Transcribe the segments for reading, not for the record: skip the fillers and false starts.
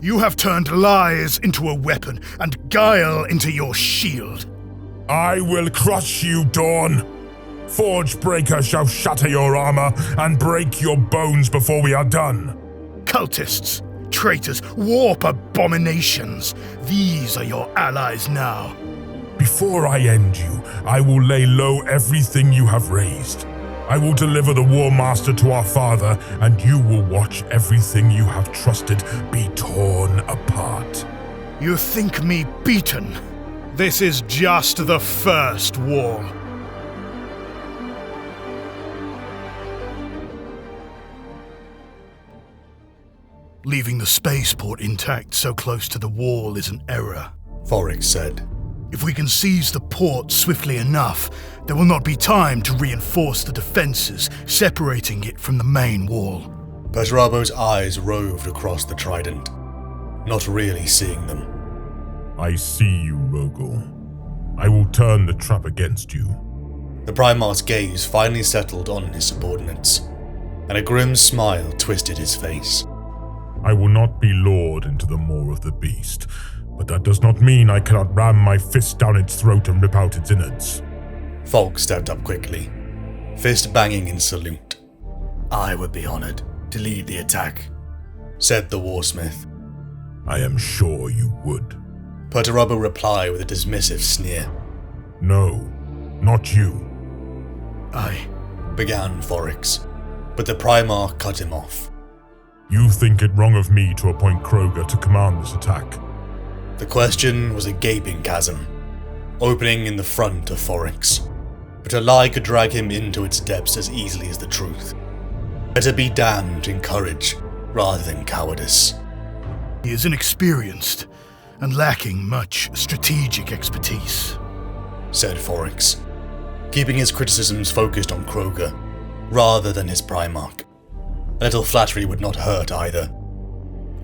You have turned lies into a weapon and guile into your shield. I will crush you, Dawn. Forgebreaker shall shatter your armor and break your bones before we are done. Cultists, traitors, warp abominations. These are your allies now. Before I end you, I will lay low everything you have raised. I will deliver the War Master to our father, and you will watch everything you have trusted be torn apart. You think me beaten? This is just the first wall. Leaving the spaceport intact so close to the wall is an error, Forex said. If we can seize the port swiftly enough, there will not be time to reinforce the defenses, separating it from the main wall. Perturabo's eyes roved across the trident, not really seeing them. I see you, Rogel. I will turn the trap against you. The Primarch's gaze finally settled on his subordinates, and a grim smile twisted his face. I will not be lured into the maw of the beast, but that does not mean I cannot ram my fist down its throat and rip out its innards. Falk stepped up quickly, fist banging in salute. I would be honored to lead the attack, said the warsmith. I am sure you would. Perturabo replied with a dismissive sneer. No, not you. Began Forex, but the Primarch cut him off. You think it wrong of me to appoint Kroger to command this attack? The question was a gaping chasm, opening in the front of Forex, but a lie could drag him into its depths as easily as the truth. Better be damned in courage rather than cowardice. He is inexperienced and lacking much strategic expertise, said Forex, keeping his criticisms focused on Kroger rather than his Primarch. A little flattery would not hurt either.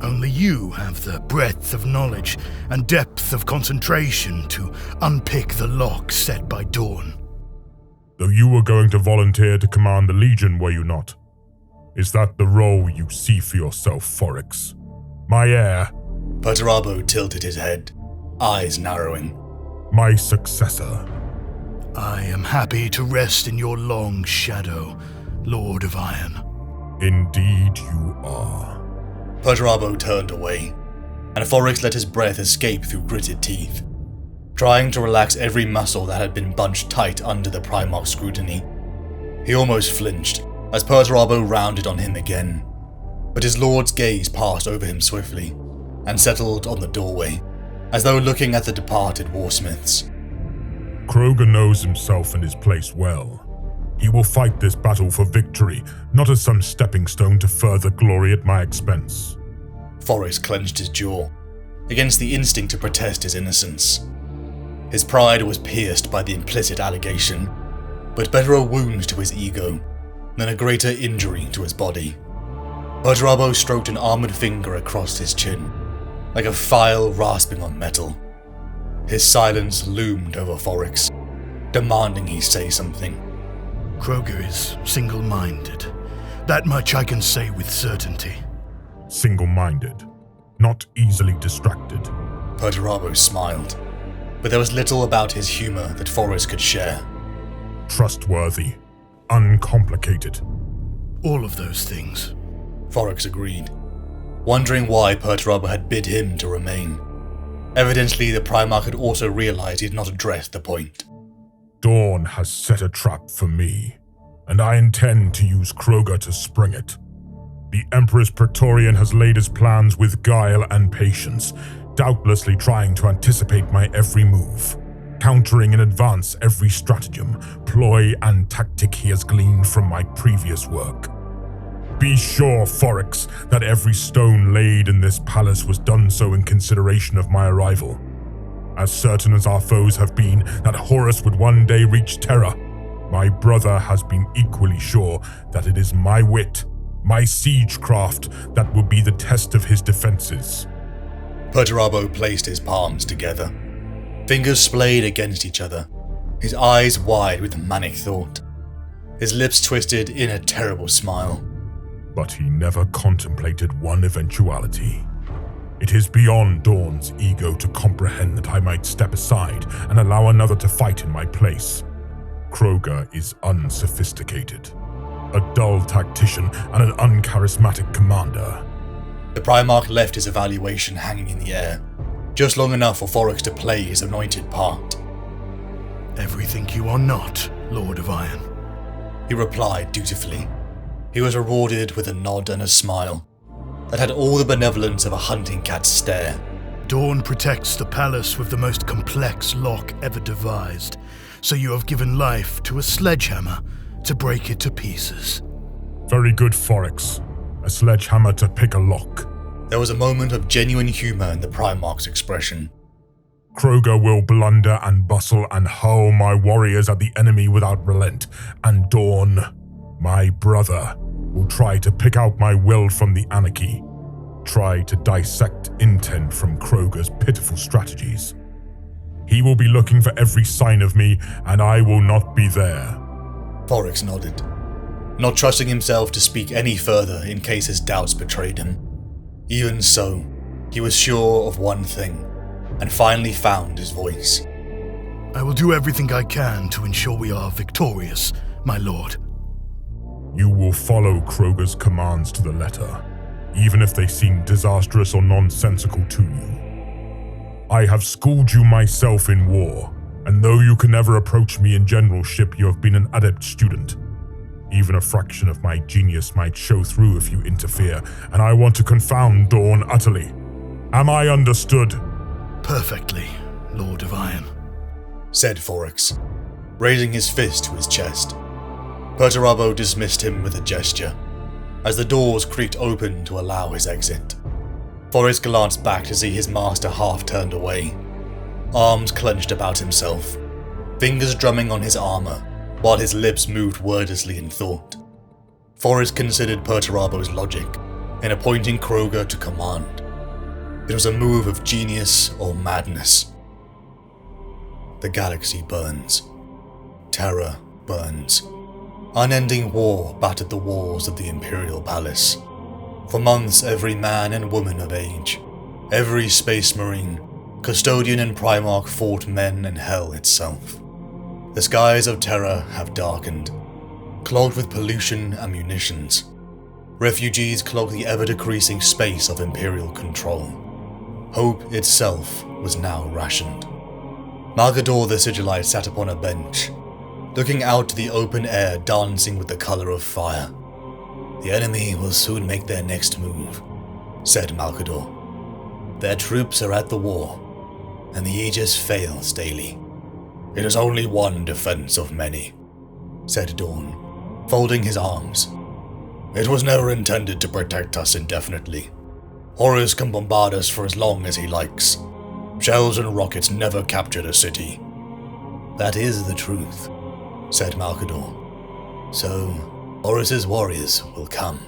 Only you have the breadth of knowledge and depth of concentration to unpick the lock set by Dawn. Though you were going to volunteer to command the Legion, were you not? Is that the role you see for yourself, Forex? My heir? Perturabo tilted his head, eyes narrowing. My successor. I am happy to rest in your long shadow, Lord of Iron. Indeed you are. Perturabo turned away, and Forex let his breath escape through gritted teeth, trying to relax every muscle that had been bunched tight under the Primarch's scrutiny. He almost flinched as Perturabo rounded on him again, but his lord's gaze passed over him swiftly and settled on the doorway, as though looking at the departed warsmiths. Kroger knows himself and his place well. He will fight this battle for victory, not as some stepping stone to further glory at my expense. Forex clenched his jaw, against the instinct to protest his innocence. His pride was pierced by the implicit allegation, but better a wound to his ego than a greater injury to his body. Perturabo stroked an armored finger across his chin, like a file rasping on metal. His silence loomed over Forex, demanding he say something. Kroger is single-minded. That much I can say with certainty. Single-minded, not easily distracted. Perturabo smiled, but there was little about his humor that Forex could share. Trustworthy, uncomplicated. All of those things. Forex agreed, wondering why Perturabo had bid him to remain. Evidently, the Primarch had also realized he had not addressed the point. Dawn has set a trap for me, and I intend to use Kroger to spring it. The Empress Praetorian has laid his plans with guile and patience, doubtlessly trying to anticipate my every move, countering in advance every stratagem, ploy, and tactic he has gleaned from my previous work. Be sure, Forex, that every stone laid in this palace was done so in consideration of my arrival. As certain as our foes have been that Horus would one day reach Terra, my brother has been equally sure that it is my wit, my siegecraft, that will be the test of his defenses. Perturabo placed his palms together, fingers splayed against each other, his eyes wide with manic thought, his lips twisted in a terrible smile. But he never contemplated one eventuality. It is beyond Dawn's ego to comprehend that I might step aside and allow another to fight in my place. Kroger is unsophisticated, a dull tactician and an uncharismatic commander. The Primarch left his evaluation hanging in the air, just long enough for Foryx to play his anointed part. Everything you are not, Lord of Iron, he replied dutifully. He was rewarded with a nod and a smile that had all the benevolence of a hunting cat's stare. Dawn protects the palace with the most complex lock ever devised, so you have given life to a sledgehammer to break it to pieces. Very good, Foryx. A sledgehammer to pick a lock. There was a moment of genuine humor in the Primarch's expression. Kroger will blunder and bustle and hurl my warriors at the enemy without relent, and Dawn, my brother, will try to pick out my will from the anarchy, try to dissect intent from Kroger's pitiful strategies. He will be looking for every sign of me, and I will not be there. Foryx nodded, not trusting himself to speak any further in case his doubts betrayed him. Even so, he was sure of one thing, and finally found his voice. I will do everything I can to ensure we are victorious, my lord. You will follow Kroger's commands to the letter, even if they seem disastrous or nonsensical to you. I have schooled you myself in war, and though you can never approach me in generalship, you have been an adept student. Even a fraction of my genius might show through if you interfere, and I want to confound Dawn utterly. Am I understood? Perfectly, Lord of Iron, said Foryx, raising his fist to his chest. Perturabo dismissed him with a gesture, as the doors creaked open to allow his exit. Foryx glanced back to see his master half turned away, arms clenched about himself, fingers drumming on his armor, while his lips moved wordlessly in thought. Foryx considered Perturabo's logic in appointing Kroger to command. It was a move of genius or madness. The galaxy burns. Terra burns. Unending war battered the walls of the Imperial Palace. For months, every man and woman of age, every space marine, custodian and Primarch fought men and hell itself. The skies of Terra have darkened, clogged with pollution and munitions. Refugees clog the ever-decreasing space of Imperial control. Hope itself was now rationed. Malgador the Sigillite sat upon a bench, looking out to the open air dancing with the color of fire. The enemy will soon make their next move, said Malgador. Their troops are at the war, and the Aegis fails daily. It is only one defense of many, said Dawn, folding his arms. It was never intended to protect us indefinitely. Horus can bombard us for as long as he likes. Shells and rockets never captured a city. That is the truth, said Malgador. So, Horus's warriors will come.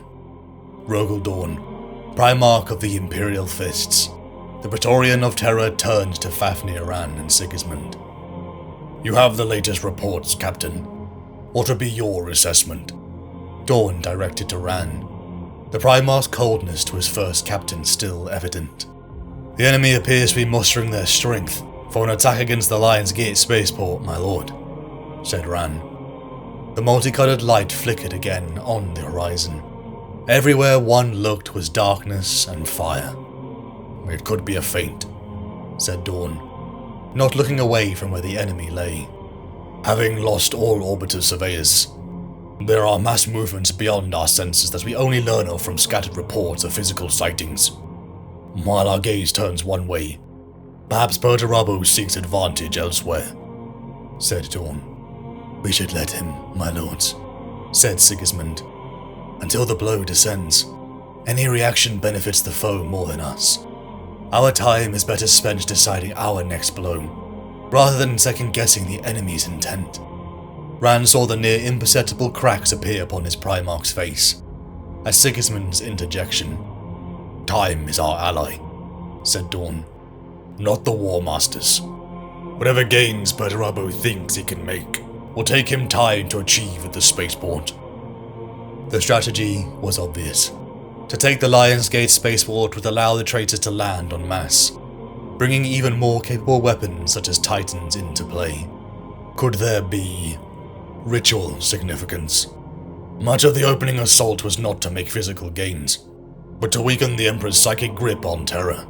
Rogel Dawn, Primarch of the Imperial Fists, the Praetorian of Terra, turned to Fafnir, Ran, and Sigismund. You have the latest reports, Captain. What would be your assessment? Dawn directed to Ran, the Primarch's coldness to his first captain still evident. The enemy appears to be mustering their strength for an attack against the Lion's Gate spaceport, my lord, said Ran. The multicolored light flickered again on the horizon. Everywhere one looked was darkness and fire. It could be a feint, said Dawn, not looking away from where the enemy lay. Having lost all orbiter surveyors, there are mass movements beyond our senses that we only learn of from scattered reports of physical sightings. While our gaze turns one way, perhaps Perturabo seeks advantage elsewhere, said Dawn. We should let him, my lords, said Sigismund. Until the blow descends, any reaction benefits the foe more than us. Our time is better spent deciding our next blow, rather than second-guessing the enemy's intent. Ran saw the near imperceptible cracks appear upon his Primarch's face, at Sigismund's interjection. Time is our ally, said Dawn, not the War Masters. Whatever gains Perturabo thinks he can make will take him time to achieve at the spaceport. The strategy was obvious. To take the Lionsgate spaceport would allow the traitors to land en masse, bringing even more capable weapons such as Titans into play. Could there be ritual significance? Much of the opening assault was not to make physical gains, but to weaken the Emperor's psychic grip on Terra.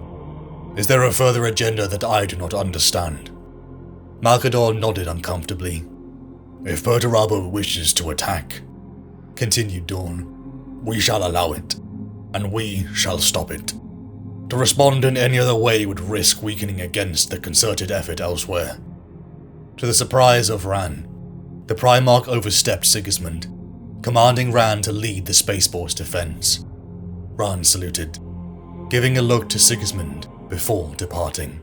Is there a further agenda that I do not understand? Malcador nodded uncomfortably. If Perturabo wishes to attack, continued Dawn, we shall allow it, and we shall stop it. To respond in any other way would risk weakening against the concerted effort elsewhere. To the surprise of Ran, the Primarch overstepped Sigismund, commanding Ran to lead the spaceport's defense. Ran saluted, giving a look to Sigismund before departing.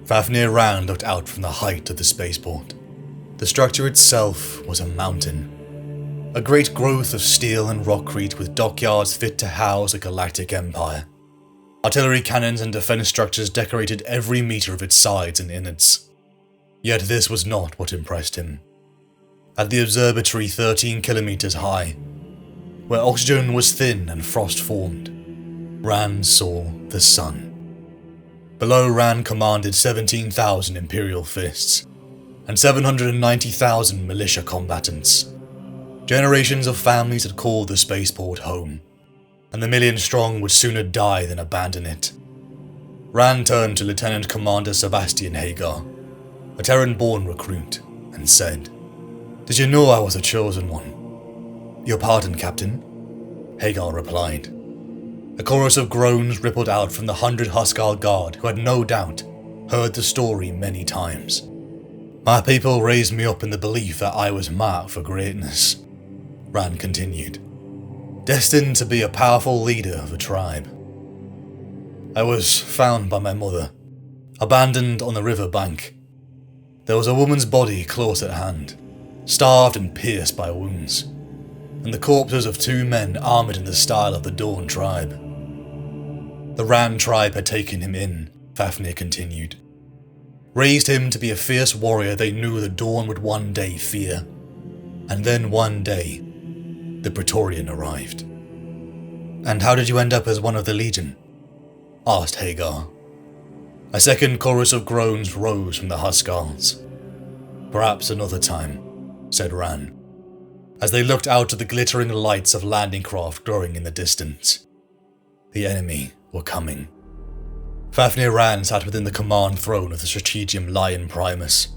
Fafnir Ran looked out from the height of the spaceport. The structure itself was a mountain, a great growth of steel and rockcrete with dockyards fit to house a galactic empire. Artillery cannons and defense structures decorated every meter of its sides and innards. Yet this was not what impressed him. At the observatory 13 kilometers high, where oxygen was thin and frost-formed, Ran saw the sun. Below Ran commanded 17,000 Imperial fists and 790,000 militia combatants. Generations of families had called the spaceport home, and the million strong would sooner die than abandon it. Ran turned to Lieutenant Commander Sebastian Hagar, a Terran-born recruit, and said, "Did you know I was a chosen one?" "Your pardon, Captain," Hagar replied. A chorus of groans rippled out from the 100 Huskarl Guard who had no doubt heard the story many times. "My people raised me up in the belief that I was marked for greatness," Ran continued, "destined to be a powerful leader of a tribe. I was found by my mother, abandoned on the river bank. There was a woman's body close at hand, starved and pierced by wounds, and the corpses of 2 men armoured in the style of the Dawn tribe. The Ran tribe had taken him in," Fafnir continued, "raised him to be a fierce warrior they knew the Dawn would one day fear. And then one day, the Praetorian arrived." "And how did you end up as one of the Legion?" asked Hagar. A second chorus of groans rose from the Huskarls. "Perhaps another time," said Ran, as they looked out at the glittering lights of landing craft growing in the distance. The enemy were coming. Fafnir Ran sat within the command throne of the Strategium Lion Primus.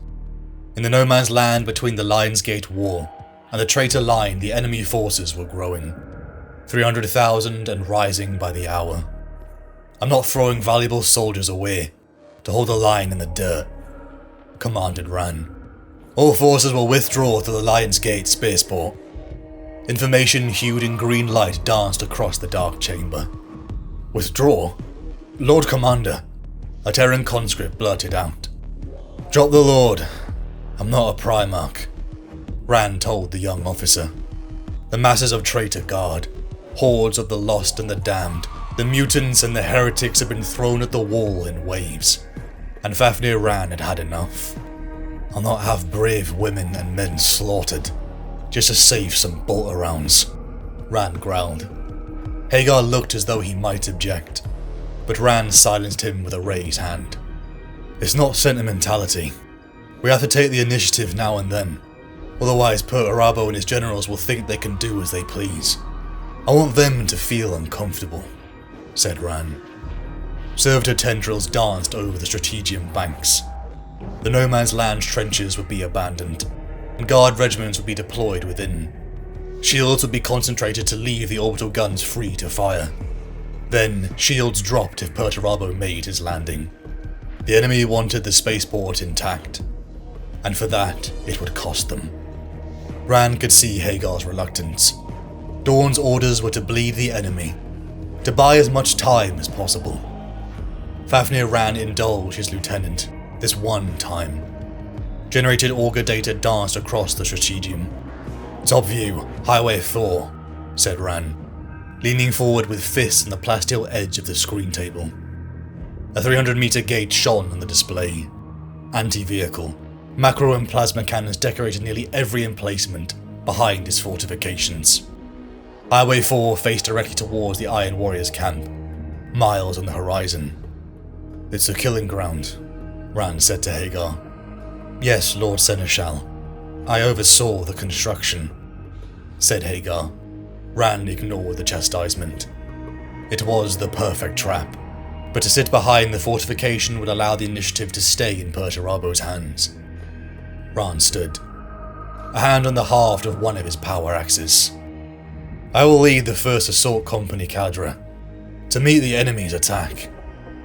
In the no man's land between the Lionsgate War and the traitor line, the enemy forces were growing, 300,000 and rising by the hour. "I'm not throwing valuable soldiers away to hold the line in the dirt," commanded Ran. "All forces will withdraw to the Lionsgate spaceport." Information hued in green light danced across the dark chamber. "Withdraw? Lord Commander," a Terran conscript blurted out. "Drop the Lord. I'm not a Primarch," Ran told the young officer. The masses of traitor guard, hordes of the lost and the damned, the mutants and the heretics had been thrown at the wall in waves, and Fafnir Ran had had enough. "I'll not have brave women and men slaughtered, just to save some bolter rounds," Ran growled. Hagar looked as though he might object, but Ran silenced him with a raised hand. "It's not sentimentality. We have to take the initiative now and then, otherwise Perturabo and his generals will think they can do as they please. I want them to feel uncomfortable," said Ran. Servitor tendrils danced over the Strategium banks. The no man's land trenches would be abandoned, and guard regiments would be deployed within. Shields would be concentrated to leave the orbital guns free to fire. Then, shields dropped if Perturabo made his landing. The enemy wanted the spaceport intact, and for that, it would cost them. Ran could see Hagar's reluctance. Dawn's orders were to bleed the enemy, to buy as much time as possible. Fafnir Ran indulged his lieutenant, this one time. Generated auger data danced across the Strategium. "Top view, Highway 4, said Ran, leaning forward with fists on the plasteel edge of the screen table. A 300-meter gate shone on the display. Anti-vehicle, macro and plasma cannons decorated nearly every emplacement behind its fortifications. Highway 4 faced directly towards the Iron Warriors camp, miles on the horizon. "It's a killing ground," Rand said to Hagar. "Yes, Lord Seneschal. I oversaw the construction," said Hagar. Rand ignored the chastisement. It was the perfect trap, but to sit behind the fortification would allow the initiative to stay in Perturabo's hands. Rand stood, a hand on the haft of one of his power axes. "I will lead the 1st Assault Company Cadre to meet the enemy's attack,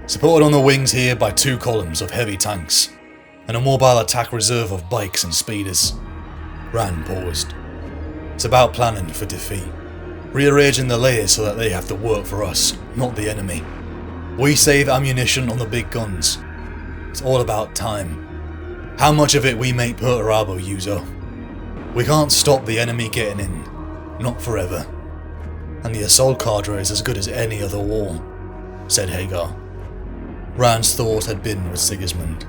supported on the wings here by 2 columns of heavy tanks and a mobile attack reserve of bikes and speeders." Rand paused. "It's about planning for defeat, rearranging the layers so that they have to work for us, not the enemy. We save ammunition on the big guns. It's all about time. How much of it we make Perturabo use up. We can't stop the enemy getting in, not forever. And the assault cadre is as good as any other war," said Hagar. Rand's thought had been with Sigismund,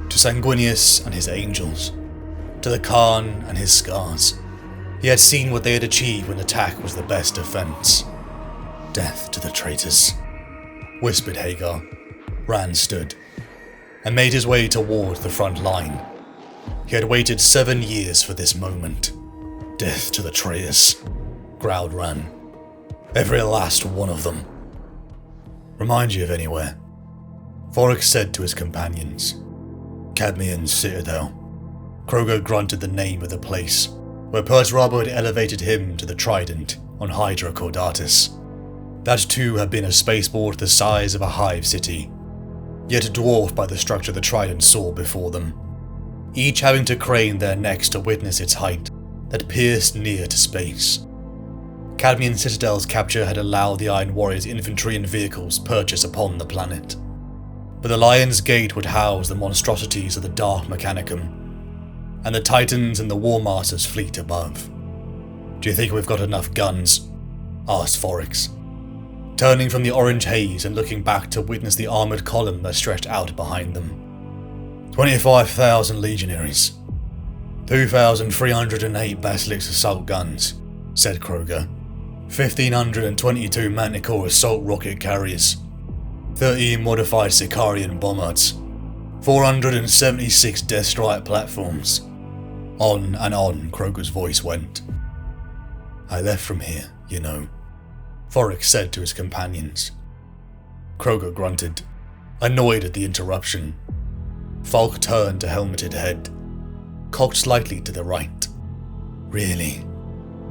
to Sanguinius and his angels, to the Khan and his scars. He had seen what they had achieved when attack was the best defense. "Death to the traitors," whispered Hagar. Rand stood, and made his way toward the front line. He had waited 7 years for this moment. "Death to the traitors," growled Rand. "Every last one of them." "Remind you of anywhere?" Forex said to his companions. "Cadmean's Citadel." Kroger grunted the name of the place, where Perturabo had elevated him to the Trident on Hydra Caudatus. That too had been a spaceport the size of a hive city, yet dwarfed by the structure the Trident saw before them, each having to crane their necks to witness its height that pierced near to space. Cadmean Citadel's capture had allowed the Iron Warriors' infantry and vehicles purchase upon the planet, but the Lion's Gate would house the monstrosities of the Dark Mechanicum, and the Titans and the War Master's fleet above. "Do you think we've got enough guns?" asked Forex, turning from the orange haze and looking back to witness the armoured column that stretched out behind them. 25,000 legionaries. 2,308 Basilisk assault guns," said Kroger. 1,522 Manticore assault rocket carriers. 13 modified Sicarian bombards. 476 Death Strike platforms. On and on Kroger's voice went. "I left from here, you know," Forex said to his companions. Kroger grunted, annoyed at the interruption. Falk turned a helmeted head, cocked slightly to the right. "Really?"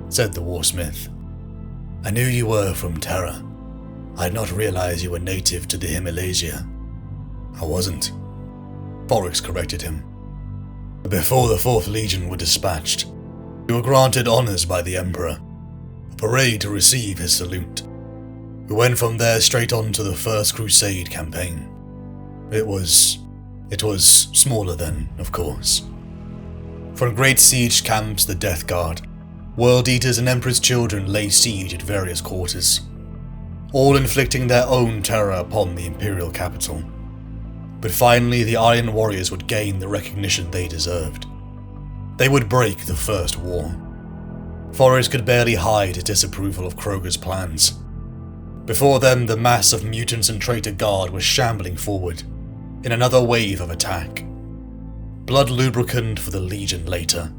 said the warsmith. "I knew you were from Terra. I had not realized you were native to the Himalasia." "I wasn't," Forex corrected him. "Before the 4th Legion were dispatched, we were granted honors by the Emperor, a parade to receive his salute. We went from there straight on to the First Crusade campaign. It was smaller then, of course. From great siege camps, the Death Guard, World Eaters and Emperor's children lay siege at various quarters, all inflicting their own terror upon the Imperial capital. But finally the Iron Warriors would gain the recognition they deserved. They would break the First War. Forrest could barely hide his disapproval of Kroger's plans. Before them, the mass of mutants and traitor guard was shambling forward in another wave of attack. Blood lubricant for the Legion later,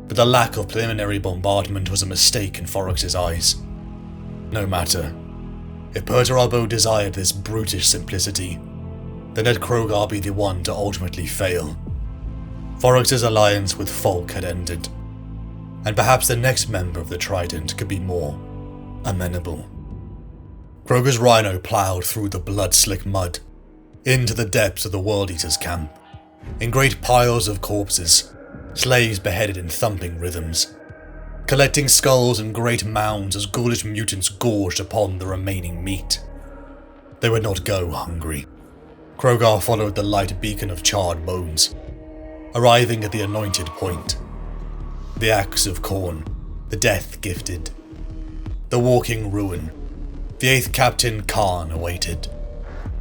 but the lack of preliminary bombardment was a mistake in Forrex's eyes. No matter. If Perturabo desired this brutish simplicity, then let Krogar be the one to ultimately fail. Forrex's alliance with Falk had ended, and perhaps the next member of the Trident could be more amenable. Kroger's Rhino ploughed through the blood-slick mud, into the depths of the World Eaters' camp, in great piles of corpses, slaves beheaded in thumping rhythms, collecting skulls in great mounds as ghoulish mutants gorged upon the remaining meat. They would not go hungry. Krogar followed the light beacon of charred bones, arriving at the anointed point. The axe of corn, the death gifted, the walking ruin. The 8th Captain Khan awaited.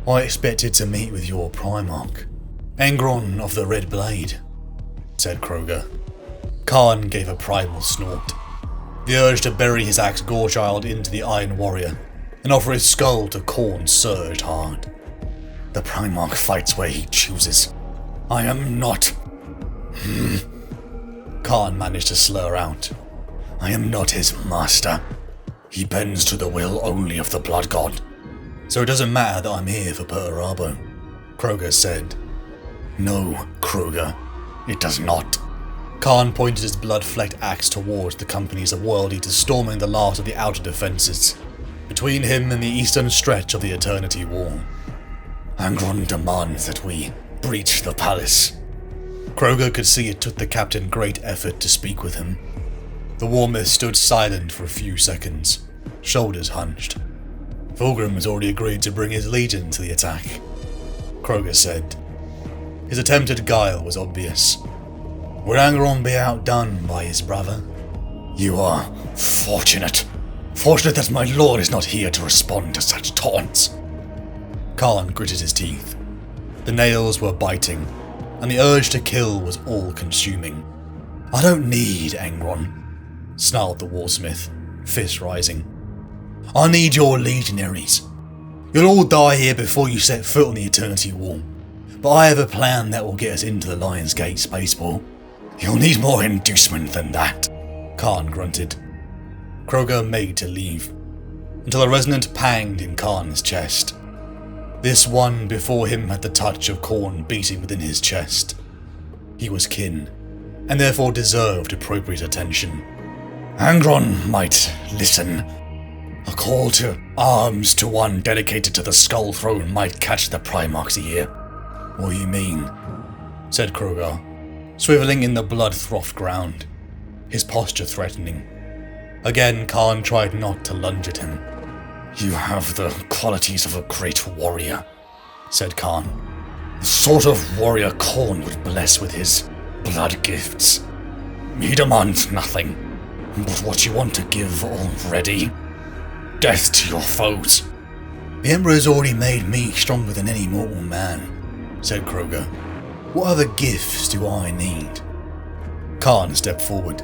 "I expected to meet with your Primarch, Engron of the Red Blade," said Kroger. Khan gave a primal snort. The urge to bury his axe Gorechild into the Iron Warrior and offer his skull to Khorne surged hard. The Primarch fights where he chooses. I am not. Khan managed to slur out. I am not his master. He bends to the will only of the Blood God. So it doesn't matter that I'm here for Perturabo, Kroger said. No, Kroger, it does not. Khan pointed his blood-flecked axe towards the companies of World Eaters storming the last of the outer defences, between him and the eastern stretch of the Eternity Wall. Angron demands that we breach the palace. Kroger could see it took the captain great effort to speak with him. The Warmith stood silent for a few seconds, shoulders hunched. Fulgrim has already agreed to bring his legion to the attack, Kroger said. His attempted guile was obvious. Would Angron be outdone by his brother? You are fortunate. Fortunate that my lord is not here to respond to such taunts. Khan gritted his teeth. The nails were biting, and the urge to kill was all-consuming. I don't need Angron, snarled the Warsmith, fist rising. I need your legionaries. You'll all die here before you set foot on the Eternity Wall, but I have a plan that will get us into the Lion's Gate spaceport. You'll need more inducement than that, Khan grunted. Kroger made to leave, until a resonant panged in Khan's chest. This one before him had the touch of Khorne beating within his chest. He was kin, and therefore deserved appropriate attention. Angron might listen. A call to arms to one dedicated to the Skull Throne might catch the Primarch's ear. What do you mean? Said Kroger, swiveling in the blood-frothed ground, his posture threatening. Again, Khan tried not to lunge at him. You have the qualities of a great warrior, said Khan. The sort of warrior Khorne would bless with his blood gifts. He demands nothing, but what you want to give already. Death to your foes. The Emperor's already made me stronger than any mortal man, said Kroger. What other gifts do I need? Khan stepped forward,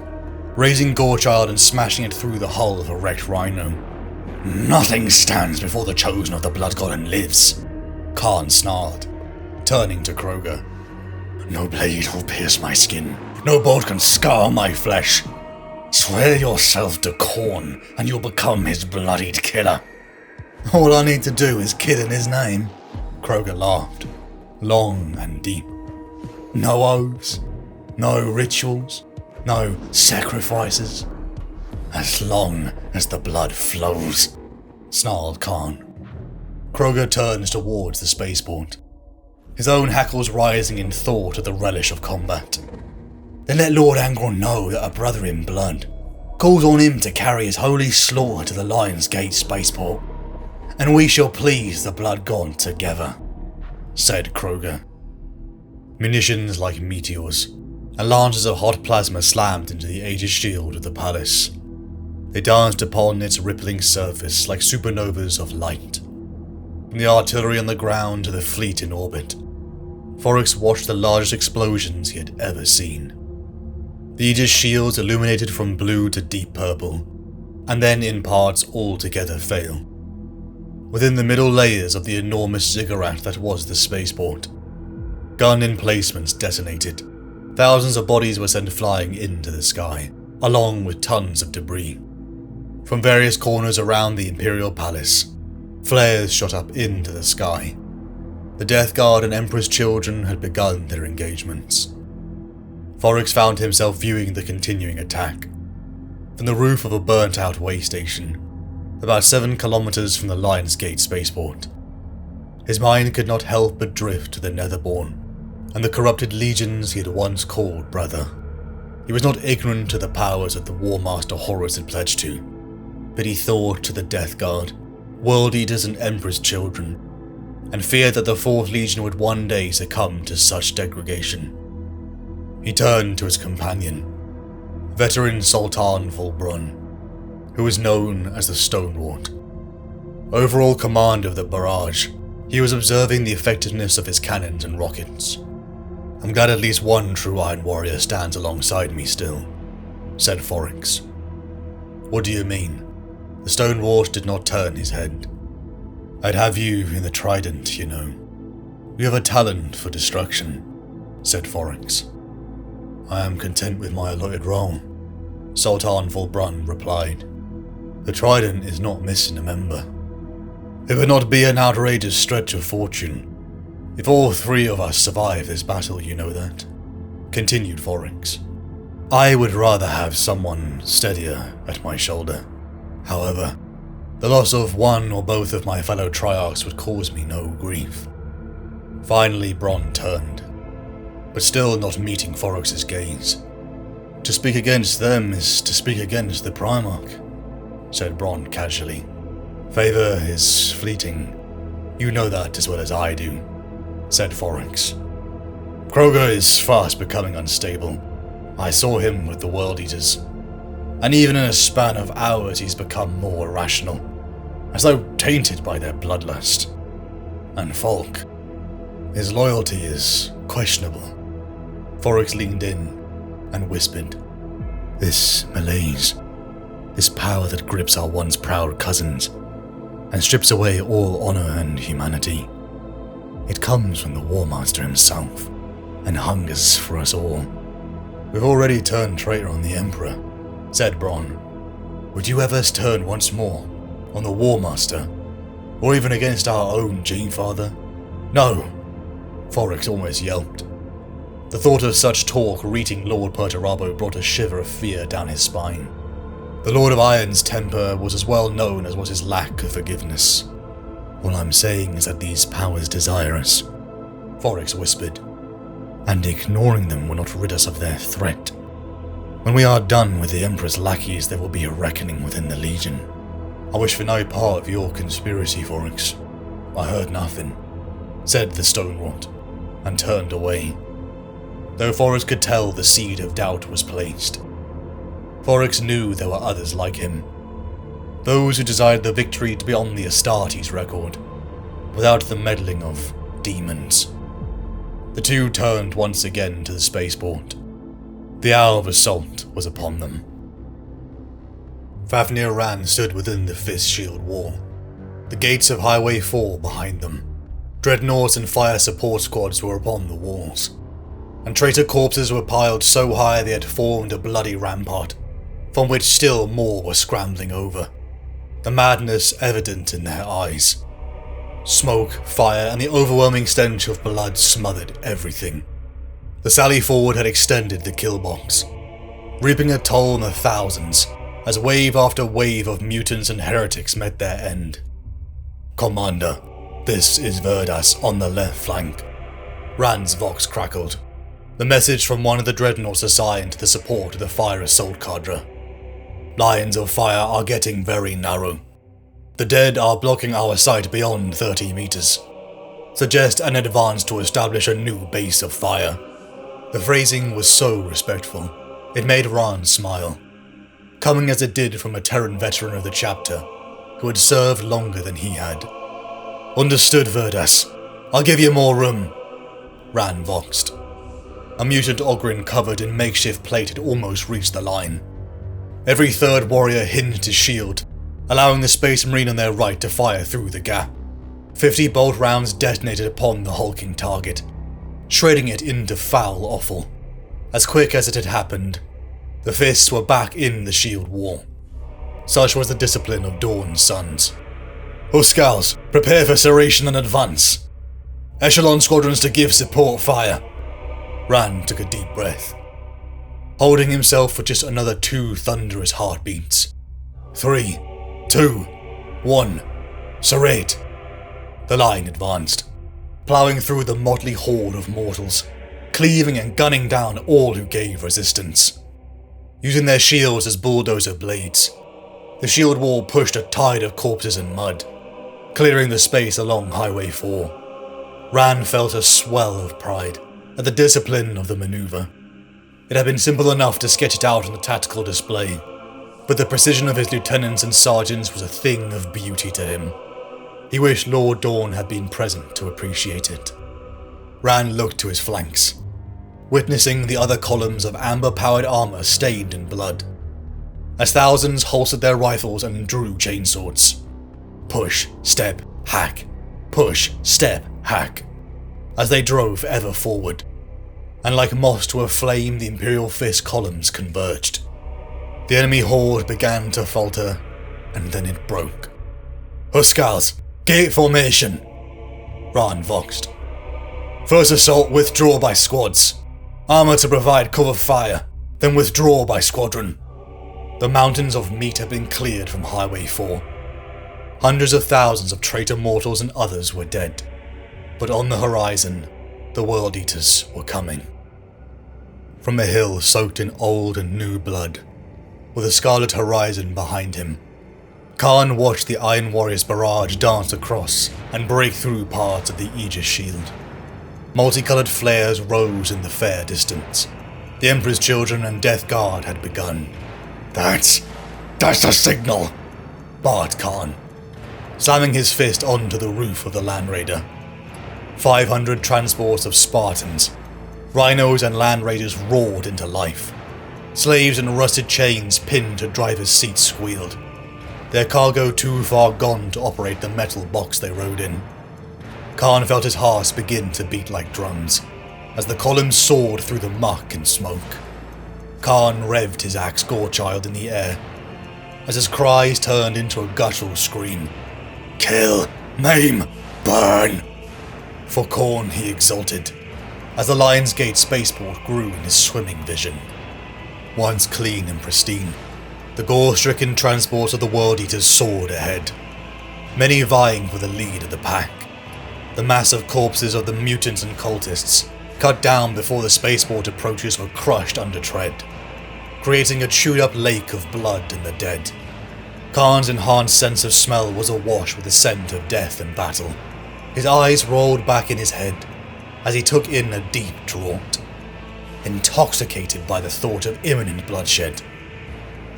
raising Gorechild and smashing it through the hull of a wrecked rhino. Nothing stands before the chosen of the Blood God and lives, Khan snarled, turning to Kroger. No blade will pierce my skin. No bolt can scar my flesh. Swear yourself to Khorne, and you'll become his bloodied killer. All I need to do is kill in his name, Kroger laughed, long and deep. No oaths, no rituals, no sacrifices. As long as the blood flows, snarled Khan. Kroger turns towards the spaceport, his own hackles rising in thought at the relish of combat. Then let Lord Angron know that a brother in blood calls on him to carry his holy slaughter to the Lion's Gate spaceport, and we shall please the Blood God together, said Kroger. Munitions like meteors, and lances of hot plasma slammed into the Aegis shield of the palace. They danced upon its rippling surface like supernovas of light. From the artillery on the ground to the fleet in orbit, Forex watched the largest explosions he had ever seen. The Aegis shields illuminated from blue to deep purple, and then in parts altogether fail. Within the middle layers of the enormous ziggurat that was the spaceport, gun emplacements detonated. Thousands of bodies were sent flying into the sky, along with tons of debris. From various corners around the Imperial Palace, flares shot up into the sky. The Death Guard and Emperor's children had begun their engagements. Forex found himself viewing the continuing attack from the roof of a burnt-out way station, about 7 kilometers from the Lion's Gate spaceport. His mind could not help but drift to the Netherborn and the corrupted legions he had once called brother. He was not ignorant to the powers that the Warmaster Horus had pledged to, but he thought to the Death Guard, World Eaters and Emperor's children, and feared that the 4th Legion would one day succumb to such degradation. He turned to his companion, veteran Sultan Volbrun, who was known as the Stonewort. Overall commander of the barrage, he was observing the effectiveness of his cannons and rockets. I'm glad at least one true Iron Warrior stands alongside me still, said Forex. What do you mean? The stonewort did not turn his head. I'd have you in the trident, you know. You have a talent for destruction, said Foryx. I am content with my allotted role, Sultan Volbrun replied. The trident is not missing a member. It would not be an outrageous stretch of fortune if all three of us survive this battle, you know that, continued Foryx. I would rather have someone steadier at my shoulder. However, the loss of one or both of my fellow Triarchs would cause me no grief. Finally Bronn turned, but still not meeting Foryx's gaze. To speak against them is to speak against the Primarch, said Bronn casually. Favor is fleeting. You know that as well as I do, said Foryx. Kroger is fast becoming unstable. I saw him with the World Eaters, and even in a span of hours he's become more irrational, as though tainted by their bloodlust. And Falk, his loyalty is questionable. Foryx leaned in and whispered, This malaise, this power that grips our once proud cousins and strips away all honor and humanity. It comes from the War Master himself and hungers for us all. We've already turned traitor on the Emperor, said Bronn. Would you ever turn once more on the War Master, or even against our own Janefather? No, Foryx almost yelped. The thought of such talk reaching Lord Perturabo brought a shiver of fear down his spine. The Lord of Iron's temper was as well known as was his lack of forgiveness. All I'm saying is that these powers desire us, Foryx whispered, and ignoring them will not rid us of their threat. When we are done with the Emperor's lackeys, there will be a reckoning within the Legion. I wish for no part of your conspiracy, Foryx. I heard nothing, said the stonewort, and turned away. Though Foryx could tell the seed of doubt was placed. Foryx knew there were others like him. Those who desired the victory to be on the Astartes record, without the meddling of demons. The two turned once again to the spaceport. The hour of assault was upon them. Fafnir Ran stood within the Fist Shield wall, the gates of Highway 4 behind them. Dreadnoughts and fire support squads were upon the walls, and traitor corpses were piled so high they had formed a bloody rampart, from which still more were scrambling over, the madness evident in their eyes. Smoke, fire, and the overwhelming stench of blood smothered everything. The sally forward had extended the kill box, reaping a toll in the thousands as wave after wave of mutants and heretics met their end. Commander, this is Verdas on the left flank. Rand's vox crackled. The message from one of the dreadnoughts assigned to the support of the fire assault cadre. Lines of fire are getting very narrow. The dead are blocking our sight beyond 30 meters. Suggest an advance to establish a new base of fire. The phrasing was so respectful, it made Ran smile, coming as it did from a Terran veteran of the chapter, who had served longer than he had. Understood, Verdas. I'll give you more room, Ran voxed. A mutant Ogryn covered in makeshift plate had almost reached the line. Every third warrior hinged his shield, allowing the Space Marine on their right to fire through the gap. 50 bolt rounds detonated upon the hulking target, shredding it into foul offal. As quick as it had happened, the fists were back in the shield wall. Such was the discipline of Dawn's sons. Huskarls, prepare for serration and advance. Echelon squadrons to give support fire. Ran took a deep breath, holding himself for just another 2 thunderous heartbeats. 3, 2, 1, serrate. The line advanced, ploughing through the motley horde of mortals, cleaving and gunning down all who gave resistance. Using their shields as bulldozer blades, the shield wall pushed a tide of corpses and mud, clearing the space along Highway 4. Ran felt a swell of pride at the discipline of the maneuver. It had been simple enough to sketch it out on the tactical display, but the precision of his lieutenants and sergeants was a thing of beauty to him. He wished Lord Dawn had been present to appreciate it. Ran looked to his flanks, witnessing the other columns of amber-powered armor stained in blood. as thousands holstered their rifles and drew chainswords. Push, step, hack. Push, step, hack. As they drove ever forward, and like moss to a flame, the Imperial Fist columns converged. The enemy horde began to falter, and then it broke. "Huskars, gate formation!" Ran voxed. "First assault, withdraw by squads. Armor to provide cover fire, then withdraw by squadron." The mountains of meat had been cleared from Highway 4. Hundreds of thousands of traitor mortals and others were dead. But on the horizon, the World Eaters were coming. From a hill soaked in old and new blood, with a scarlet horizon behind him, Khan watched the Iron Warriors barrage dance across and break through parts of the Aegis shield. Multicolored flares rose in the fair distance. The Emperor's children and Death Guard had begun. That's the signal," barked Khan, slamming his fist onto the roof of the Land Raider. 500 transports of Spartans, rhinos and Land Raiders roared into life. Slaves in rusted chains pinned to drivers' seats squealed, their cargo too far gone to operate the metal box they rode in. Khan felt his heart begin to beat like drums, as the columns soared through the muck and smoke. Khan revved his axe Gorechild in the air, as his cries turned into a guttural scream. "Kill, maim, burn!" For Khorne he exulted, as the Lion's Gate spaceport grew in his swimming vision. Once clean and pristine, the gore-stricken transports of the World Eaters soared ahead, many vying for the lead of the pack. The massive corpses of the mutants and cultists, cut down before the spaceport approaches, were crushed under tread, creating a chewed-up lake of blood in the dead. Khan's enhanced sense of smell was awash with the scent of death and battle. His eyes rolled back in his head as he took in a deep draught, intoxicated by the thought of imminent bloodshed.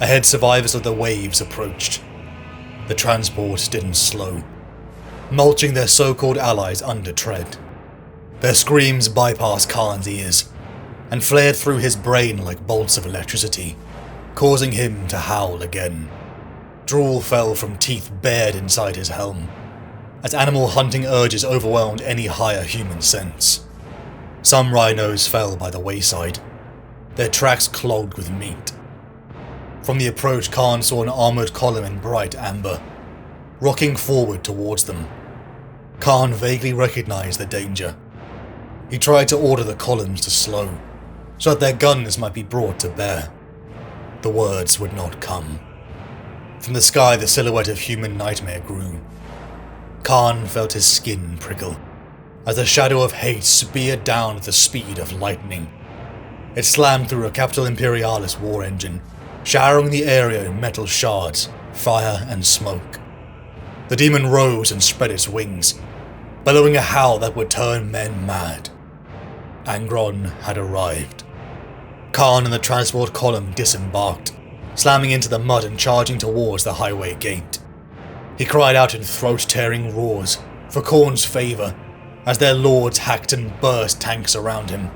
Ahead, survivors of the waves approached. The transport didn't slow, mulching their so-called allies under tread. Their screams bypassed Khan's ears and flared through his brain like bolts of electricity, causing him to howl again. Drool fell from teeth bared inside his helm, as animal hunting urges overwhelmed any higher human sense. Some rhinos fell by the wayside, their tracks clogged with meat. From the approach, Khan saw an armoured column in bright amber, rocking forward towards them. Khan vaguely recognized the danger. He tried to order the columns to slow, so that their guns might be brought to bear. The words would not come. From the sky, the silhouette of human nightmare grew. Khan felt his skin prickle, as the shadow of hate speared down at the speed of lightning. It slammed through a Capital Imperialis war engine, showering the area in metal shards, fire and smoke. The demon rose and spread its wings, bellowing a howl that would turn men mad. Angron had arrived. Khan and the transport column disembarked, slamming into the mud and charging towards the highway gate. He cried out in throat-tearing roars for Khorne's favour, as their lords hacked and burst tanks around him.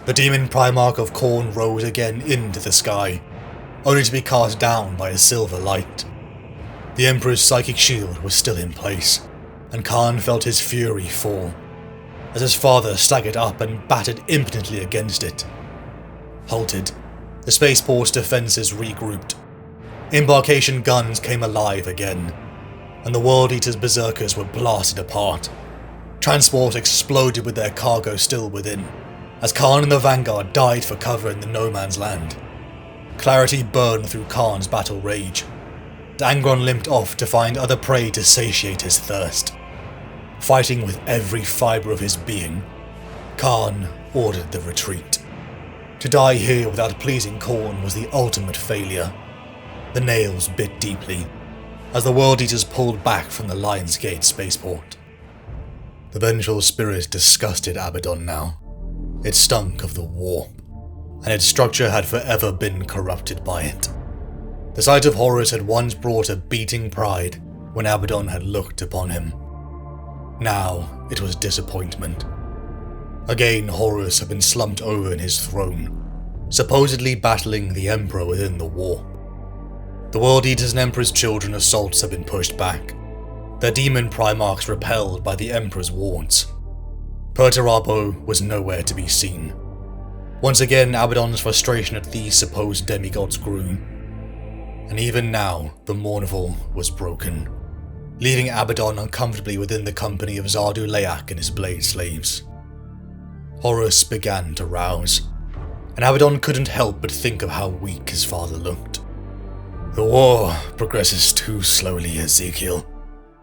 The demon Primarch of Khorne rose again into the sky, only to be cast down by a silver light. The Emperor's psychic shield was still in place, and Khan felt his fury fall, as his father staggered up and battered impotently against it. Halted, the spaceport's defences regrouped. Embarkation guns came alive again, and the World Eater's berserkers were blasted apart. Transport exploded with their cargo still within, as Khan and the Vanguard died for cover in the no man's land. Clarity burned through Khan's battle rage. Angron limped off to find other prey to satiate his thirst. Fighting with every fibre of his being, Khan ordered the retreat. To die here without pleasing Khorne was the ultimate failure. The nails bit deeply, as the World Eaters pulled back from the Lion's Gate spaceport. The vengeful spirit disgusted Abaddon now. It stunk of the warp, and its structure had forever been corrupted by it. The sight of Horus had once brought a beating pride when Abaddon had looked upon him. Now it was disappointment. Again, Horus had been slumped over in his throne, supposedly battling the Emperor within the warp. The World Eaters and Emperor's Children assaults have been pushed back, their demon Primarchs repelled by the Emperor's wards. Perturabo was nowhere to be seen. Once again, Abaddon's frustration at these supposed demigods grew, and even now, the Mournival was broken, leaving Abaddon uncomfortably within the company of Zardu Leak and his blade slaves. Horus began to rouse, and Abaddon couldn't help but think of how weak his father looked. "The war progresses too slowly, Ezekiel,"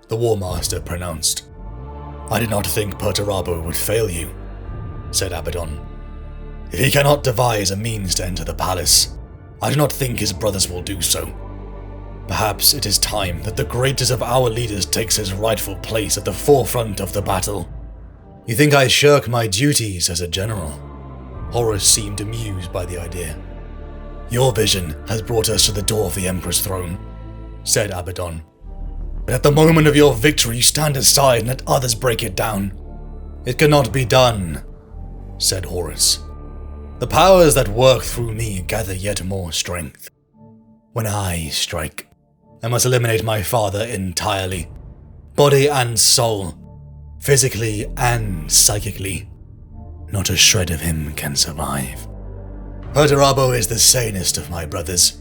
the War Master pronounced. "I did not think Perturabo would fail you," said Abaddon. "If he cannot devise a means to enter the palace, I do not think his brothers will do so. Perhaps it is time that the greatest of our leaders takes his rightful place at the forefront of the battle." "You think I shirk my duties as a general?" Horus seemed amused by the idea. "Your vision has brought us to the door of the Emperor's throne," said Abaddon. "But at the moment of your victory, you stand aside and let others break it down." "It cannot be done," said Horus. "The powers that work through me gather yet more strength. When I strike, I must eliminate my father entirely, body and soul, physically and psychically. Not a shred of him can survive. Perturabo is the sanest of my brothers.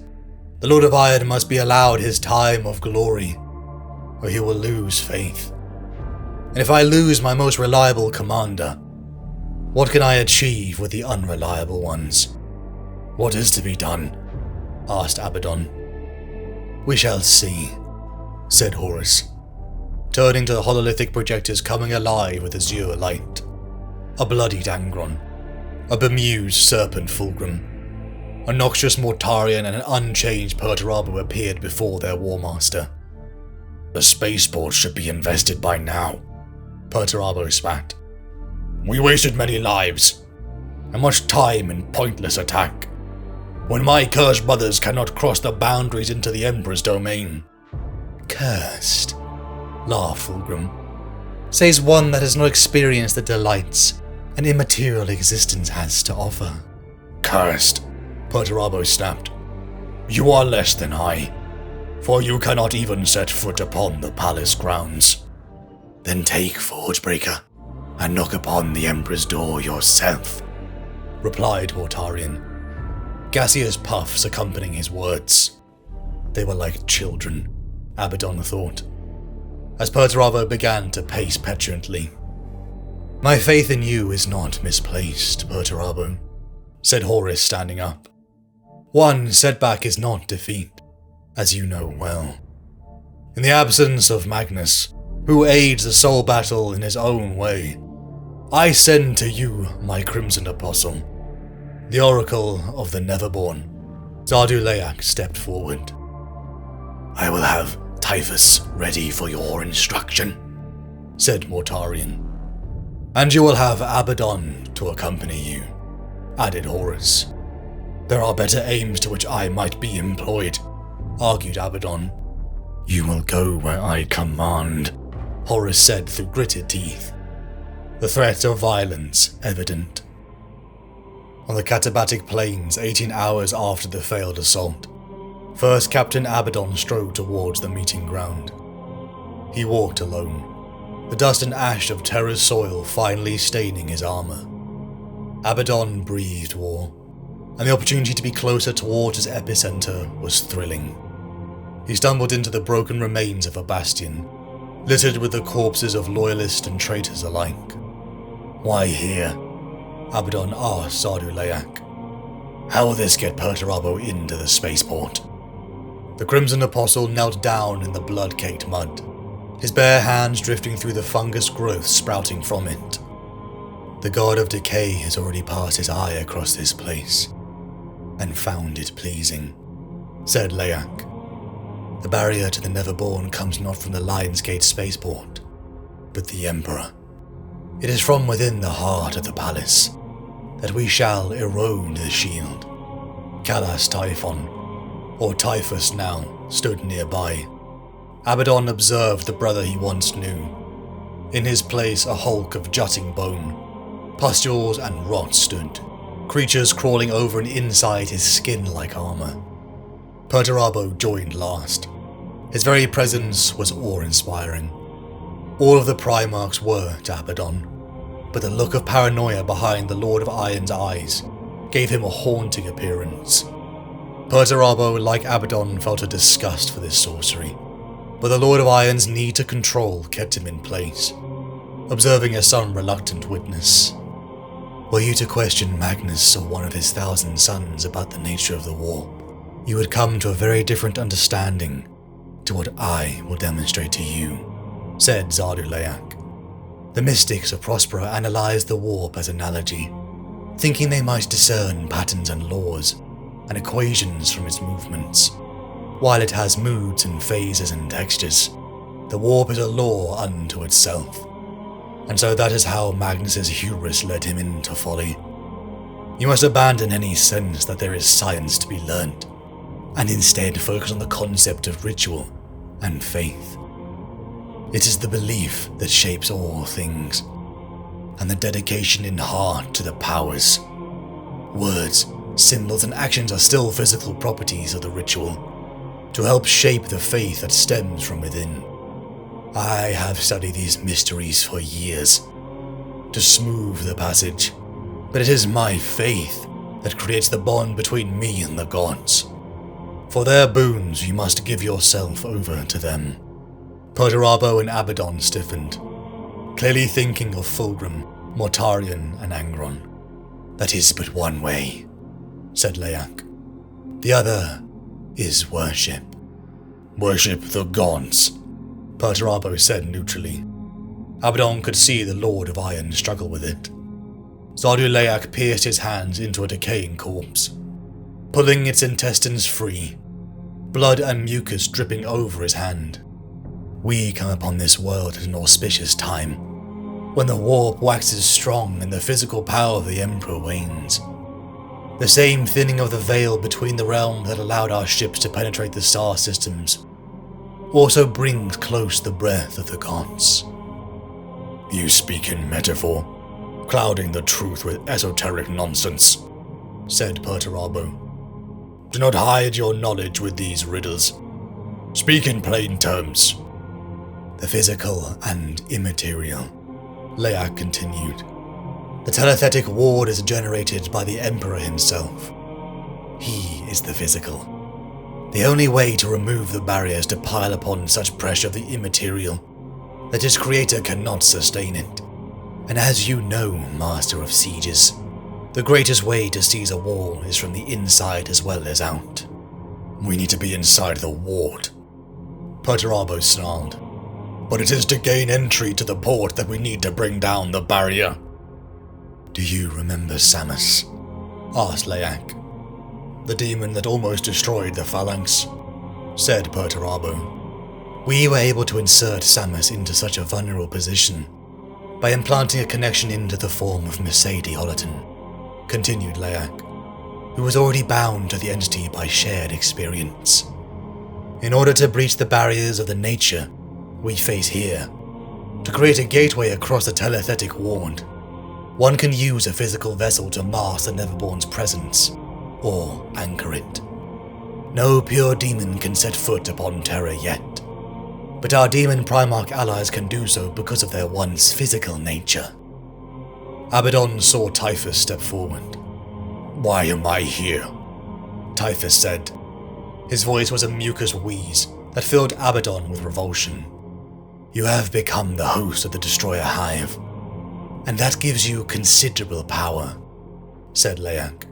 The Lord of Iron must be allowed his time of glory, or he will lose faith. And if I lose my most reliable commander, what can I achieve with the unreliable ones?" "What is to be done?" asked Abaddon. "We shall see," said Horus, turning to the hololithic projectors coming alive with azure light. A bloodied Angron, a bemused serpent Fulgrim, a noxious Mortarion and an unchanged Perturabo appeared before their Warmaster. "The spaceport should be invested by now," Perturabo spat. "We wasted many lives, and much time in pointless attack, when my cursed brothers cannot cross the boundaries into the Emperor's domain." "Cursed," laughed Fulgrim, "says one that has not experienced the delights an immaterial existence has to offer." "Cursed," Perturabo snapped. "You are less than I, for you cannot even set foot upon the palace grounds." "Then take Forgebreaker and knock upon the Emperor's door yourself," replied Mortarion, gaseous puffs accompanying his words. They were like children, Abaddon thought, as Perturabo began to pace petulantly. "My faith in you is not misplaced, Perturabo," said Horus, standing up. "One setback is not defeat, as you know well. In the absence of Magnus, who aids the soul battle in his own way, I send to you my Crimson Apostle, the Oracle of the Neverborn." Zardu Leak stepped forward. "I will have Typhus ready for your instruction," said Mortarion. "And you will have Abaddon to accompany you," added Horus. "There are better aims to which I might be employed," argued Abaddon. "You will go where I command," Horus said through gritted teeth, the threat of violence evident. On the Katabatic Plains, 18 hours after the failed assault, First Captain Abaddon strode towards the meeting ground. He walked alone, the dust and ash of Terra's soil finally staining his armor. Abaddon breathed war, and the opportunity to be closer towards his epicenter was thrilling. He stumbled into the broken remains of a bastion, littered with the corpses of loyalists and traitors alike. "Why here?" Abaddon asked Zardu Leak. "How will this get Perturabo into the spaceport?" The Crimson Apostle knelt down in the blood-caked mud, his bare hands drifting through the fungus growth sprouting from it. "The god of decay has already passed his eye across this place, and found it pleasing," said Leak. "The barrier to the Neverborn comes not from the Lion's Gate spaceport, but the Emperor. It is from within the heart of the palace that we shall erode the shield." Kalas Typhon, or Typhus now, stood nearby. Abaddon observed the brother he once knew. In his place, a hulk of jutting bone. Pustules and rot stood, creatures crawling over and inside his skin like armor. Perturabo joined last. His very presence was awe-inspiring. All of the Primarchs were to Abaddon, but the look of paranoia behind the Lord of Iron's eyes gave him a haunting appearance. Perturabo, like Abaddon, felt a disgust for this sorcery, but the Lord of Iron's need to control kept him in place, observing as some reluctant witness. Were you to question Magnus or one of his 1,000 sons about the nature of the warp, you would come to a very different understanding to what I will demonstrate to you, said Zarduleak. The mystics of Prospero analyzed the warp as analogy, thinking they might discern patterns and laws and equations from its movements. While it has moods and phases and textures, the warp is a law unto itself. And so that is how Magnus's hubris led him into folly. You must abandon any sense that there is science to be learnt, and instead focus on the concept of ritual and faith. It is the belief that shapes all things, and the dedication in heart to the powers. Words, symbols, and actions are still physical properties of the ritual, to help shape the faith that stems from within. I have studied these mysteries for years, to smooth the passage, but it is my faith that creates the bond between me and the gods. For their boons, you must give yourself over to them. Perturabo and Abaddon stiffened, clearly thinking of Fulgrim, Mortarion, and Angron. That is but one way, said Leak. The other is worship. Worship the gods, Perturabo said neutrally. Abaddon could see the Lord of Iron struggle with it. Zarduleak pierced his hands into a decaying corpse, pulling its intestines free, blood and mucus dripping over his hand. We come upon this world at an auspicious time, when the warp waxes strong and the physical power of the Emperor wanes. The same thinning of the veil between the realms that allowed our ships to penetrate the star systems also brings close the breath of the gods. You speak in metaphor, clouding the truth with esoteric nonsense, said Perturabo. Do not hide your knowledge with these riddles. Speak in plain terms. The physical and immaterial, Leak continued. The telethetic ward is generated by the Emperor himself. He is the physical. The only way to remove the barriers to pile upon such pressure of the immaterial that its creator cannot sustain it. And as you know, Master of Sieges, the greatest way to seize a wall is from the inside as well as out. We need to be inside the ward, Perturabo snarled. But it is to gain entry to the port that we need to bring down the barrier. Do you remember Samus? Asked Leak. The demon that almost destroyed the Phalanx, said Perturabo. We were able to insert Samus into such a vulnerable position by implanting a connection into the form of Mercedes Hollerton, continued Leak, who was already bound to the entity by shared experience. In order to breach the barriers of the nature we face here, to create a gateway across the telethetic ward, one can use a physical vessel to mask the Neverborn's presence, or anchor it. No pure demon can set foot upon Terra yet, but our demon Primarch allies can do so because of their once physical nature. Abaddon saw Typhus step forward. Why am I here? Typhus said. His voice was a mucus wheeze that filled Abaddon with revulsion. You have become the host of the Destroyer Hive, and that gives you considerable power, said Leak.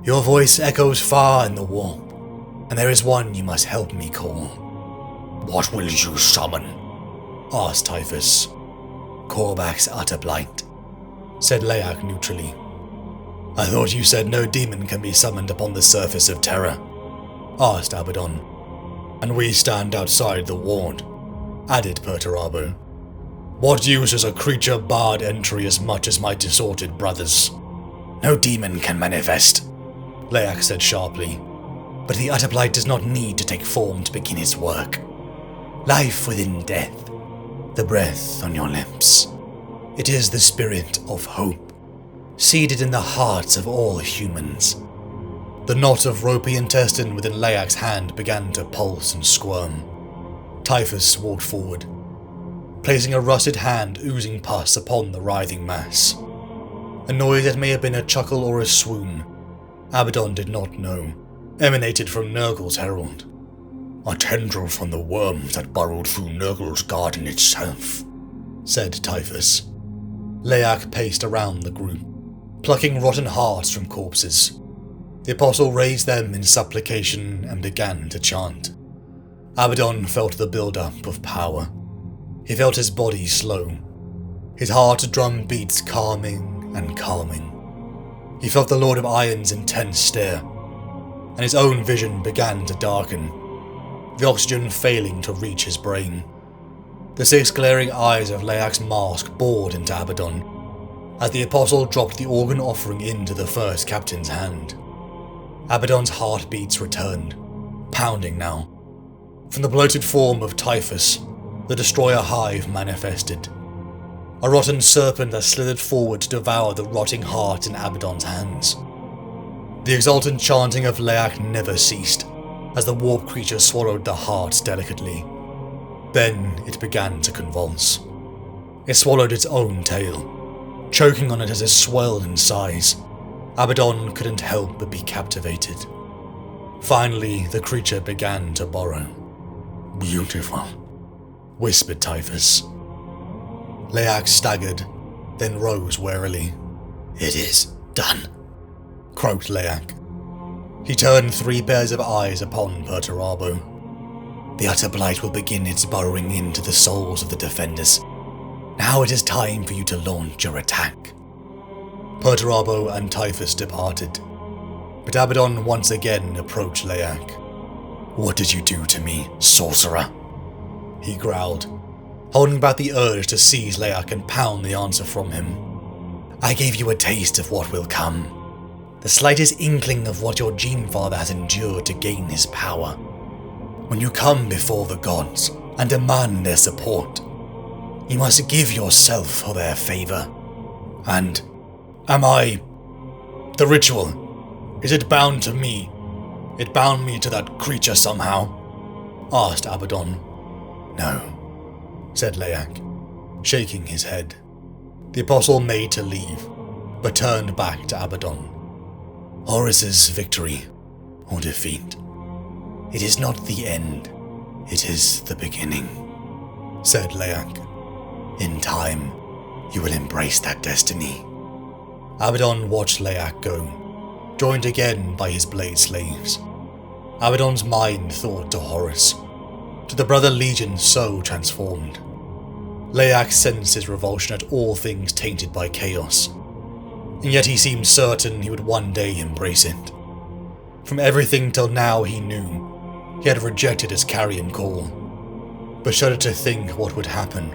Your voice echoes far in the warp, and there is one you must help me call. What will you summon? Asked Typhus. Korvax's utter blight, said Leak neutrally. I thought you said no demon can be summoned upon the surface of Terra, asked Abaddon. And we stand outside the ward, added Perturabo. What use is a creature barred entry as much as my disordered brothers? No demon can manifest, Leak said sharply, but the utter blight does not need to take form to begin his work. Life within death, the breath on your lips. It is the spirit of hope, seated in the hearts of all humans. The knot of ropey intestine within Leak's hand began to pulse and squirm. Typhus walked forward, placing a rusted hand oozing pus upon the writhing mass. A noise that may have been a chuckle or a swoon, Abaddon did not know, emanated from Nurgle's herald. "A tendril from the worms that burrowed through Nurgle's garden itself," said Typhus. Leak paced around the group, plucking rotten hearts from corpses. The apostle raised them in supplication and began to chant. Abaddon felt the build-up of power. He felt his body slow, his heart drum beats calming and calming. He felt the Lord of Iron's intense stare, and his own vision began to darken, the oxygen failing to reach his brain. The 6 glaring eyes of Leak's mask bored into Abaddon, as the apostle dropped the organ offering into the first captain's hand. Abaddon's heartbeats returned, pounding now. From the bloated form of Typhus, the destroyer hive manifested. A rotten serpent that slithered forward to devour the rotting heart in Abaddon's hands. The exultant chanting of Leak never ceased, as the warp creature swallowed the hearts delicately. Then it began to convulse. It swallowed its own tail, choking on it as it swelled in size. Abaddon couldn't help but be captivated. Finally, the creature began to burrow. "Beautiful," whispered Typhus. Leak staggered, then rose warily. "It is done," croaked Leak. He turned 3 pairs of eyes upon Perturabo. "The utter blight will begin its burrowing into the souls of the defenders. Now it is time for you to launch your attack." Perturabo and Typhus departed, but Abaddon once again approached Leak. "What did you do to me, sorcerer?" he growled, holding back the urge to seize Leak and pound the answer from him. "I gave you a taste of what will come. The slightest inkling of what your Gene-Father has endured to gain his power. When you come before the gods and demand their support, you must give yourself for their favor. And am I... the ritual, is it bound to me? It bound me to that creature somehow?" asked Abaddon. "No," said Leak, shaking his head. The apostle made to leave, but turned back to Abaddon. "Horus's victory or defeat. It is not the end, it is the beginning," said Leak. "In time, you will embrace that destiny." Abaddon watched Leak go, joined again by his blade slaves. Abaddon's mind thought to Horus, to the brother legion so transformed. Leak sensed his revulsion at all things tainted by chaos, and yet he seemed certain he would one day embrace it. From everything till now he knew, he had rejected his carrion call, but shuddered to think what would happen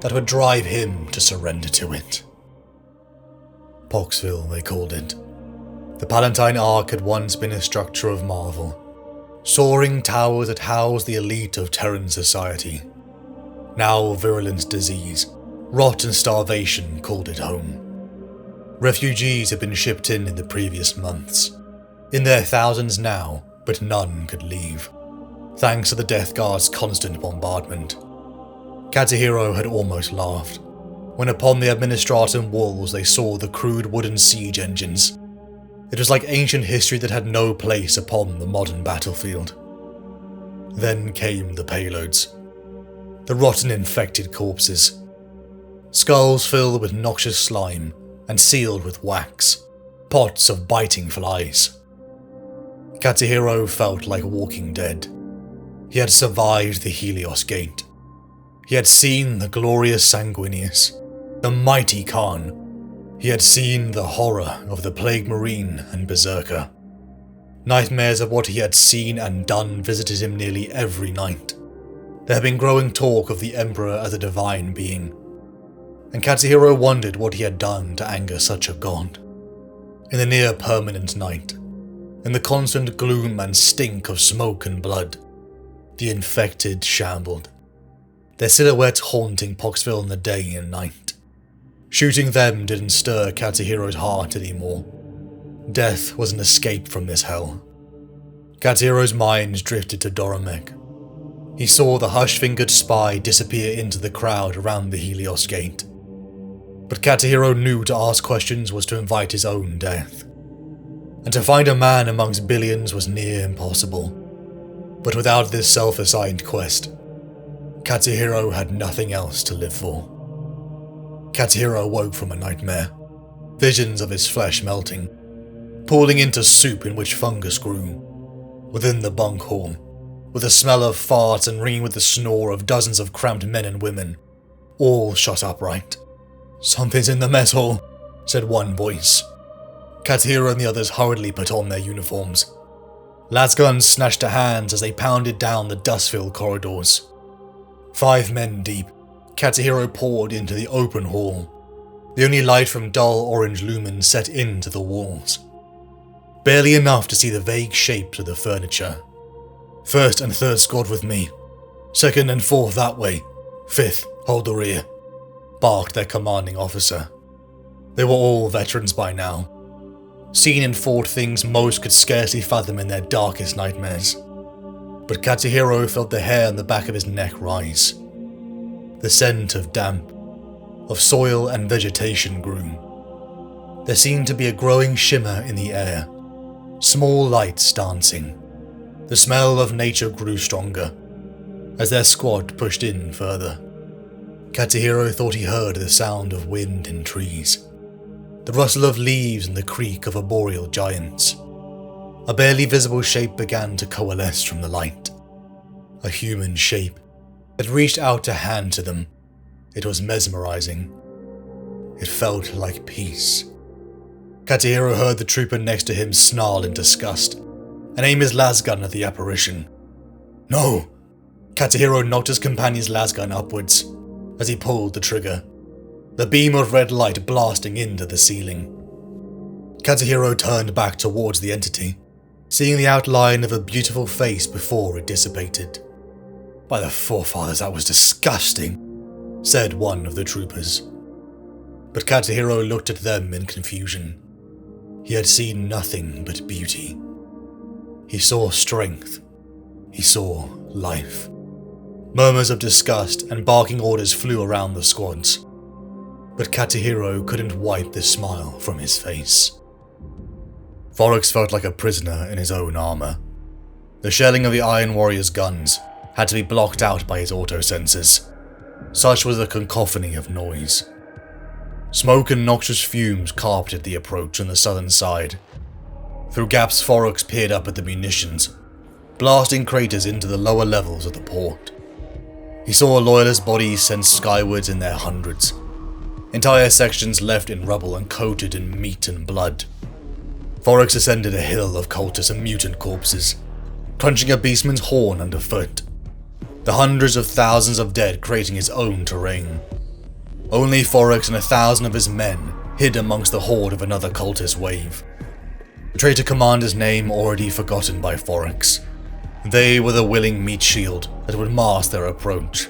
that would drive him to surrender to it. Poxville, they called it. The Palatine Ark had once been a structure of marvel, soaring towers that housed the elite of Terran society. Now virulent disease, rot and starvation called it home. Refugees had been shipped in the previous months, in their thousands now, but none could leave, thanks to the Death Guard's constant bombardment. Katsuhiro had almost laughed, when upon the Administratum walls they saw the crude wooden siege engines. It was like ancient history that had no place upon the modern battlefield. Then came the payloads. The rotten infected corpses. Skulls filled with noxious slime and sealed with wax. Pots of biting flies. Katsuhiro felt like walking dead. He had survived the Helios Gate. He had seen the glorious Sanguinius, the mighty Khan. He had seen the horror of the Plague Marine and Berserker. Nightmares of what he had seen and done visited him nearly every night. There had been growing talk of the Emperor as a divine being, and Katsuhiro wondered what he had done to anger such a god. In the near-permanent night, in the constant gloom and stink of smoke and blood, the infected shambled, their silhouettes haunting Poxville in the day and night. Shooting them didn't stir Katsuhiro's heart anymore. Death was an escape from this hell. Kathiro's mind drifted to Doromek. He saw the hush-fingered spy disappear into the crowd around the Helios Gate. But Katahiro knew to ask questions was to invite his own death. And to find a man amongst billions was near impossible. But without this self-assigned quest, Katahiro had nothing else to live for. Katahiro woke from a nightmare, visions of his flesh melting, pooling into soup in which fungus grew. Within the bunk hall, with the smell of farts and ringing with the snore of dozens of cramped men and women, all shot upright. "Something's in the mess hall," said one voice. Katahiro and the others hurriedly put on their uniforms. Lasguns snatched to hands as they pounded down the dust-filled corridors. 5 men deep, Katahiro poured into the open hall, the only light from dull orange lumens set into the walls. Barely enough to see the vague shapes of the furniture. "First and third squad with me. Second and fourth that way. Fifth, hold the rear," barked their commanding officer. They were all veterans by now. Seen and fought things most could scarcely fathom in their darkest nightmares. But Katahiro felt the hair on the back of his neck rise. The scent of damp, of soil and vegetation grew. There seemed to be a growing shimmer in the air, small lights dancing. The smell of nature grew stronger as their squad pushed in further. Katahiro thought he heard the sound of wind in trees, the rustle of leaves and the creak of arboreal giants. A barely visible shape began to coalesce from the light. A human shape that reached out a hand to them. It was mesmerizing. It felt like peace. Katahiro heard the trooper next to him snarl in disgust and aim his lasgun at the apparition. "No!" Katahiro knocked his companion's lasgun upwards as he pulled the trigger, the beam of red light blasting into the ceiling. Katahiro turned back towards the entity, seeing the outline of a beautiful face before it dissipated. "By the forefathers, that was disgusting," said one of the troopers. But Katahiro looked at them in confusion. He had seen nothing but beauty. He saw strength. He saw life. Murmurs of disgust and barking orders flew around the squads. But Katahiro couldn't wipe the smile from his face. Forex felt like a prisoner in his own armor. The shelling of the Iron Warrior's guns had to be blocked out by his auto-sensors. Such was the cacophony of noise. Smoke and noxious fumes carpeted the approach on the southern side. Through gaps, Forex peered up at the munitions, blasting craters into the lower levels of the port. He saw loyalist bodies sent skywards in their hundreds, entire sections left in rubble and coated in meat and blood. Forex ascended a hill of cultists and mutant corpses, crunching a beastman's horn underfoot, the hundreds of thousands of dead creating his own terrain. Only Forex and 1,000 of his men hid amongst the horde of another cultist wave. The traitor commander's name already forgotten by Forex. They were the willing meat shield that would mask their approach,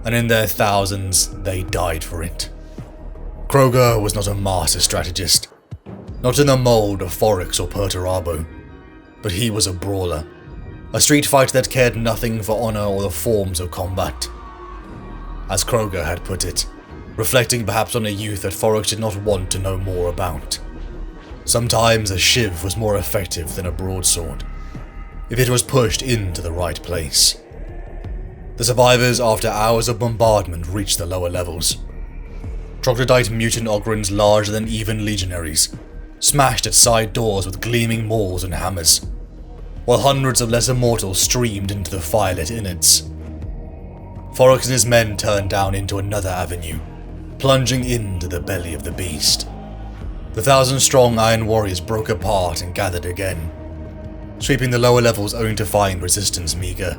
and in their thousands they died for it. Kroger was not a master strategist, not in the mold of Forex or Perturabo, but he was a brawler, a street fighter that cared nothing for honor or the forms of combat. As Kroger had put it, reflecting perhaps on a youth that Forex did not want to know more about. Sometimes a shiv was more effective than a broadsword, if it was pushed into the right place. The survivors, after hours of bombardment, reached the lower levels. Troglodyte mutant ogrins larger than even legionaries smashed at side doors with gleaming mauls and hammers, while hundreds of lesser mortals streamed into the firelit innards. Forex and his men turned down into another avenue, plunging into the belly of the beast. The 1,000-strong Iron Warriors broke apart and gathered again, sweeping the lower levels only to find resistance meager.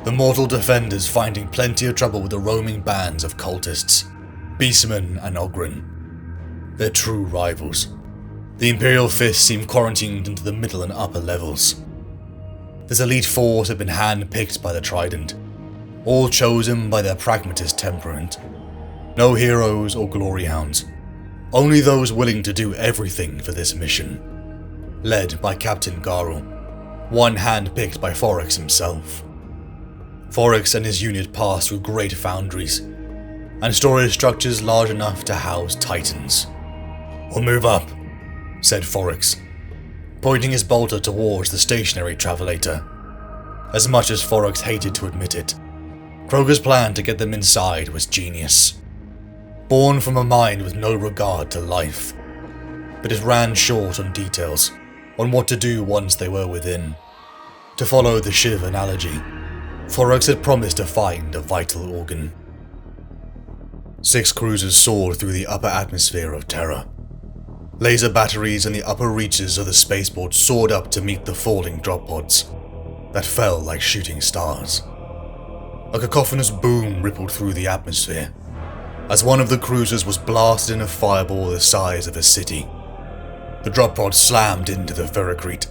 The mortal defenders finding plenty of trouble with the roaming bands of cultists, beastmen and Ogren, their true rivals. The Imperial Fist seemed quarantined into the middle and upper levels. This elite force had been hand-picked by the Trident, all chosen by their pragmatist temperament. No heroes or glory hounds, Only those willing to do everything for this mission, led by Captain Garl, one hand picked by Forex himself. Forex and his unit passed through great foundries, and storage structures large enough to house titans. "We'll move up," said Forex, pointing his bolter towards the stationary travelator. As much as Forex hated to admit it, Kroger's plan to get them inside was genius. Born from a mind with no regard to life, but it ran short on details, on what to do once they were within. To follow the Shiv analogy, Forex had promised to find a vital organ. 6 cruisers soared through the upper atmosphere of Terra. Laser batteries in the upper reaches of the spaceport soared up to meet the falling drop pods that fell like shooting stars. A cacophonous boom rippled through the atmosphere as one of the cruisers was blasted in a fireball the size of a city. The drop pod slammed into the ferrocrete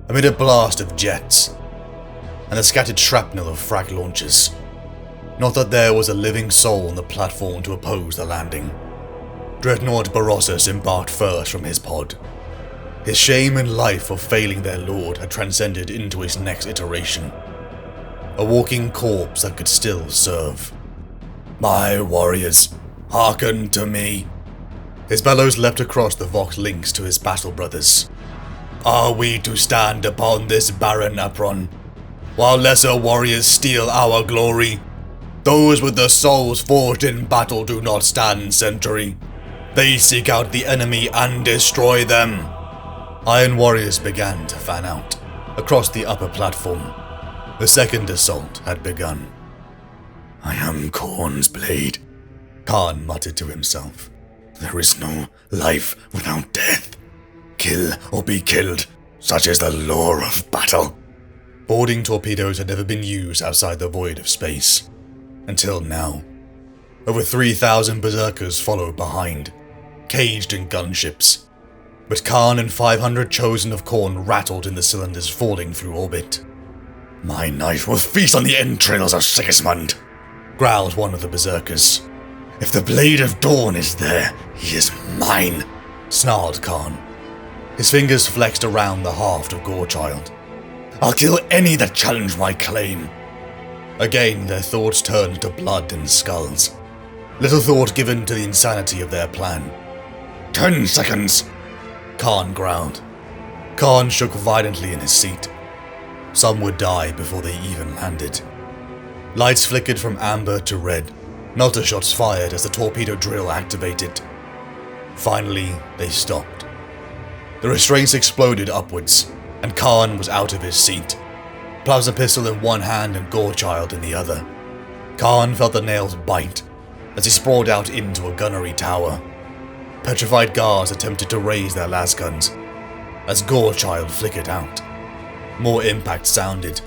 amid a blast of jets and the scattered shrapnel of frag launchers. Not that there was a living soul on the platform to oppose the landing. Dreadnought Barossus embarked first from his pod. His shame and life of failing their lord had transcended into his next iteration. A walking corpse that could still serve. "My warriors, hearken to me." His bellows leapt across the Vox links to his battle brothers. "Are we to stand upon this barren Apron, while lesser warriors steal our glory? Those with the souls forged in battle do not stand sentry. They seek out the enemy and destroy them." Iron warriors began to fan out across the upper platform. The second assault had begun. "I am Khorne's blade," Khan muttered to himself. "There is no life without death. Kill or be killed, such is the law of battle." Boarding torpedoes had never been used outside the void of space. Until now. Over 3,000 berserkers followed behind, caged in gunships. But Khan and 500 chosen of Khorne rattled in the cylinders falling through orbit. "My knife will feast on the entrails of Sigismund," growled one of the berserkers. "If the Blade of Dawn is there, he is mine," snarled Khan. His fingers flexed around the haft of Gorechild. "I'll kill any that challenge my claim." Again, their thoughts turned to blood and skulls. Little thought given to the insanity of their plan. 10 seconds, Khan growled. Khan shook violently in his seat. Some would die before they even landed. Lights flickered from amber to red, melter shots fired as the torpedo drill activated. Finally, they stopped. The restraints exploded upwards, and Khan was out of his seat, plasma pistol in one hand and Gorechild in the other. Khan felt the nails bite as he sprawled out into a gunnery tower. Petrified guards attempted to raise their lasguns as Gorechild flickered out. More impact sounded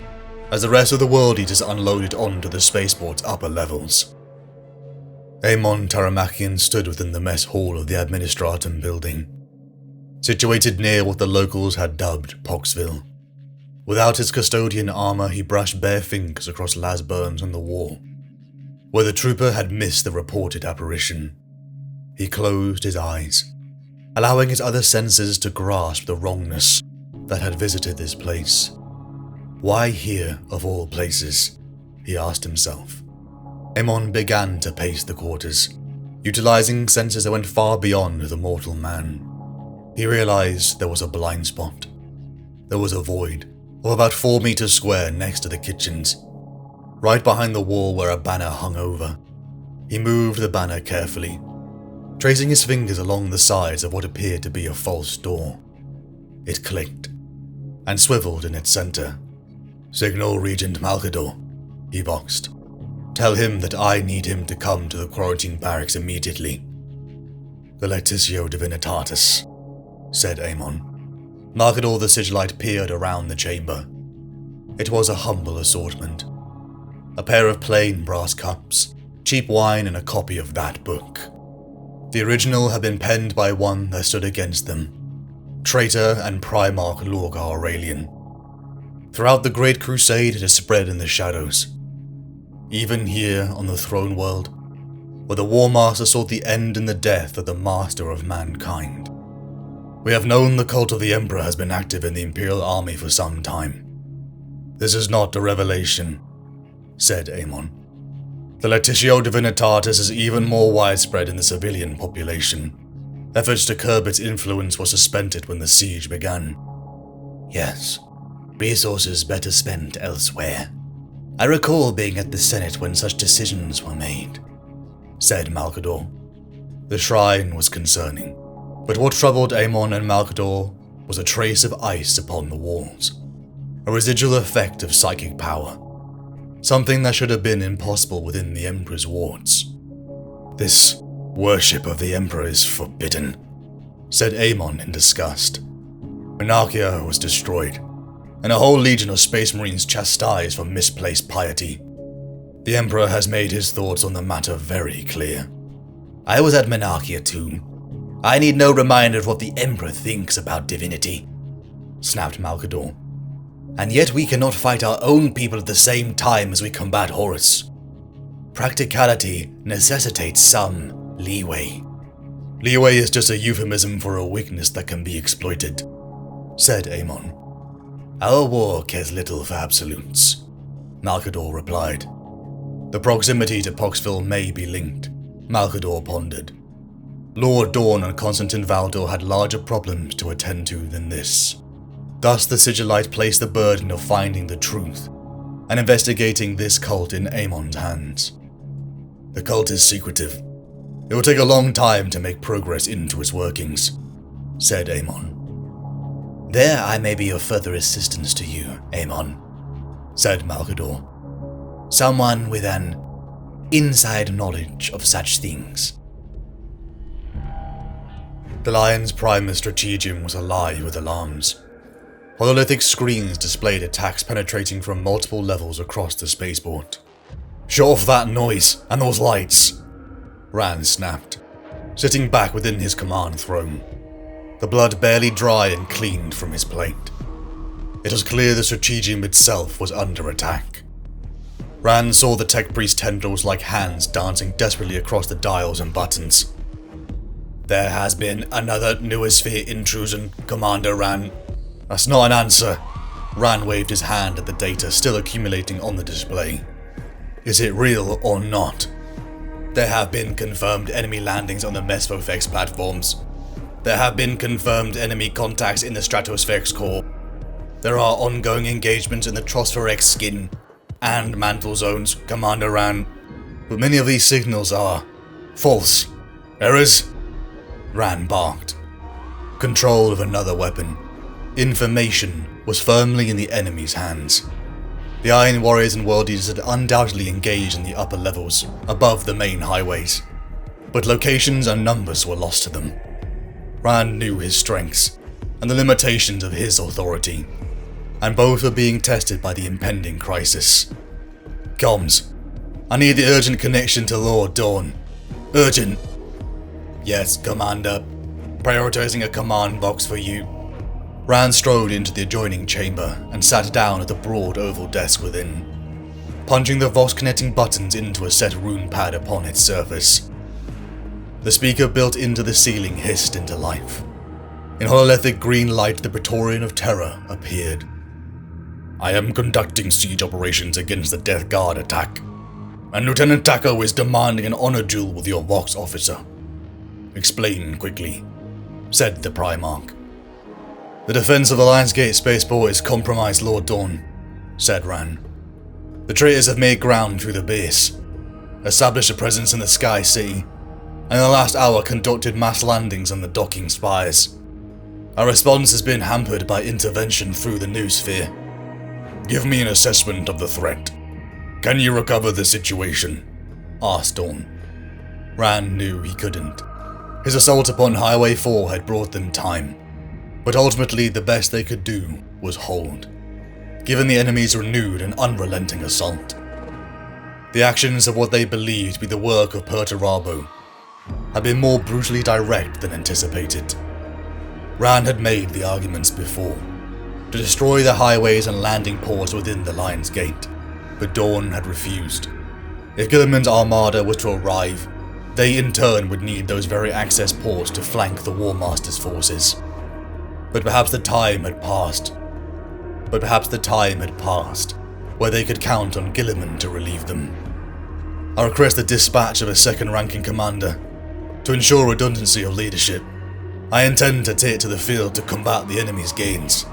as the rest of the World Eaters unloaded onto the spaceport's upper levels. Aemon Taramakian stood within the mess hall of the Administratum building, situated near what the locals had dubbed Poxville. Without his custodian armor, he brushed bare fingers across las burns on the wall, where the trooper had missed the reported apparition. He closed his eyes, allowing his other senses to grasp the wrongness that had visited this place. Why here, of all places? He asked himself. Aemon began to pace the quarters, utilizing senses that went far beyond the mortal man. He realized there was a blind spot. There was a void of about 4 meters square next to the kitchens, right behind the wall where a banner hung over. He moved the banner carefully, tracing his fingers along the sides of what appeared to be a false door. It clicked and swiveled in its center. "Signal Regent Malkador," he boxed. "Tell him that I need him to come to the quarantine barracks immediately." "Delectitio Divinitatis," said Aemon. Malkador the Sigillite peered around the chamber. It was a humble assortment. A pair of plain brass cups, cheap wine, and a copy of that book. The original had been penned by one that stood against them, traitor and Primarch Lorgar Aurelian. Throughout the Great Crusade it had spread in the shadows. Even here on the throne world, where the War Master sought the end and the death of the Master of Mankind. We have known the cult of the Emperor has been active in the Imperial Army for some time. This is not a revelation, said Amon. The Laetitio Divinitatis is even more widespread in the civilian population. Efforts to curb its influence were suspended when the siege began. Yes, resources better spent elsewhere. I recall being at the Senate when such decisions were made, said Malcador. The shrine was concerning, but what troubled Amon and Malcador was a trace of ice upon the walls, a residual effect of psychic power, something that should have been impossible within the Emperor's wards. This worship of the Emperor is forbidden, said Amon in disgust. Monarchia was destroyed, and a whole legion of Space Marines chastised for misplaced piety. The Emperor has made his thoughts on the matter very clear. I was at Monarchia too. I need no reminder of what the Emperor thinks about divinity, snapped Malcador. And yet we cannot fight our own people at the same time as we combat Horus. Practicality necessitates some leeway. Leeway is just a euphemism for a weakness that can be exploited, said Amon. Our war cares little for absolutes, Malcador replied. The proximity to Poxville may be linked, Malcador pondered. Lord Dawn and Constantine Valdor had larger problems to attend to than this. Thus the Sigillite placed the burden of finding the truth and investigating this cult in Amon's hands. The cult is secretive. It will take a long time to make progress into its workings, said Amon. There I may be of further assistance to you, Amon, said Malcador. Someone with an inside knowledge of such things. The Lion's Primus Strategium was alive with alarms. Hololithic screens displayed attacks penetrating from multiple levels across the spaceport. Shut off that noise and those lights, Rand snapped, sitting back within his command throne, the blood barely dry and cleaned from his plate. It was clear the Strategium itself was under attack. Rand saw the tech priest tendrils like hands dancing desperately across the dials and buttons. There has been another noosphere intrusion, Commander Rand. That's not an answer. Rand waved his hand at the data still accumulating on the display. Is it real or not? There have been confirmed enemy landings on the Mesophex platforms. There have been confirmed enemy contacts in the Stratospherics core. There are ongoing engagements in the Trospherex skin and mantle zones, Commander Rand. But many of these signals are false. Errors? Rand barked. Control of another weapon. Information was firmly in the enemy's hands. The Iron Warriors and World Eaters had undoubtedly engaged in the upper levels, above the main highways, but locations and numbers were lost to them. Rand knew his strengths, and the limitations of his authority, and both were being tested by the impending crisis. Comms. I need the urgent connection to Lord Dawn. Urgent. Yes, Commander. Prioritizing a command box for you. Rand strode into the adjoining chamber and sat down at the broad oval desk within, punching the Vox connecting buttons into a set rune pad upon its surface. The speaker built into the ceiling hissed into life. In hololithic green light, the Praetorian of Terra appeared. I am conducting siege operations against the Death Guard attack, and Lieutenant Taco is demanding an honor duel with your Vox officer. Explain quickly, said the Primarch. The defense of the Lionsgate spaceport is compromised, Lord Dawn, said Rand. The traitors have made ground through the base, established a presence in the Sky City, and in the last hour conducted mass landings on the docking spires. Our response has been hampered by intervention through the noosphere. Give me an assessment of the threat. Can you recover the situation? Asked Dawn. Rand knew he couldn't. His assault upon Highway 4 had brought them time, but ultimately the best they could do was hold, given the enemy's renewed and unrelenting assault. The actions of what they believed to be the work of Perturabo had been more brutally direct than anticipated. Rand had made the arguments before, to destroy the highways and landing ports within the Lion's Gate, but Dawn had refused. If Gilliman's armada was to arrive, They in turn would need those very access ports to flank the War Master's forces. But perhaps the time had passed where they could count on Gilliman to relieve them. I request the dispatch of a second-ranking commander. To ensure redundancy of leadership, I intend to take to the field to combat the enemy's gains.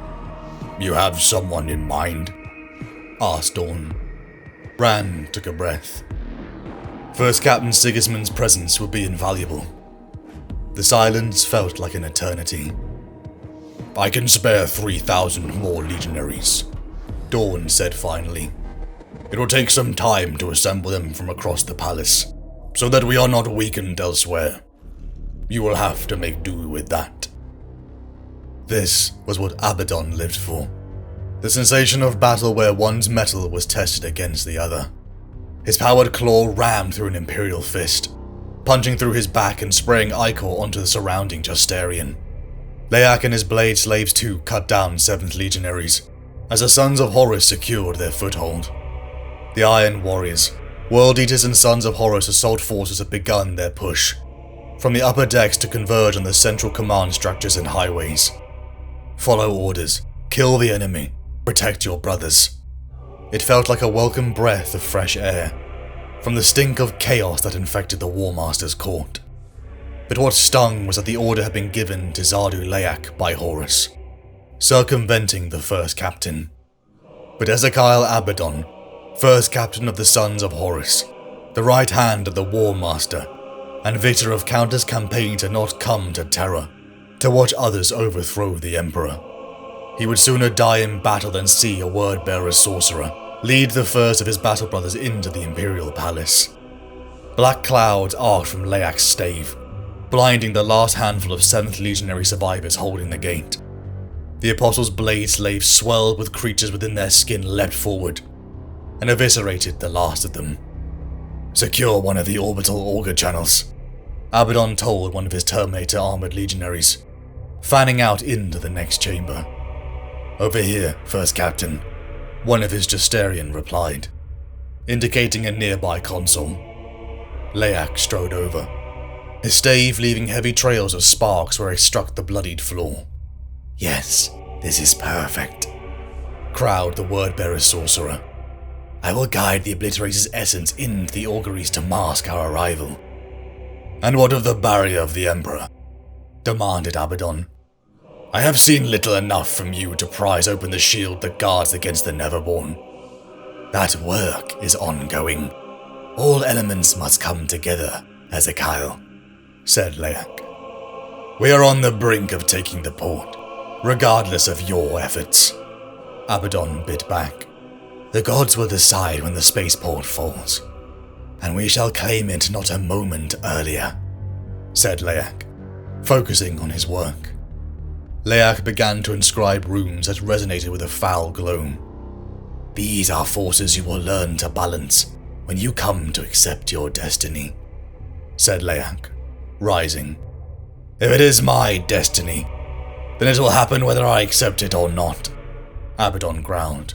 You have someone in mind? Asked Dawn. Rand took a breath. First Captain Sigismund's presence would be invaluable. The silence felt like an eternity. I can spare 3,000 more legionaries, Dawn said finally. It will take some time to assemble them from across the palace, so that we are not weakened elsewhere. You will have to make do with that. This was what Abaddon lived for. The sensation of battle where one's mettle was tested against the other. His powered claw rammed through an Imperial fist, punching through his back and spraying ichor onto the surrounding Justarian. Leyak and his blade slaves too cut down 7th Legionaries, as the Sons of Horus secured their foothold. The Iron Warriors, World Eaters and Sons of Horus assault forces had begun their push, from the upper decks to converge on the central command structures and highways. Follow orders, kill the enemy, protect your brothers. It felt like a welcome breath of fresh air, from the stink of chaos that infected the War Master's court. But what stung was that the order had been given to Zardu Leyak by Horus, circumventing the first captain. But Ezekiel Abaddon, first captain of the Sons of Horus, the right hand of the War Master, and victor of countless campaigns had not come to Terra, to watch others overthrow the Emperor. He would sooner die in battle than see a word-bearer sorcerer lead the first of his battle brothers into the Imperial Palace. Black clouds arced from Leyak's stave, blinding the last handful of 7th Legionary survivors holding the gate. The Apostles' blade slaves swelled with creatures within their skin leapt forward, and eviscerated the last of them. Secure one of the orbital auger channels, Abaddon told one of his Terminator armored legionaries, fanning out into the next chamber. Over here, First Captain, one of his Justarian replied, indicating a nearby console. Leyak strode over, his stave leaving heavy trails of sparks where it struck the bloodied floor. Yes, this is perfect, crowed the word-bearer sorcerer. I will guide the Obliterator's essence into the auguries to mask our arrival. And what of the barrier of the Emperor? Demanded Abaddon. I have seen little enough from you to prise open the shield that guards against the Neverborn. That work is ongoing. All elements must come together, Ezekiel, said Leyak. We are on the brink of taking the port, regardless of your efforts. Abaddon bit back. The gods will decide when the spaceport falls, and we shall claim it not a moment earlier, said Leyak, focusing on his work. Leyak began to inscribe runes that resonated with a foul glow. These are forces you will learn to balance when you come to accept your destiny, said Leyak, rising. If it is my destiny, then it will happen whether I accept it or not, Abaddon growled.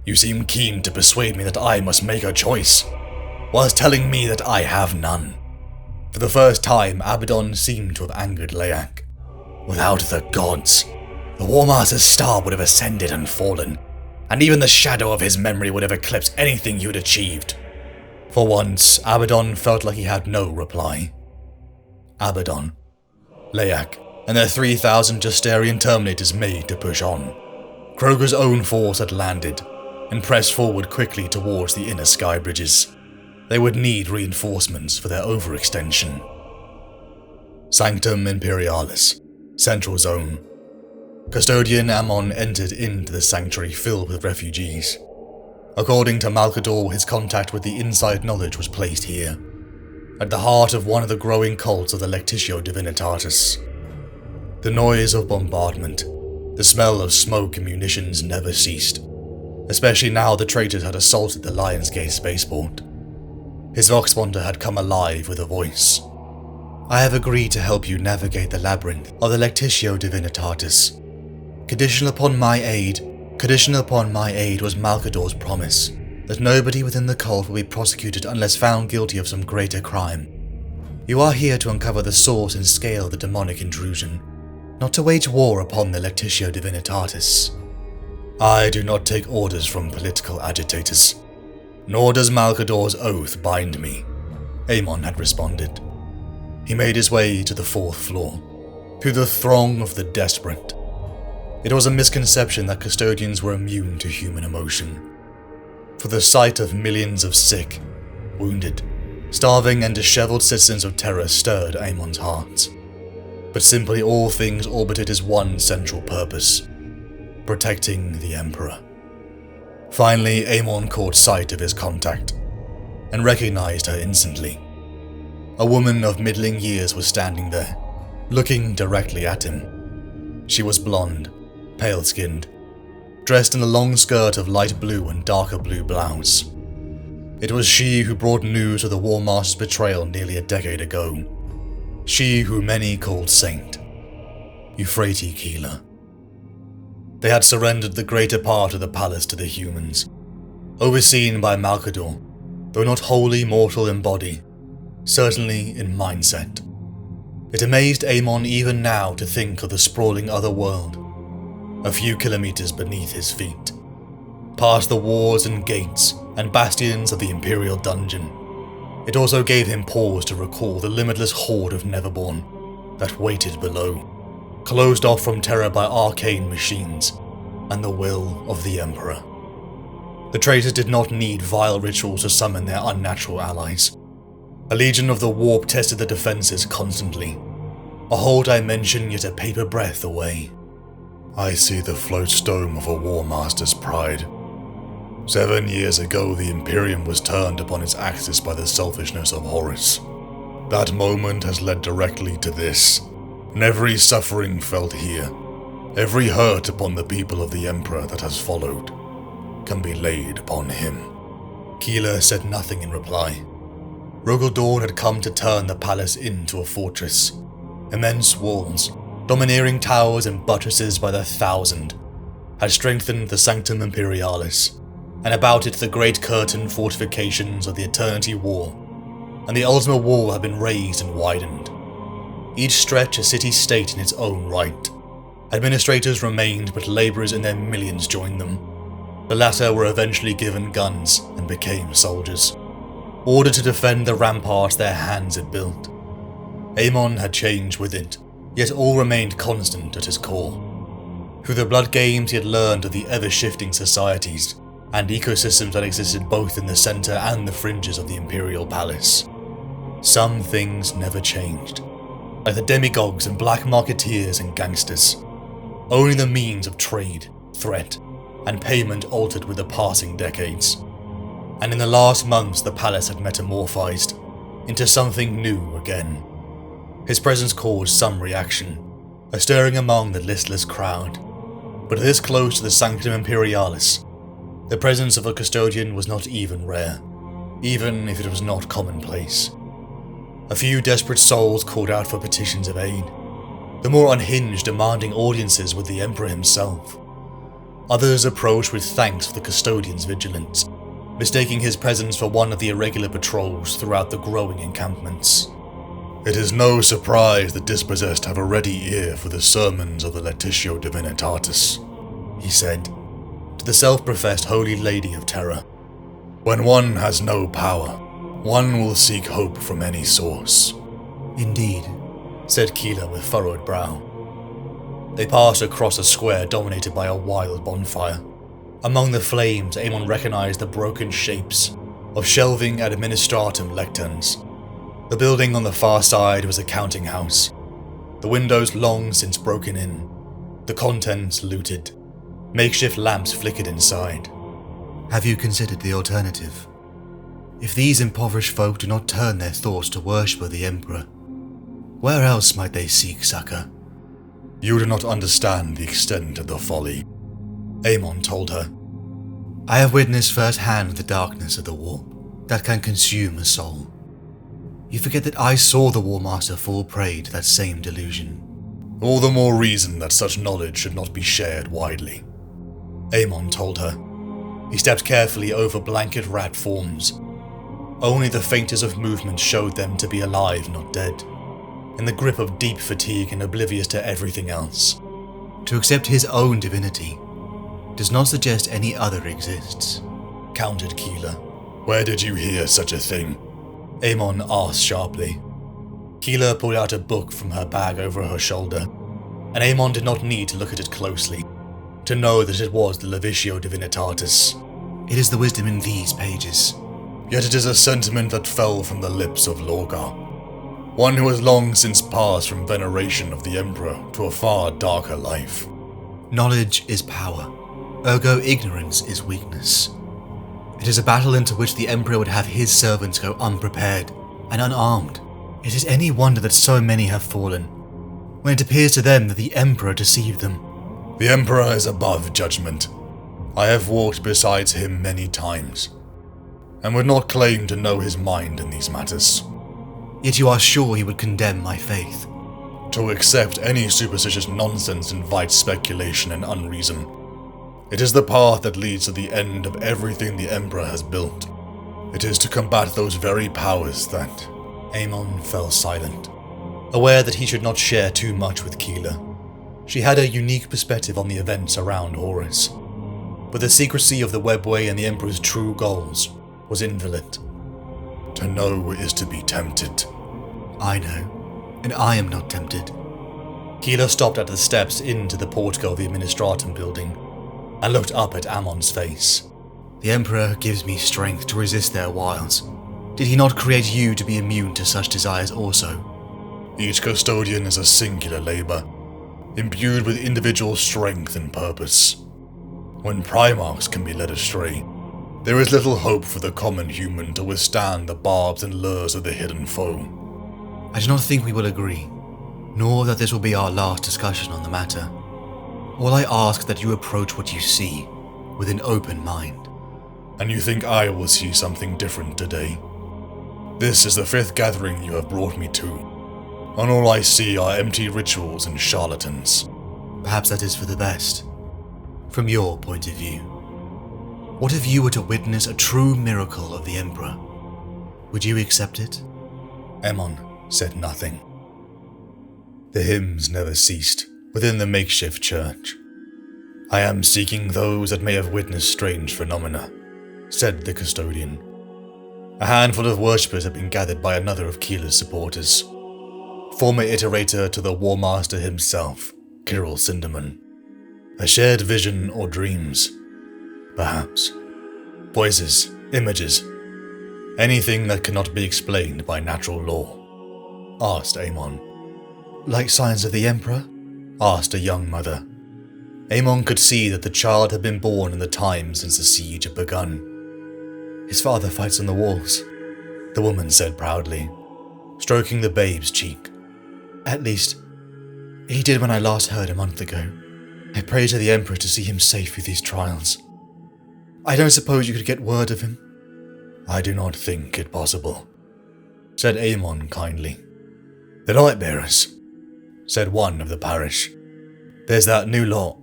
You seem keen to persuade me that I must make a choice, whilst telling me that I have none. For the first time, Abaddon seemed to have angered Leyak. Without the gods, the War Master's star would have ascended and fallen, and even the shadow of his memory would have eclipsed anything you had achieved. For once, Abaddon felt like he had no reply. Abaddon, Leyak, and their 3,000 Justarian Terminators made to push on. Kroger's own force had landed, and pressed forward quickly towards the inner sky bridges. They would need reinforcements for their overextension. Sanctum Imperialis, Central Zone. Custodian Ammon entered into the sanctuary filled with refugees. According to Malkador, his contact with the inside knowledge was placed here, at the heart of one of the growing cults of the Lectitio Divinitatis. The noise of bombardment, the smell of smoke and munitions never ceased, especially now the traitors had assaulted the Lionsgate spaceport. His Voxponder had come alive with a voice. I have agreed to help you navigate the labyrinth of the Lectitio Divinitatis. Conditional upon my aid was Malkador's promise that nobody within the cult will be prosecuted unless found guilty of some greater crime. You are here to uncover the source and scale of the demonic intrusion, not to wage war upon the Lectitio Divinitatis. I do not take orders from political agitators, nor does Malcador's oath bind me, Aemon had responded. He made his way to the 4th floor, through the throng of the desperate. It was a misconception that custodians were immune to human emotion, for the sight of millions of sick, wounded, starving and disheveled citizens of Terra stirred Aemon's heart. But simply all things orbited his one central purpose: protecting the Emperor. Finally, Aemon caught sight of his contact, and recognized her instantly. A woman of middling years was standing there, looking directly at him. She was blonde, pale-skinned, dressed in a long skirt of light blue and darker blue blouse. It was she who brought news of the War Master's betrayal nearly a decade ago. She who many called Saint, Euphrates Keeler. They had surrendered the greater part of the palace to the humans, overseen by Malcador, though not wholly mortal in body, certainly in mindset. It amazed Aemon even now to think of the sprawling other world, a few kilometers beneath his feet, past the walls and gates and bastions of the Imperial dungeon. It also gave him pause to recall the limitless horde of Neverborn that waited below, closed off from Terra by arcane machines and the will of the Emperor. The traitors did not need vile rituals to summon their unnatural allies. A legion of the warp tested the defenses constantly, a whole dimension yet a paper breath away. I see the float dome of a War Master's pride. 7 years ago, the Imperium was turned upon its axis by the selfishness of Horus. That moment has led directly to this, and every suffering felt here, every hurt upon the people of the Emperor that has followed, can be laid upon him. Keeler said nothing in reply. Rogel Dawn had come to turn the palace into a fortress. Immense walls, domineering towers and buttresses by the thousand, had strengthened the Sanctum Imperialis, and about it the great curtain fortifications of the Eternity Wall, and the Ultima Wall had been raised and widened. Each stretch a city-state in its own right. Administrators remained, but labourers in their millions joined them. The latter were eventually given guns and became soldiers, ordered to defend the ramparts their hands had built. Aemon had changed with it, yet all remained constant at his core. Through the blood games he had learned of the ever-shifting societies and ecosystems that existed both in the centre and the fringes of the Imperial Palace. Some things never changed, like the demagogues and black marketeers and gangsters. Only the means of trade, threat, and payment altered with the passing decades. And in the last months the palace had metamorphosed into something new again. His presence caused some reaction, a stirring among the listless crowd. But this close to the Sanctum Imperialis, the presence of a custodian was not even rare, even if it was not commonplace. A few desperate souls called out for petitions of aid, the more unhinged demanding audiences with the Emperor himself. Others approached with thanks for the custodian's vigilance, mistaking his presence for one of the irregular patrols throughout the growing encampments. It is no surprise the dispossessed have a ready ear for the sermons of the Lectitio Divinitatis, he said, to the self-professed Holy Lady of Terra. When one has no power, one will seek hope from any source. Indeed, said Keeler with furrowed brow. They passed across a square dominated by a wild bonfire. Among the flames, Aemon recognized the broken shapes of shelving administratum lecterns. The building on the far side was a counting house, the windows long since broken in, the contents looted. Makeshift lamps flickered inside. Have you considered the alternative? If these impoverished folk do not turn their thoughts to worship of the Emperor, where else might they seek succor? You do not understand the extent of the folly, Aemon told her. I have witnessed firsthand the darkness of the warp that can consume a soul. You forget that I saw the War Master fall prey to that same delusion. All the more reason that such knowledge should not be shared widely, Aemon told her. He stepped carefully over blanket-wrapped forms. Only the faintest of movement showed them to be alive, not dead, in the grip of deep fatigue and oblivious to everything else. To accept his own divinity does not suggest any other exists, countered Keeler. Where did you hear such a thing? Amon asked sharply. Keeler pulled out a book from her bag over her shoulder, and Amon did not need to look at it closely to know that it was the Levicio Divinitatis. It is the wisdom in these pages. Yet it is a sentiment that fell from the lips of Lorgar, one who has long since passed from veneration of the Emperor to a far darker life. Knowledge is power, ergo ignorance is weakness. It is a battle into which the Emperor would have his servants go unprepared and unarmed. It is any wonder that so many have fallen, when it appears to them that the Emperor deceived them. The Emperor is above judgment. I have walked beside him many times, and would not claim to know his mind in these matters. Yet you are sure he would condemn my faith? To accept any superstitious nonsense invites speculation and unreason. It is the path that leads to the end of everything the Emperor has built. It is to combat those very powers that... Amon fell silent, aware that he should not share too much with Keeler. She had a unique perspective on the events around Horus, but the secrecy of the webway and the Emperor's true goals was inviolate. To know is to be tempted. I know, and I am not tempted. Keeler stopped at the steps into the portico of the Administratum building and looked up at Amon's face. The Emperor gives me strength to resist their wiles. Did he not create you to be immune to such desires also? Each custodian is a singular labor, imbued with individual strength and purpose. When Primarchs can be led astray, there is little hope for the common human to withstand the barbs and lures of the hidden foe. I do not think we will agree, nor that this will be our last discussion on the matter. All I ask that you approach what you see with an open mind. And you think I will see something different today? This is the 5th gathering you have brought me to, and all I see are empty rituals and charlatans. Perhaps that is for the best, from your point of view. What if you were to witness a true miracle of the Emperor? Would you accept it? Amon said nothing. The hymns never ceased within the makeshift church. I am seeking those that may have witnessed strange phenomena, said the custodian. A handful of worshippers had been gathered by another of Keeler's supporters, former iterator to the War Master himself, Kirill Sinderman. A shared vision or dreams, perhaps. Voices, images, anything that cannot be explained by natural law, asked Amon. Like signs of the Emperor? Asked a young mother. Amon could see that the child had been born in the time since the siege had begun. His father fights on the walls, the woman said proudly, stroking the babe's cheek. At least, he did when I last heard a month ago. I pray to the Emperor to see him safe through these trials. I don't suppose you could get word of him? I do not think it possible, said Amon kindly. The Lightbearers, said one of the parish. There's that new lot,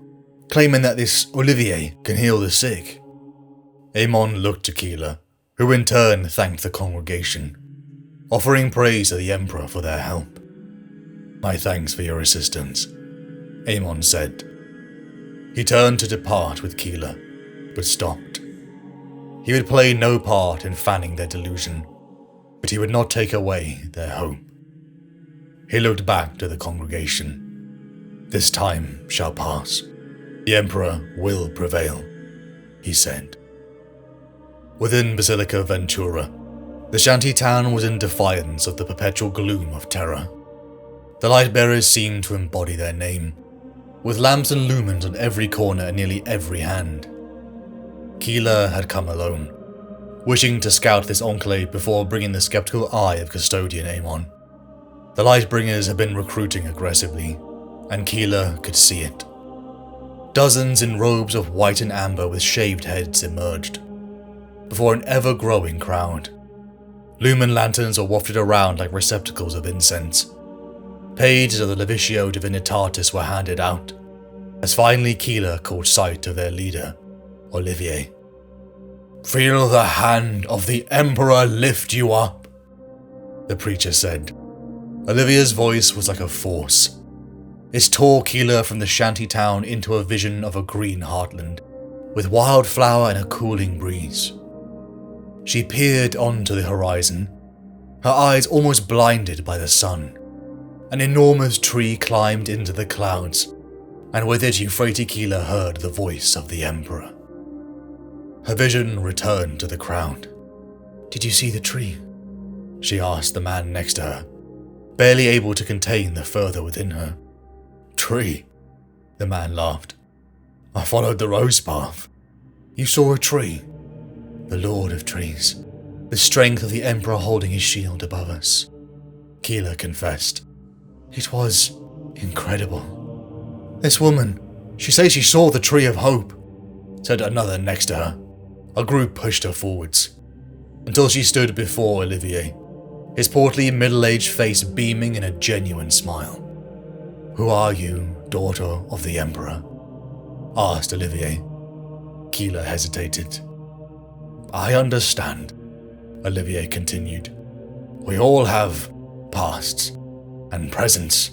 claiming that this Olivier can heal the sick. Amon looked to Keeler, who in turn thanked the congregation, offering praise to the Emperor for their help. My thanks for your assistance, Amon said. He turned to depart with Keeler, but stopped. He would play no part in fanning their delusion, but he would not take away their hope. He looked back to the congregation. This time shall pass. The Emperor will prevail, he said. Within Basilica Ventura, the shanty town was in defiance of the perpetual gloom of Terra. The Lightbearers seemed to embody their name, with lamps and lumens on every corner and nearly every hand. Keeler had come alone, wishing to scout this enclave before bringing the skeptical eye of Custodian Amon. The Lightbringers had been recruiting aggressively, and Keeler could see it. Dozens in robes of white and amber with shaved heads emerged, before an ever-growing crowd. Lumen lanterns were wafted around like receptacles of incense. Pages of the Levicio Divinitatis were handed out, as finally Keeler caught sight of their leader, Olivier. Feel the hand of the Emperor lift you up, the preacher said. Olivia's voice was like a force. It tore Keeler from the shanty town into a vision of a green heartland, with wildflower and a cooling breeze. She peered onto the horizon, her eyes almost blinded by the sun. An enormous tree climbed into the clouds, and with it Euphrates Keeler heard the voice of the Emperor. Her vision returned to the crowd. "Did you see the tree?" she asked the man next to her, barely able to contain the fervor within her. "Tree?" the man laughed. "I followed the rose path." "You saw a tree?" "The Lord of Trees. The strength of the Emperor holding his shield above us," Keeler confessed. "It was incredible." "This woman, she says she saw the Tree of Hope," said another next to her. A group pushed her forwards, until she stood before Olivier, his portly middle-aged face beaming in a genuine smile. "Who are you, daughter of the Emperor?" asked Olivier. Keeler hesitated. "I understand," Olivier continued. "We all have pasts and presents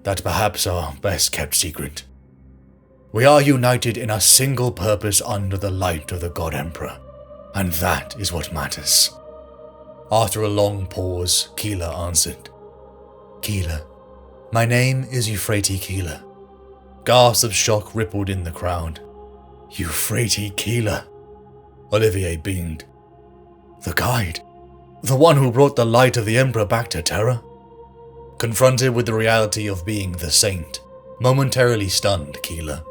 that perhaps are best kept secret. We are united in a single purpose under the light of the God Emperor, and that is what matters." After a long pause, Keeler answered. "Keeler. My name is Euphrates Keeler." Gasps of shock rippled in the crowd. "Euphrates Keeler," Olivier beamed. "The guide. The one who brought the light of the Emperor back to Terra?" Confronted with the reality of being the saint, momentarily stunned Keeler.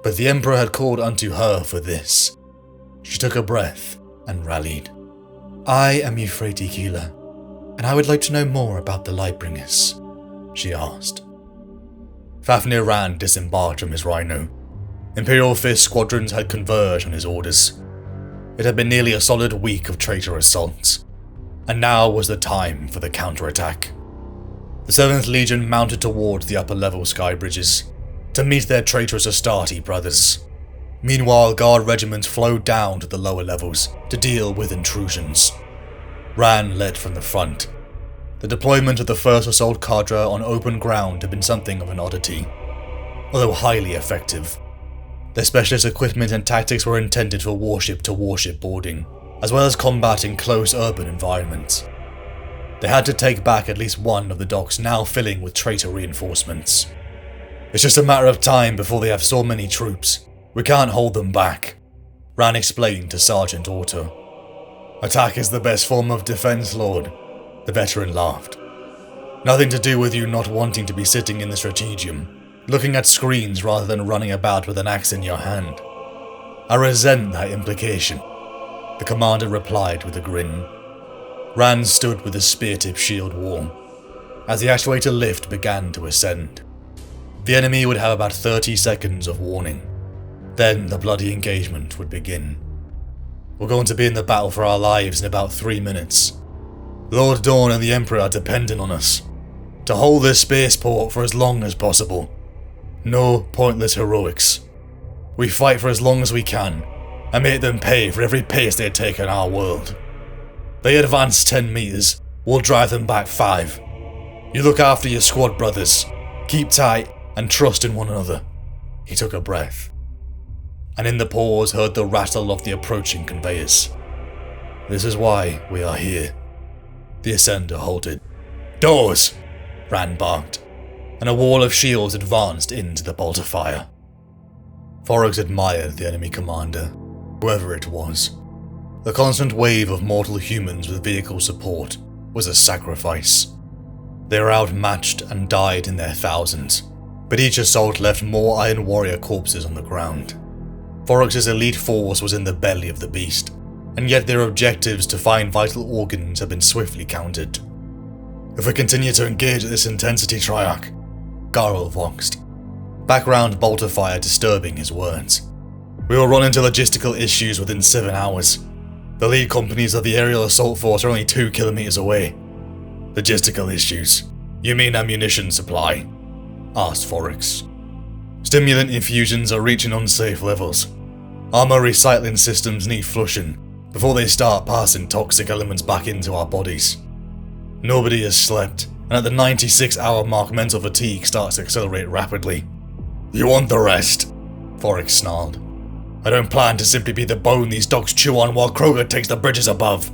But the Emperor had called unto her for this. She took a breath and rallied. "I am Euphrates Keeler, and I would like to know more about the Lightbringers," she asked. Fafnir Rand disembarked from his rhino. Imperial Fist squadrons had converged on his orders. It had been nearly a solid week of traitor assaults, and now was the time for the counterattack. The 7th Legion mounted towards the upper-level sky bridges to meet their traitorous Astarte brothers. Meanwhile, guard regiments flowed down to the lower levels to deal with intrusions. Ran led from the front. The deployment of the 1st Assault Cadre on open ground had been something of an oddity, although highly effective. Their specialist equipment and tactics were intended for warship-to-warship boarding, as well as combat in close urban environments. They had to take back at least one of the docks now filling with traitor reinforcements. "It's just a matter of time before they have so many troops. We can't hold them back," Ran explained to Sergeant Otto. "Attack is the best form of defense, Lord," the veteran laughed. "Nothing to do with you not wanting to be sitting in the strategium, looking at screens rather than running about with an axe in your hand. I resent that implication," the commander replied with a grin. Rand stood with the spear-tip shield wall, as the actuator lift began to ascend. The enemy would have about 30 seconds of warning. Then the bloody engagement would begin. "We're going to be in the battle for our lives in about 3 minutes. Lord Dawn and the Emperor are dependent on us to hold this spaceport for as long as possible. No pointless heroics. We fight for as long as we can, and make them pay for every pace they take in our world. They advance 10 meters, we'll drive them back 5. You look after your squad brothers, keep tight, and trust in one another." He took a breath, and in the pause heard the rattle of the approaching conveyors. "This is why we are here." The ascender halted. "Doors!" Rand barked, and a wall of shields advanced into the bolt of fire. Forex admired the enemy commander, whoever it was. The constant wave of mortal humans with vehicle support was a sacrifice. They were outmatched and died in their thousands, but each assault left more Iron Warrior corpses on the ground. Forex's elite force was in the belly of the beast, and yet their objectives to find vital organs had been swiftly countered. "If we continue to engage at this intensity, Triarch," Garl voxed, background bolt of fire disturbing his words, "we will run into logistical issues within 7 hours. The lead companies of the aerial assault force are only 2 kilometers away." "Logistical issues? You mean ammunition supply?" asked Forex. "Stimulant infusions are reaching unsafe levels. Armor recycling systems need flushing before they start passing toxic elements back into our bodies. Nobody has slept, and at the 96-hour mark mental fatigue starts to accelerate rapidly. You want the rest? Forex snarled. I don't plan to simply be the bone these dogs chew on while Kroger takes the bridges above.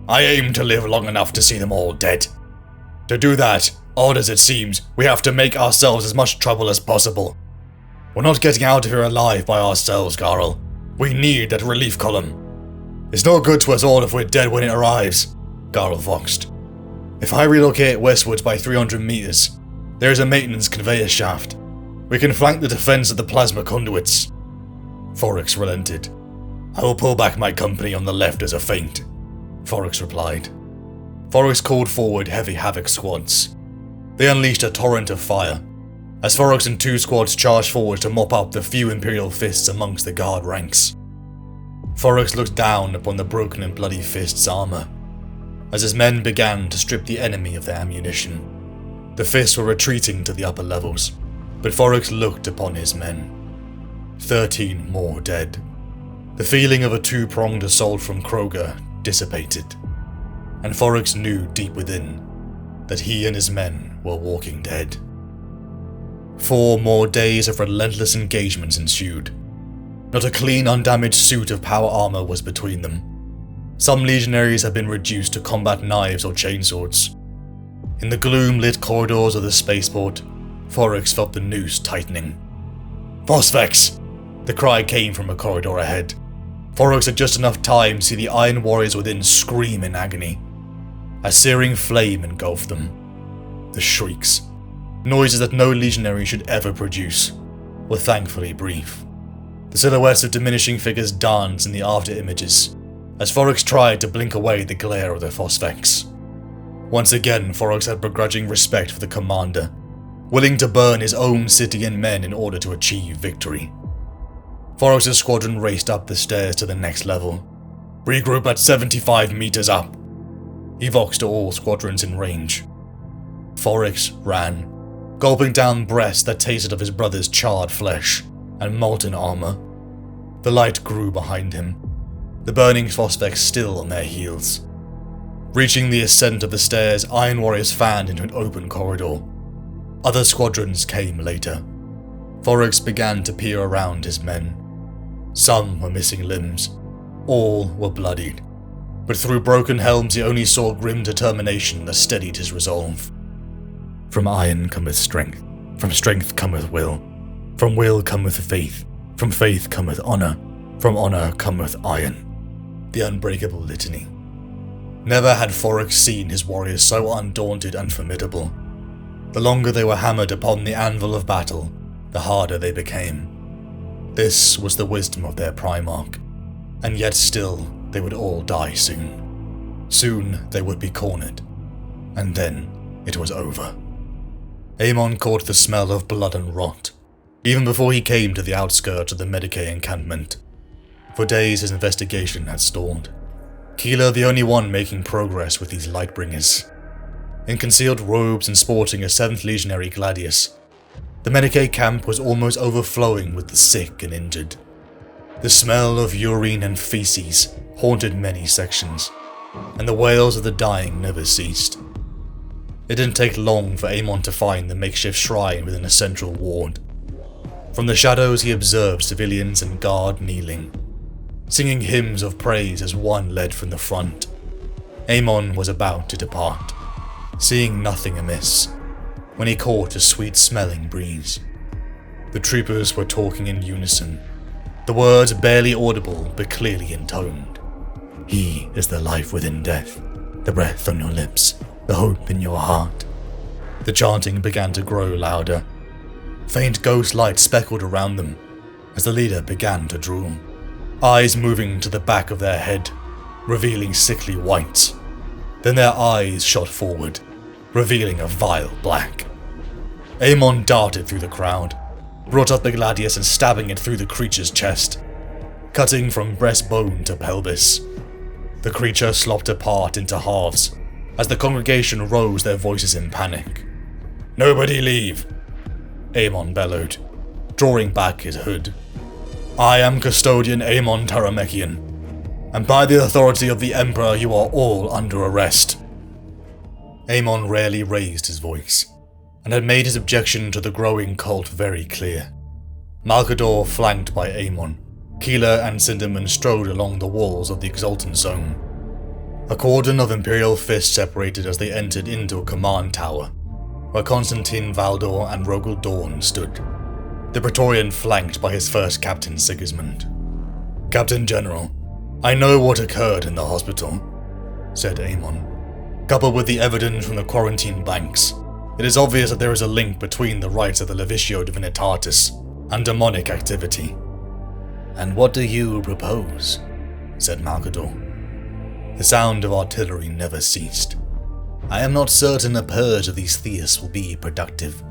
I aim to live long enough to see them all dead. To do that, odd as it seems, we have to make ourselves as much trouble as possible. We're not getting out of here alive by ourselves, Garl. We need that relief column. It's no good to us all if we're dead when it arrives, Garl voxed. If I relocate westwards by 300 meters, there is a maintenance conveyor shaft. We can flank the defense of the plasma conduits. Forex relented. I will pull back my company on the left as a feint, Forex replied. Forex called forward heavy Havoc squads. They unleashed a torrent of fire, as Forex and 2 squads charged forward to mop up the few Imperial fists amongst the guard ranks. Forex looked down upon the broken and bloody fists' armor, as his men began to strip the enemy of their ammunition. The fists were retreating to the upper levels, but Forex looked upon his men. 13 more dead. The feeling of a 2-pronged assault from Kroger dissipated, and Forex knew deep within that he and his men were walking dead. 4 more days of relentless engagements ensued. Not a clean, undamaged suit of power armor was between them. Some legionaries had been reduced to combat knives or chainswords. In the gloom-lit corridors of the spaceport, Forex felt the noose tightening. Phosphex! The cry came from a corridor ahead. Forex had just enough time to see the Iron Warriors within scream in agony. A searing flame engulfed them. The shrieks, noises that no legionary should ever produce, were thankfully brief. The silhouettes of diminishing figures danced in the after images, as Forex tried to blink away the glare of the Phosphex. Once again, Forex had begrudging respect for the commander, willing to burn his own city and men in order to achieve victory. Forex's squadron raced up the stairs to the next level. Regroup at 75 meters up. He voxed to all squadrons in range. Forex ran, gulping down breaths that tasted of his brother's charred flesh and molten armor. The light grew behind him, the burning Phosphex still on their heels. Reaching the ascent of the stairs, Iron Warriors fanned into an open corridor. Other squadrons came later. Forex began to peer around his men. Some were missing limbs. All were bloodied. But through broken helms he only saw grim determination that steadied his resolve. From iron cometh strength. From strength cometh will. From will cometh faith. From faith cometh honor. From honor cometh iron. The unbreakable litany. Never had Forex seen his warriors so undaunted and formidable. The longer they were hammered upon the anvil of battle, the harder they became. This was the wisdom of their Primarch, and yet still they would all die soon. Soon they would be cornered, and then it was over. Aemon caught the smell of blood and rot, even before he came to the outskirts of the Medicae encampment. For days his investigation had stalled. Keeler the only one making progress with these Lightbringers. In concealed robes and sporting a 7th Legionary Gladius, the Medicae camp was almost overflowing with the sick and injured. The smell of urine and feces haunted many sections, and the wails of the dying never ceased. It didn't take long for Aemon to find the makeshift shrine within a central ward. From the shadows he observed civilians and guard kneeling, singing hymns of praise as one led from the front. Aemon was about to depart, seeing nothing amiss, when he caught a sweet-smelling breeze. The troopers were talking in unison, the words barely audible but clearly intoned. He is the life within death, the breath on your lips, the hope in your heart. The chanting began to grow louder. Faint ghost light speckled around them as the leader began to drool, eyes moving to the back of their head, revealing sickly whites. Then their eyes shot forward, revealing a vile black. Aemon darted through the crowd, brought up the Gladius and stabbing it through the creature's chest, cutting from breastbone to pelvis. The creature slopped apart into halves as the congregation rose their voices in panic. Nobody leave, Aemon bellowed, drawing back his hood. I am Custodian Amon Taramekian, and by the authority of the Emperor you are all under arrest. Amon rarely raised his voice, and had made his objection to the growing cult very clear. Malkador, flanked by Amon, Keeler and Cinderman strode along the walls of the Exultant Zone. A cordon of Imperial fists separated as they entered into a command tower, where Constantine Valdor and Rogel Dorn stood, the Praetorian flanked by his first Captain Sigismund. "Captain General, I know what occurred in the hospital," said Amon. "Coupled with the evidence from the quarantine banks, it is obvious that there is a link between the rites of the Levisio Divinitatis and demonic activity." "And what do you propose?" said Malkador. The sound of artillery never ceased. "I am not certain a purge of these theists will be productive,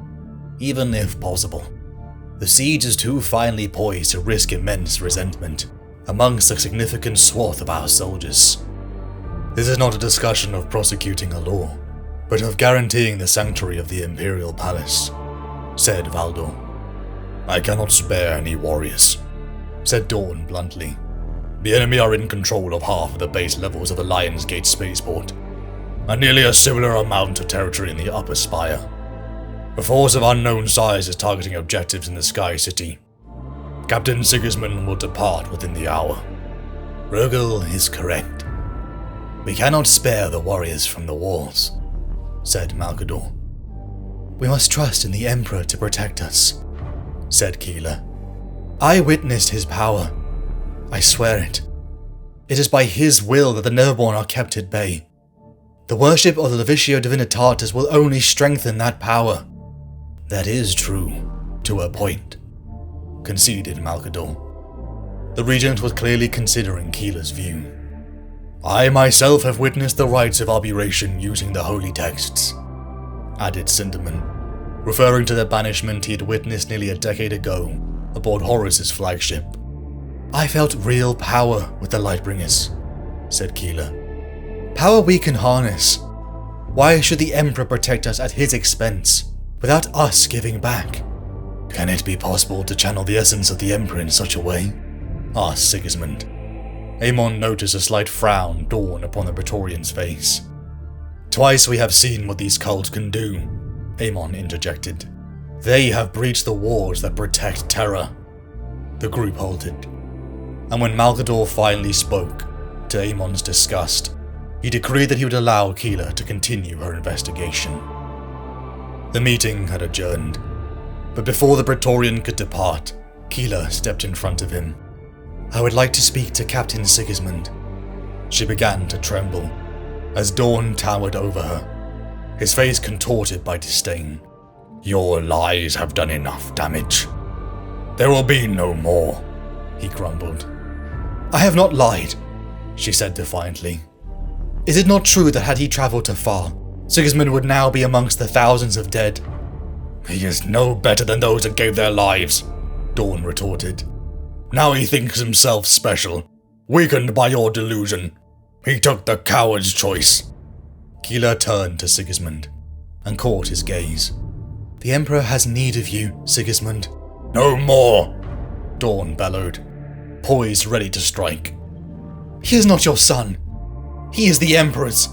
even if possible. The siege is too finely poised to risk immense resentment amongst a significant swath of our soldiers. This is not a discussion of prosecuting a law, but of guaranteeing the sanctuary of the Imperial Palace," said Valdor. "I cannot spare any warriors," said Dorn bluntly. "The enemy are in control of half of the base levels of the Lion's Gate spaceport, and nearly a similar amount of territory in the upper spire. A force of unknown size is targeting objectives in the Sky City. Captain Sigismund will depart within the hour." "Rogel is correct. We cannot spare the warriors from the walls," said Malkador. "We must trust in the Emperor to protect us," said Keeler. "I witnessed his power. I swear it. It is by his will that the Neverborn are kept at bay. The worship of the Levisio Divinitatis will only strengthen that power." "That is true, to a point," conceded Malkador. The Regent was clearly considering Keeler's view. "I myself have witnessed the rites of arbitration using the holy texts," added Cinderman, referring to the banishment he had witnessed nearly a decade ago aboard Horus's flagship. "I felt real power with the Lightbringers," said Keeler. "Power we can harness. Why should the Emperor protect us at his expense, without us giving back?" "Can it be possible to channel the essence of the Emperor in such a way?" asked Sigismund. Amon noticed a slight frown dawn upon the Praetorian's face. "Twice we have seen what these cults can do," Amon interjected. "They have breached the walls that protect Terra." The group halted, and when Malkador finally spoke, to Amon's disgust, he decreed that he would allow Keeler to continue her investigation. The meeting had adjourned, but before the Praetorian could depart, Keeler stepped in front of him. "I would like to speak to Captain Sigismund." She began to tremble as Dorn towered over her, his face contorted by disdain. "Your lies have done enough damage. There will be no more," he grumbled. "I have not lied," she said defiantly. "Is it not true that had he travelled to far, Sigismund would now be amongst the thousands of dead?" "He is no better than those that gave their lives," Dorn retorted. "Now he thinks himself special, weakened by your delusion. He took the coward's choice." Keeler turned to Sigismund and caught his gaze. "The Emperor has need of you, Sigismund." "No more," Dorn bellowed, poised ready to strike. "He is not your son. He is the Emperor's,"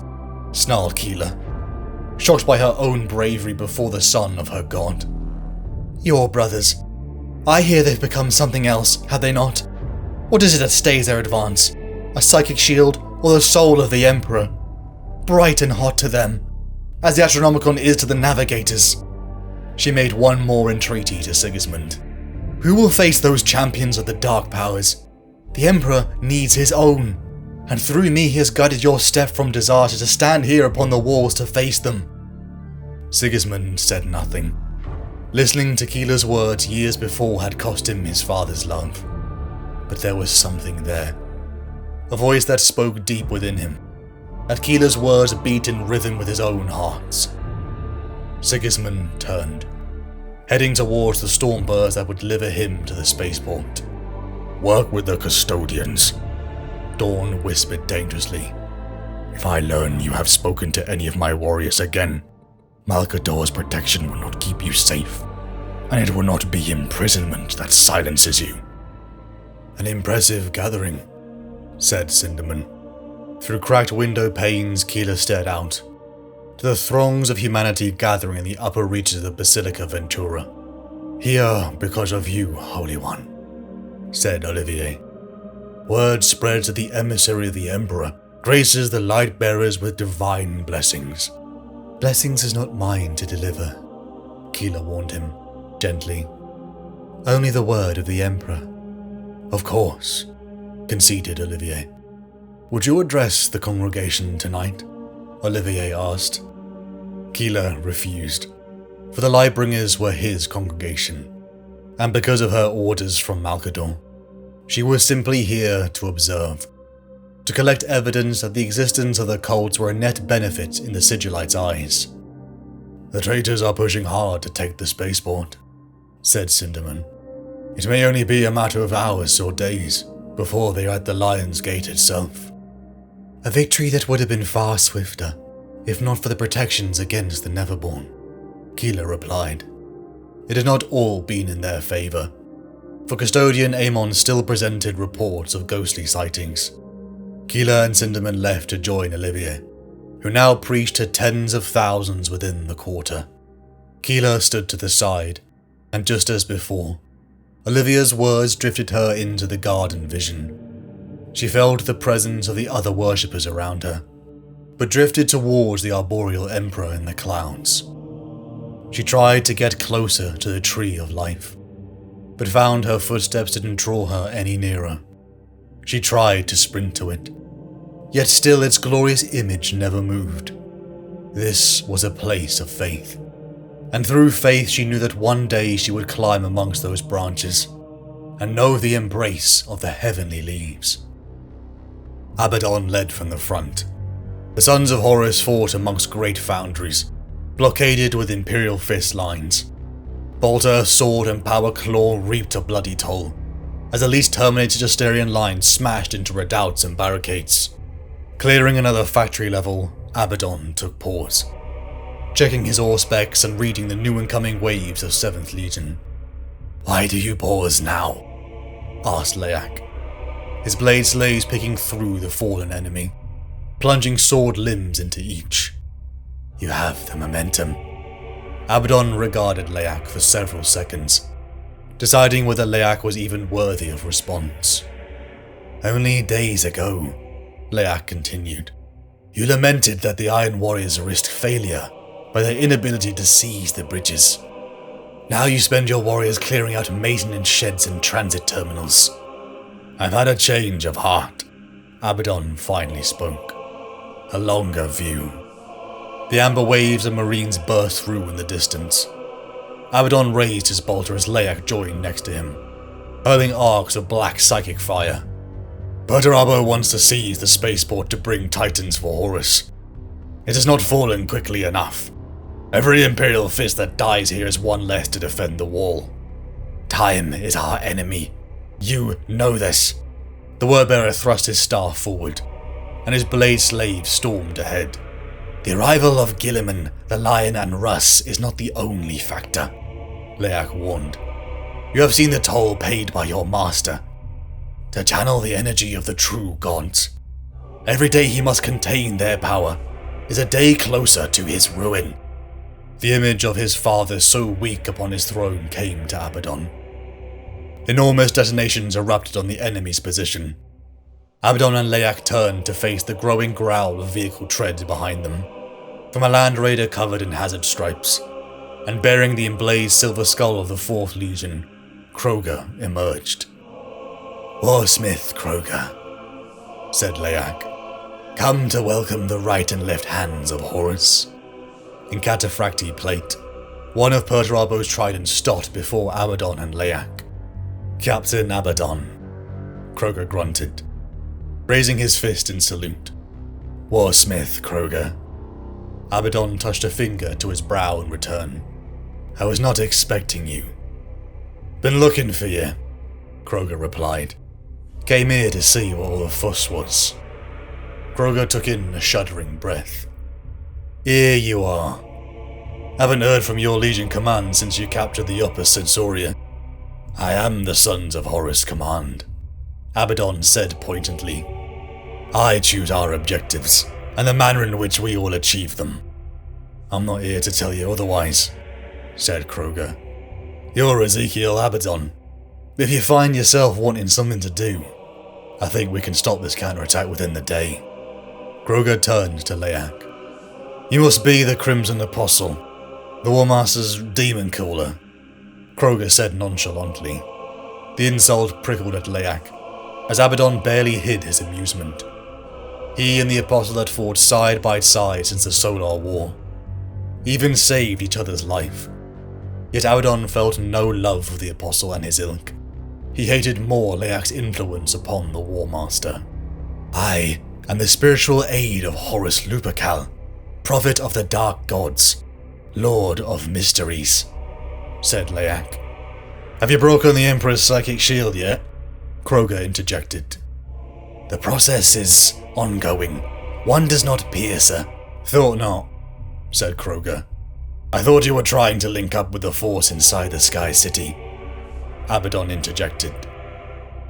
snarled Keeler, shocked by her own bravery before the son of her god. "Your brothers. I hear they've become something else, have they not? What is it that stays their advance? A psychic shield or the soul of the Emperor? Bright and hot to them, as the Astronomicon is to the navigators." She made one more entreaty to Sigismund. "Who will face those champions of the dark powers? The Emperor needs his own, and through me he has guided your step from disaster to stand here upon the walls to face them." Sigismund said nothing. Listening to Keeler's words years before had cost him his father's love. But there was something there. A voice that spoke deep within him, that Keeler's words beat in rhythm with his own heart's. Sigismund turned, heading towards the stormbirds that would deliver him to the spaceport. "Work with the custodians," Dorn whispered dangerously. "If I learn you have spoken to any of my warriors again, Malkador's protection will not keep you safe, and it will not be imprisonment that silences you." An impressive gathering, said Cinderman. Through cracked window panes, Keeler stared out to the throngs of humanity gathering in the upper reaches of the Basilica Ventura. Here because of you, Holy One, said Olivier. Word spreads that the emissary of the Emperor graces the light bearers with divine blessings. Blessings is not mine to deliver, Keeler warned him, gently. Only the word of the Emperor. Of course, conceded Olivier. Would you address the congregation tonight? Olivier asked. Keeler refused, for the Lightbringers were his congregation, and because of her orders from Malcador, she was simply here to observe, to collect evidence that the existence of the cults were a net benefit in the Sigillites' eyes. The traitors are pushing hard to take the spaceport, said Cinderman. It may only be a matter of hours or days before they are at the Lion's Gate itself. A victory that would have been far swifter, if not for the protections against the Neverborn, Keeler replied. It had not all been in their favor, for Custodian Amon still presented reports of ghostly sightings. Keeler and Cinderman left to join Olivier, who now preached to tens of thousands within the quarter. Keeler stood to the side, and just as before, Olivier's words drifted her into the garden vision. She felt the presence of the other worshippers around her, but drifted towards the arboreal emperor in the clouds. She tried to get closer to the tree of life, but found her footsteps didn't draw her any nearer. She tried to sprint to it, yet still its glorious image never moved. This was a place of faith, and through faith she knew that one day she would climb amongst those branches and know the embrace of the heavenly leaves. Abaddon led from the front. The sons of Horus fought amongst great foundries, blockaded with Imperial fist lines. Bolter, sword, and power claw reaped a bloody toll, as the least terminated Asterian line smashed into redoubts and barricades. Clearing another factory level, Abaddon took pause, checking his ore specs and reading the new incoming waves of 7th Legion. Why do you pause now? Asked Leyak, his blade slaves picking through the fallen enemy, plunging sword limbs into each. You have the momentum. Abaddon regarded Leyak for several seconds, deciding whether Leyak was even worthy of response. Only days ago, Leyak continued, you lamented that the Iron Warriors risked failure by their inability to seize the bridges. Now you spend your warriors clearing out maintenance sheds and transit terminals. I've had a change of heart, Abaddon finally spoke. A longer view. The amber waves of Marines burst through in the distance. Abaddon raised his bolter as Leyak joined next to him, hurling arcs of black psychic fire. Perturabo wants to seize the spaceport to bring Titans for Horus. It has not fallen quickly enough. Every Imperial fist that dies here is one less to defend the wall. Time is our enemy. You know this. The wordbearer thrust his staff forward, and his blade slave stormed ahead. The arrival of Gilliman, the Lion, and Russ is not the only factor, Leyak warned. You have seen the toll paid by your master. To channel the energy of the true gods, every day he must contain their power is a day closer to his ruin. The image of his father so weak upon his throne came to Abaddon. Enormous detonations erupted on the enemy's position. Abaddon and Leyak turned to face the growing growl of vehicle tread behind them, from a Land Raider covered in hazard stripes, and bearing the emblazed silver skull of the 4th Legion, Kroger emerged. Warsmith Kroger, said Leyak, come to welcome the right and left hands of Horus. In cataphracti plate, one of Perturabo's tridents stopped before Abaddon and Leyak. Captain Abaddon, Kroger grunted, raising his fist in salute. Warsmith Kroger. Abaddon touched a finger to his brow in return. I was not expecting you. Been looking for you, Kroger replied. Came here to see what all the fuss was. Kroger took in a shuddering breath. Here you are. Haven't heard from your Legion command since you captured the Upper Censoria. I am the Sons of Horus Command. Abaddon said pointedly. I choose our objectives, and the manner in which we all achieve them. I'm not here to tell you otherwise, said Kroger. You're Ezekiel Abaddon. If you find yourself wanting something to do, I think we can stop this counterattack within the day. Kroger turned to Leak. You must be the Crimson Apostle, the War Master's demon caller, Kroger said nonchalantly. The insult prickled at Leak, as Abaddon barely hid his amusement. He and the Apostle had fought side by side since the Solar War, even saved each other's life. Yet Abaddon felt no love for the Apostle and his ilk. He hated more Leak's influence upon the War Master. I am the spiritual aid of Horus Lupercal, prophet of the Dark Gods, Lord of Mysteries, said Leak. Have you broken the Emperor's psychic shield yet? Kroger interjected. The process is ongoing. One does not pierce her. Thought not, said Kroger. I thought you were trying to link up with the force inside the Sky City. Abaddon interjected.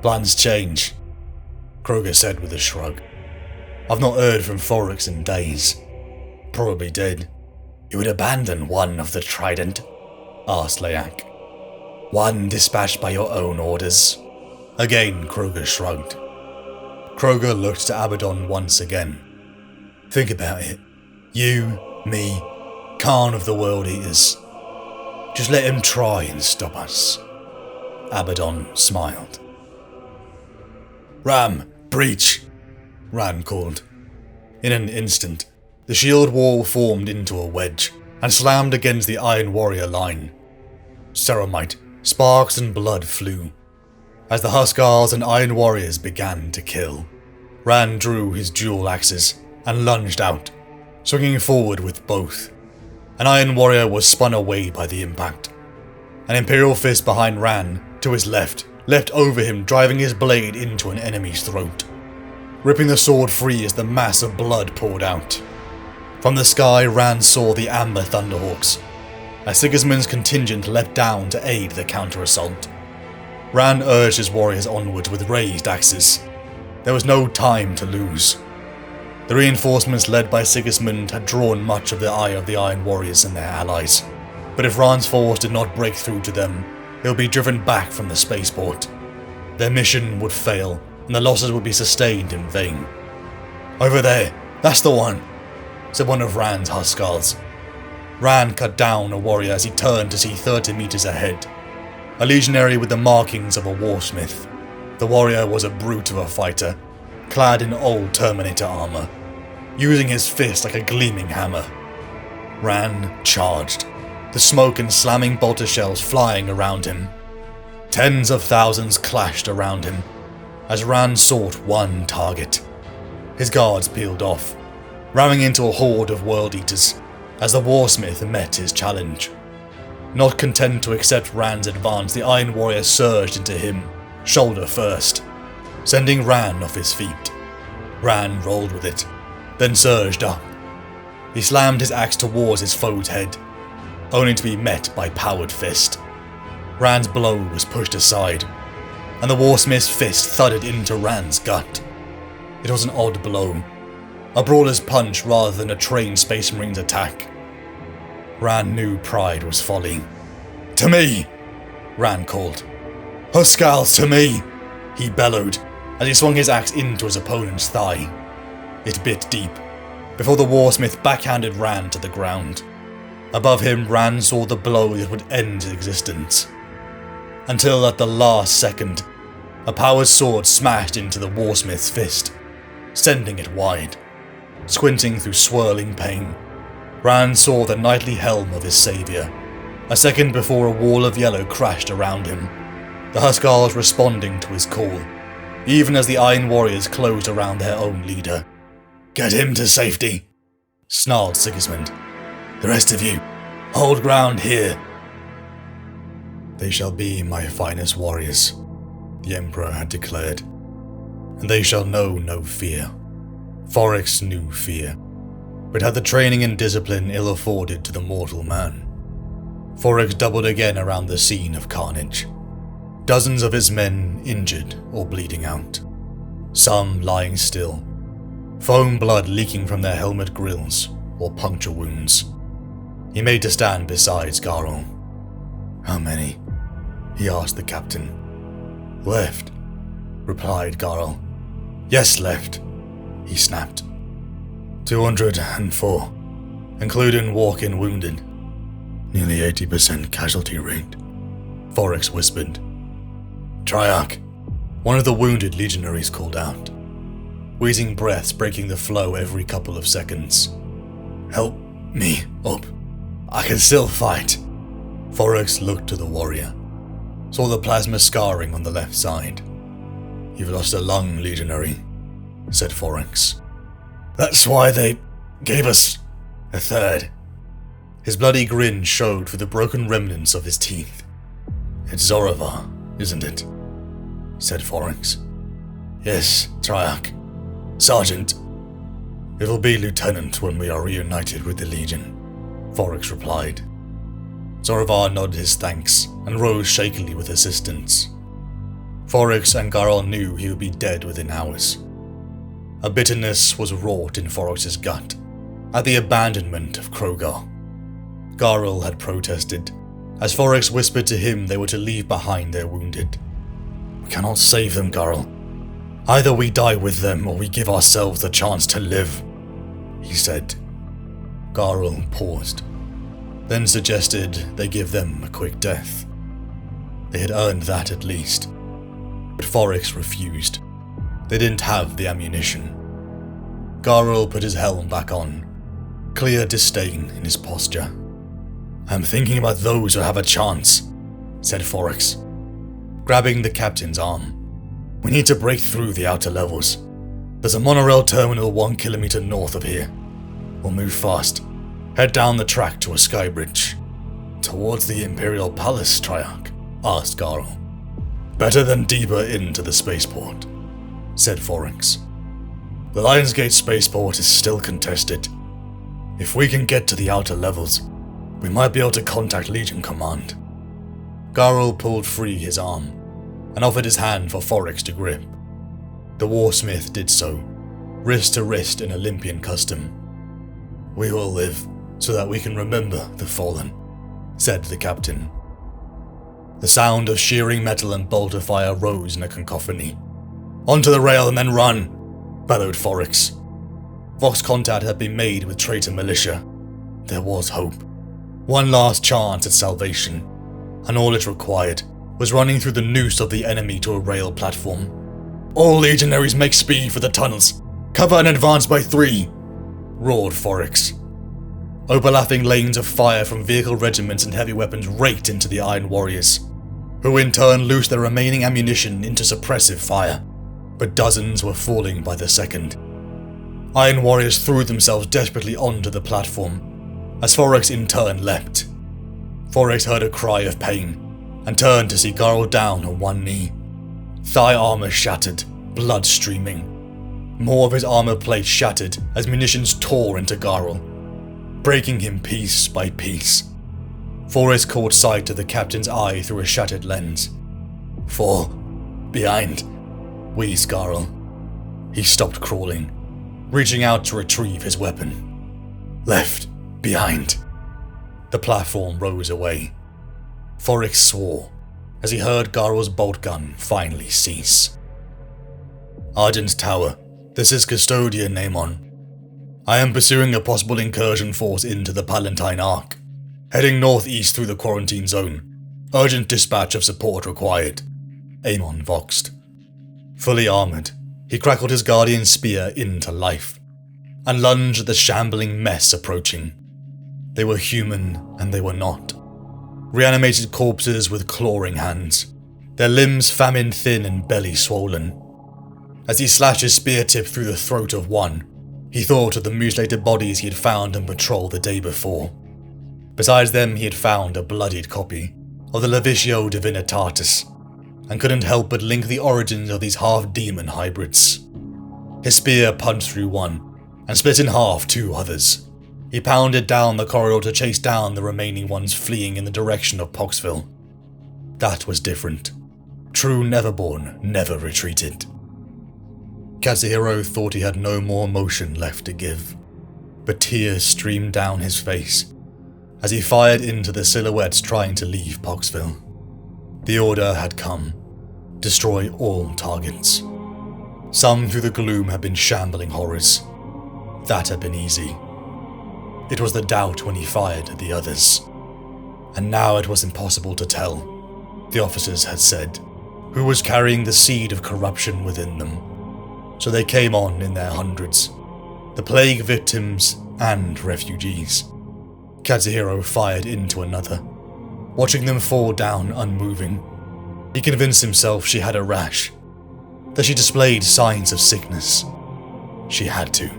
Plans change, Kroger said with a shrug. I've not heard from Forex in days. Probably dead. You would abandon one of the Trident? Asked Leak. One dispatched by your own orders? Again, Kroger shrugged. Kroger looked to Abaddon once again. Think about it. You, me, Khan of the World Eaters. Just let him try and stop us. Abaddon smiled. Ram, breach, Ran called. In an instant, the shield wall formed into a wedge and slammed against the Iron Warrior line. Ceramite, sparks and blood flew. As the Huskars and Iron Warriors began to kill, Ran drew his dual axes and lunged out, swinging forward with both. An Iron Warrior was spun away by the impact. An Imperial fist behind Ran, to his left, leapt over him, driving his blade into an enemy's throat, ripping the sword free as the mass of blood poured out. From the sky, Ran saw the Amber Thunderhawks, as Sigismund's contingent leapt down to aid the counter-assault. Ran urged his warriors onwards with raised axes. There was no time to lose. The reinforcements led by Sigismund had drawn much of the ire of the Iron Warriors and their allies, but if Ran's force did not break through to them, they would be driven back from the spaceport. Their mission would fail, and the losses would be sustained in vain. Over there, that's the one, said one of Ran's Huskars. Ran cut down a warrior as he turned to see 30 meters ahead. A legionary with the markings of a warsmith. The warrior was a brute of a fighter, clad in old Terminator armor, using his fist like a gleaming hammer. Ran charged, the smoke and slamming bolter shells flying around him. Tens of thousands clashed around him, as Ran sought one target. His guards peeled off, ramming into a horde of World Eaters, as the warsmith met his challenge. Not content to accept Ran's advance, the Iron Warrior surged into him, shoulder first, sending Ran off his feet. Ran rolled with it, then surged up. He slammed his axe towards his foe's head, only to be met by powered fist. Ran's blow was pushed aside, and the warsmith's fist thudded into Ran's gut. It was an odd blow, a brawler's punch rather than a trained Space Marine's attack. Ran knew pride was folly. To me, Ran called. Huskals, to me, he bellowed as he swung his axe into his opponent's thigh. It bit deep, before the warsmith backhanded Ran to the ground. Above him, Ran saw the blow that would end his existence. Until at the last second, a powered sword smashed into the warsmith's fist, sending it wide. Squinting through swirling pain, Ran saw the knightly helm of his saviour. A second before a wall of yellow crashed around him, the Huskars responding to his call, even as the Iron Warriors closed around their own leader. Get him to safety, snarled Sigismund. The rest of you, hold ground here. They shall be my finest warriors, the Emperor had declared, and they shall know no fear. Forex knew fear, but had the training and discipline ill afforded to the mortal man. Forex doubled again around the scene of carnage. dozens of his men injured or bleeding out, some lying still, foam blood leaking from their helmet grills or puncture wounds. He made to stand beside Garl. "How many?" he asked the captain. "Left," replied Garl. "Yes, left," he snapped. 204, including walk-in wounded. Nearly 80% casualty rate, Forex whispered. "Triarch," one of the wounded legionaries called out, wheezing breaths breaking the flow every couple of seconds. "Help me up. I can still fight." Forex looked to the warrior, saw the plasma scarring on the left side. "You've lost a lung, legionary," said Forex. "That's why they gave us a third." His bloody grin showed through the broken remnants of his teeth. "It's Zorovar, isn't it?" said Forex. "Yes, Triarch. Sergeant." "It'll be Lieutenant when we are reunited with the Legion," Forex replied. Zorovar nodded his thanks and rose shakily with assistance. Forex and Garl knew he would be dead within hours. A bitterness was wrought in Forex's gut at the abandonment of Krogar. Garl had protested, as Forex whispered to him they were to leave behind their wounded. "We cannot save them, Garl. Either we die with them or we give ourselves the chance to live," he said. Garl paused, then suggested they give them a quick death. They had earned that at least. But Forex refused. They didn't have the ammunition. Garl put his helm back on, clear disdain in his posture. "I'm thinking about those who have a chance," said Forex, grabbing the captain's arm. "We need to break through the outer levels. There's a monorail terminal 1 kilometer north of here. We'll move fast. Head down the track to a sky bridge." "Towards the Imperial Palace, Triarch?" asked Garl. "Better than deeper into the spaceport," said Forex. "The Lionsgate spaceport is still contested. If we can get to the outer levels, we might be able to contact Legion Command." Garl pulled free his arm and offered his hand for Forex to grip. The warsmith did so, wrist to wrist in Olympian custom. "We will live so that we can remember the fallen," said the captain. The sound of shearing metal and bolter fire rose in a cacophony. "Onto the rail and then run!" bellowed Forex. Vox contact had been made with traitor militia. There was hope. One last chance at salvation, and all it required was running through the noose of the enemy to a rail platform. "All legionaries make speed for the tunnels. Cover and advance by 3, roared Forex. Overlapping lanes of fire from vehicle regiments and heavy weapons raked into the Iron Warriors, who in turn loosed their remaining ammunition into suppressive fire, but dozens were falling by the second. Iron Warriors threw themselves desperately onto the platform, as Forex in turn leapt. Forex heard a cry of pain, and turned to see Garl down on one knee. Thigh armor shattered, blood streaming. More of his armor plate shattered as munitions tore into Garl, breaking him piece by piece. Forex caught sight of the captain's eye through a shattered lens. "Fall behind," wheezed Garl. He stopped crawling, reaching out to retrieve his weapon. "Left behind." The platform rose away. Forex swore as he heard Garl's bolt gun finally cease. "Argent's Tower, this is Custodian Namon. I am pursuing a possible incursion force into the Palatine Arc, heading northeast through the quarantine zone. Urgent dispatch of support required," Amon voxed. Fully armored, he crackled his guardian spear into life, and lunged at the shambling mess approaching. They were human, and they were not. Reanimated corpses with clawing hands, their limbs famine thin and belly swollen. As he slashed his spear tip through the throat of one, he thought of the mutilated bodies he had found on patrol the day before. Besides them, he had found a bloodied copy of the Levisio Divinitatis, and couldn't help but link the origins of these half-demon hybrids. His spear punched through one, and split in half 2 others. He pounded down the corridor to chase down the remaining ones fleeing in the direction of Poxville. That was different. True Neverborn never retreated. Kazuhiro thought he had no more emotion left to give, but tears streamed down his face as he fired into the silhouettes trying to leave Poxville. The order had come. Destroy all targets. Some through the gloom had been shambling horrors. That had been easy. It was the doubt when he fired at the others. And now it was impossible to tell, the officers had said, who was carrying the seed of corruption within them. So they came on in their hundreds, the plague victims and refugees. Kazuhiro fired into another, watching them fall down unmoving. He convinced himself she had a rash, that she displayed signs of sickness. She had to.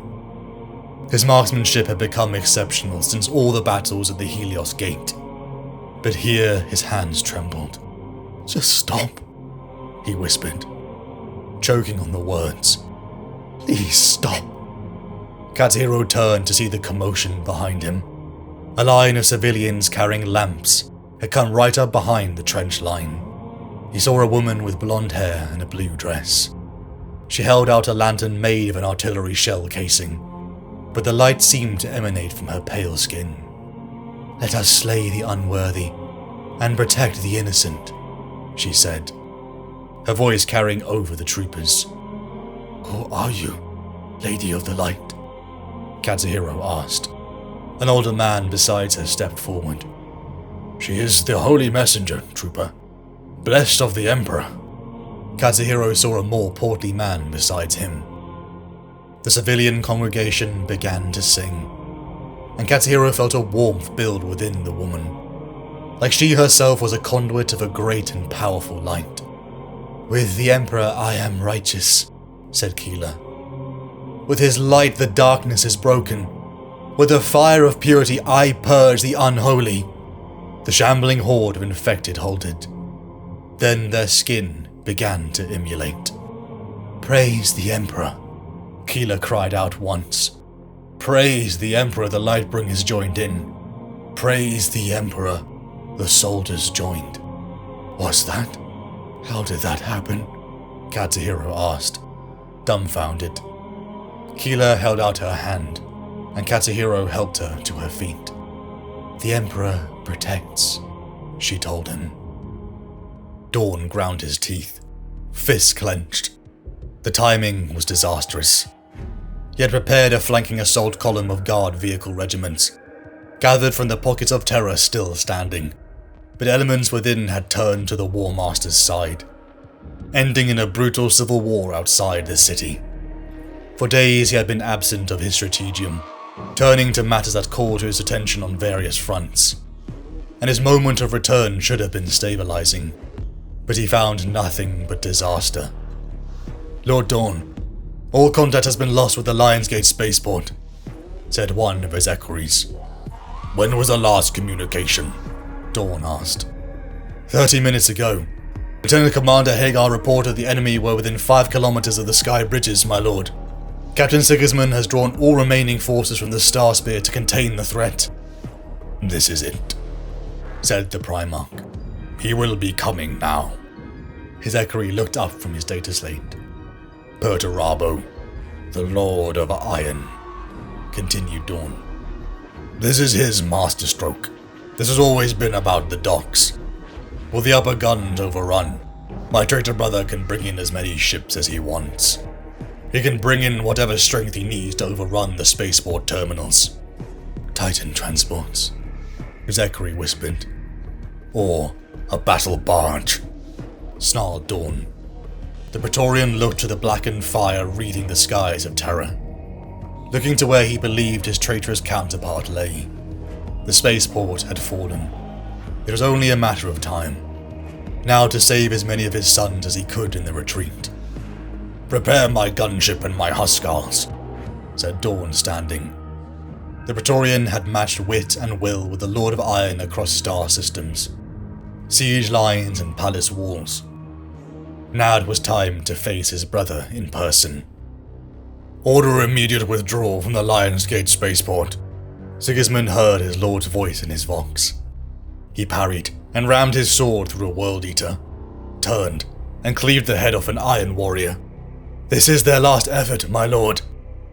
His marksmanship had become exceptional since all the battles at the Helios Gate. But here his hands trembled. "Just stop," he whispered, choking on the words. "Please stop." Kazuhiro turned to see the commotion behind him. A line of civilians carrying lamps had come right up behind the trench line. He saw a woman with blonde hair and a blue dress. She held out a lantern made of an artillery shell casing, but the light seemed to emanate from her pale skin. "Let us slay the unworthy and protect the innocent," she said, her voice carrying over the troopers. "Who are you, Lady of the Light?" Kazuhiro asked. An older man beside her stepped forward. "She is the Holy Messenger, Trooper, blessed of the Emperor." Kazuhiro saw a more portly man beside him. The civilian congregation began to sing, and Kazuhiro felt a warmth build within the woman, like she herself was a conduit of a great and powerful light. "With the Emperor I am righteous," said Keela. "With his light the darkness is broken. With the fire of purity I purge the unholy." The shambling horde of infected halted. Then their skin began to immolate. "Praise the Emperor," Keela cried out once. "Praise the Emperor," the Lightbringers joined in. "Praise the Emperor," the soldiers joined. "What's that? How did that happen?" Kazuhiro asked, dumbfounded. Keela held out her hand, and Kazuhiro helped her to her feet. "The Emperor protects," she told him. Dawn ground his teeth, fists clenched. The timing was disastrous. He had prepared a flanking assault column of guard vehicle regiments, gathered from the pockets of Terra still standing, but elements within had turned to the War Master's side, ending in a brutal civil war outside the city. For days he had been absent of his strategium, turning to matters that called to his attention on various fronts, and his moment of return should have been stabilizing, but he found nothing but disaster. "Lord Dawn, all contact has been lost with the Lionsgate spaceport," said one of his equerries. "When was the last communication?" Dawn asked. 30 minutes ago. Lieutenant Commander Hagar reported the enemy were within 5 kilometers of the sky bridges, my lord. Captain Sigismund has drawn all remaining forces from the Star Spear to contain the threat. "This is it," said the Primarch. "He will be coming now." His equerry looked up from his data slate. "Perturabo, the Lord of Iron," continued Dawn. "This is his masterstroke. This has always been about the docks. With the upper guns overrun, my traitor brother can bring in as many ships as he wants. He can bring in whatever strength he needs to overrun the spaceport terminals. Titan transports," his equerry whispered. "Or a battle barge," snarled Dawn. The Praetorian looked to the blackened fire wreathing the skies of Terra, looking to where he believed his traitorous counterpart lay. The spaceport had fallen. It was only a matter of time, now to save as many of his sons as he could in the retreat. "Prepare my gunship and my Huskars," said Dawn, standing. The Praetorian had matched wit and will with the Lord of Iron across star systems, siege lines and palace walls. Now it was time to face his brother in person. "Order immediate withdrawal from the Lionsgate spaceport." Sigismund heard his lord's voice in his vox. He parried and rammed his sword through a World Eater, turned, and cleaved the head off an iron warrior. "This is their last effort, my lord.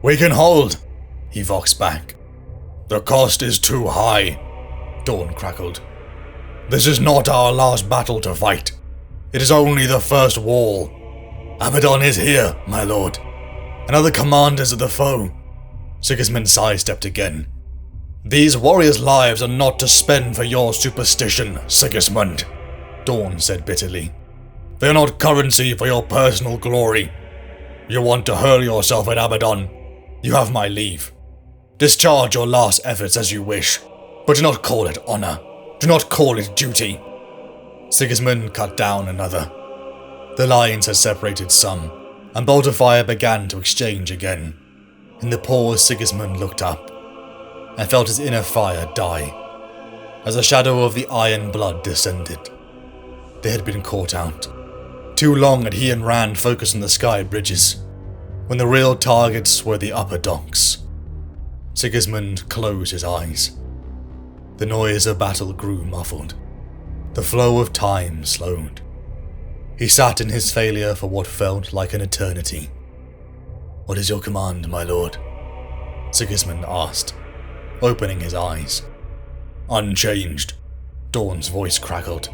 We can hold," he voxed back. "The cost is too high," Dawn crackled. "This is not our last battle to fight. It is only the first wall. Abaddon is here, my lord, and other commanders of the foe." Sigismund sidestepped again. "These warriors' lives are not to spend for your superstition, Sigismund," Dawn said bitterly. "They are not currency for your personal glory. You want to hurl yourself at Abaddon? You have my leave. Discharge your last efforts as you wish, but do not call it honor. Do not call it duty." Sigismund cut down another. The lines had separated some, and bolts of fire began to exchange again. In the pause, Sigismund looked up and felt his inner fire die as the shadow of the iron blood descended. They had been caught out. Too long had he and Rand focused on the sky bridges, when the real targets were the upper docks. Sigismund closed his eyes. The noise of battle grew muffled. The flow of time slowed. He sat in his failure for what felt like an eternity. "What is your command, my lord?" Sigismund asked, opening his eyes. "Unchanged," Dawn's voice crackled.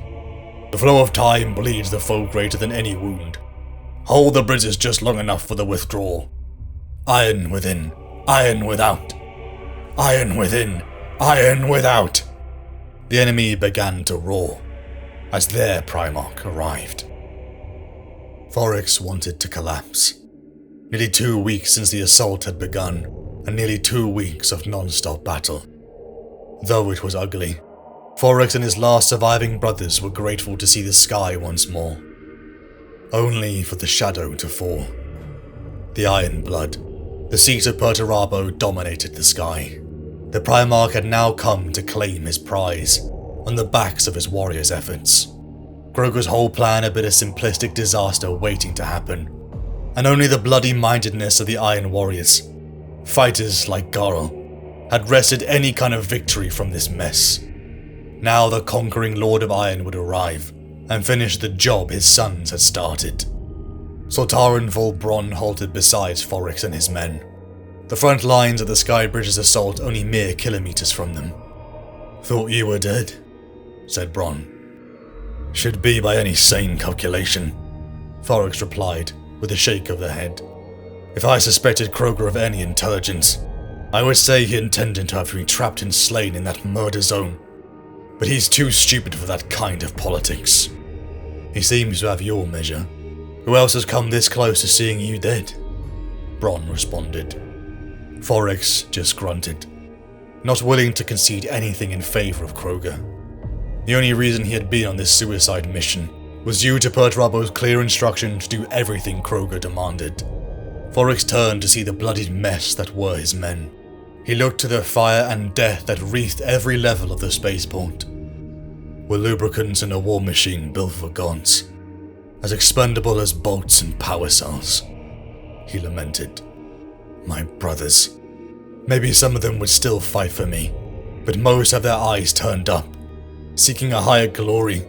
"The flow of time bleeds the foe greater than any wound. Hold the bridges just long enough for the withdrawal. Iron within, iron without. Iron within, iron without." The enemy began to roar as their Primarch arrived. Foryx wanted to collapse. Nearly 2 weeks since the assault had begun, and nearly 2 weeks of non-stop battle. Though it was ugly, Foryx and his last surviving brothers were grateful to see the sky once more. Only for the shadow to fall. The Iron Blood, the seat of Perturabo, dominated the sky. The Primarch had now come to claim his prize, on the backs of his warriors' efforts. Kroger's whole plan had been a simplistic disaster waiting to happen, and only the bloody-mindedness of the Iron Warriors, fighters like Garl, had wrested any kind of victory from this mess. Now the conquering Lord of Iron would arrive, and finish the job his sons had started. Soltaran Volbron halted beside Foryx and his men, the front lines of the Sky Bridge's assault only mere kilometers from them. "Thought you were dead," said Bronn. "Should be by any sane calculation," Foryx replied, with a shake of the head. "If I suspected Kroger of any intelligence, I would say he intended to have been trapped and slain in that murder zone. But he's too stupid for that kind of politics. He seems to have your measure. Who else has come this close to seeing you dead?" Bronn responded. Foryx just grunted, not willing to concede anything in favor of Kroger. The only reason he had been on this suicide mission was due to Perturabo's clear instruction to do everything Kroger demanded. Foryx turned to see the bloodied mess that were his men. He looked to the fire and death that wreathed every level of the spaceport. Were lubricants in a war machine built for gods, as expendable as bolts and power cells? He lamented. "My brothers. Maybe some of them would still fight for me, but most have their eyes turned up, seeking a higher glory,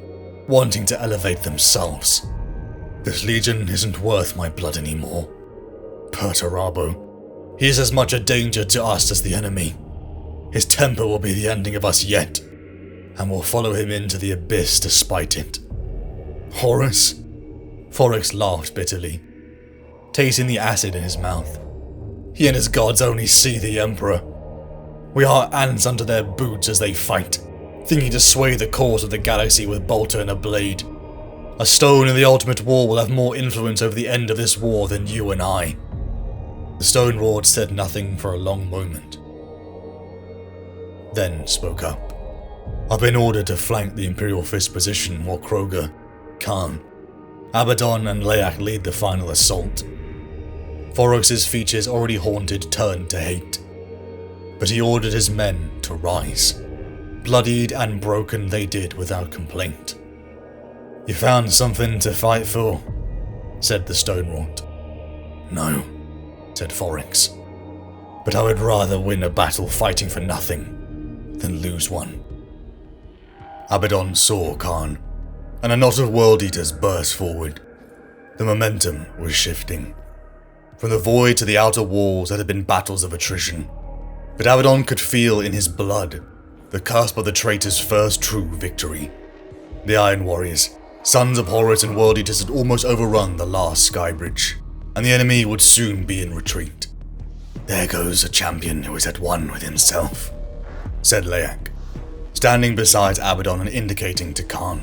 wanting to elevate themselves. This legion isn't worth my blood anymore. Perturabo, he is as much a danger to us as the enemy. His temper will be the ending of us yet, and we'll follow him into the abyss despite it." "Horus?" Foryx laughed bitterly, tasting the acid in his mouth. "He and his gods only see the Emperor. We are ants under their boots as they fight, thinking to sway the course of the galaxy with bolter and a blade. A stone in the ultimate war will have more influence over the end of this war than you and I." The Stone Lord said nothing for a long moment, then spoke up. "I've been ordered to flank the Imperial Fist position while Kroger, Khan, Abaddon and Leyak lead the final assault." Foryx's features already haunted turned to hate, but he ordered his men to rise. Bloodied and broken they did without complaint. "You found something to fight for?" said the Stonewort. "No," said Foryx, "but I would rather win a battle fighting for nothing than lose one." Abaddon saw Khan, and a knot of World Eaters burst forward, The momentum was shifting. From the void to the outer walls there had been battles of attrition, but Abaddon could feel in his blood the cusp of the traitor's first true victory. The Iron Warriors, sons of Horus and World Eaters, had almost overrun the last sky bridge, and the enemy would soon be in retreat. "There goes a champion who is at one with himself," said Leyak, standing beside Abaddon and indicating to Khan.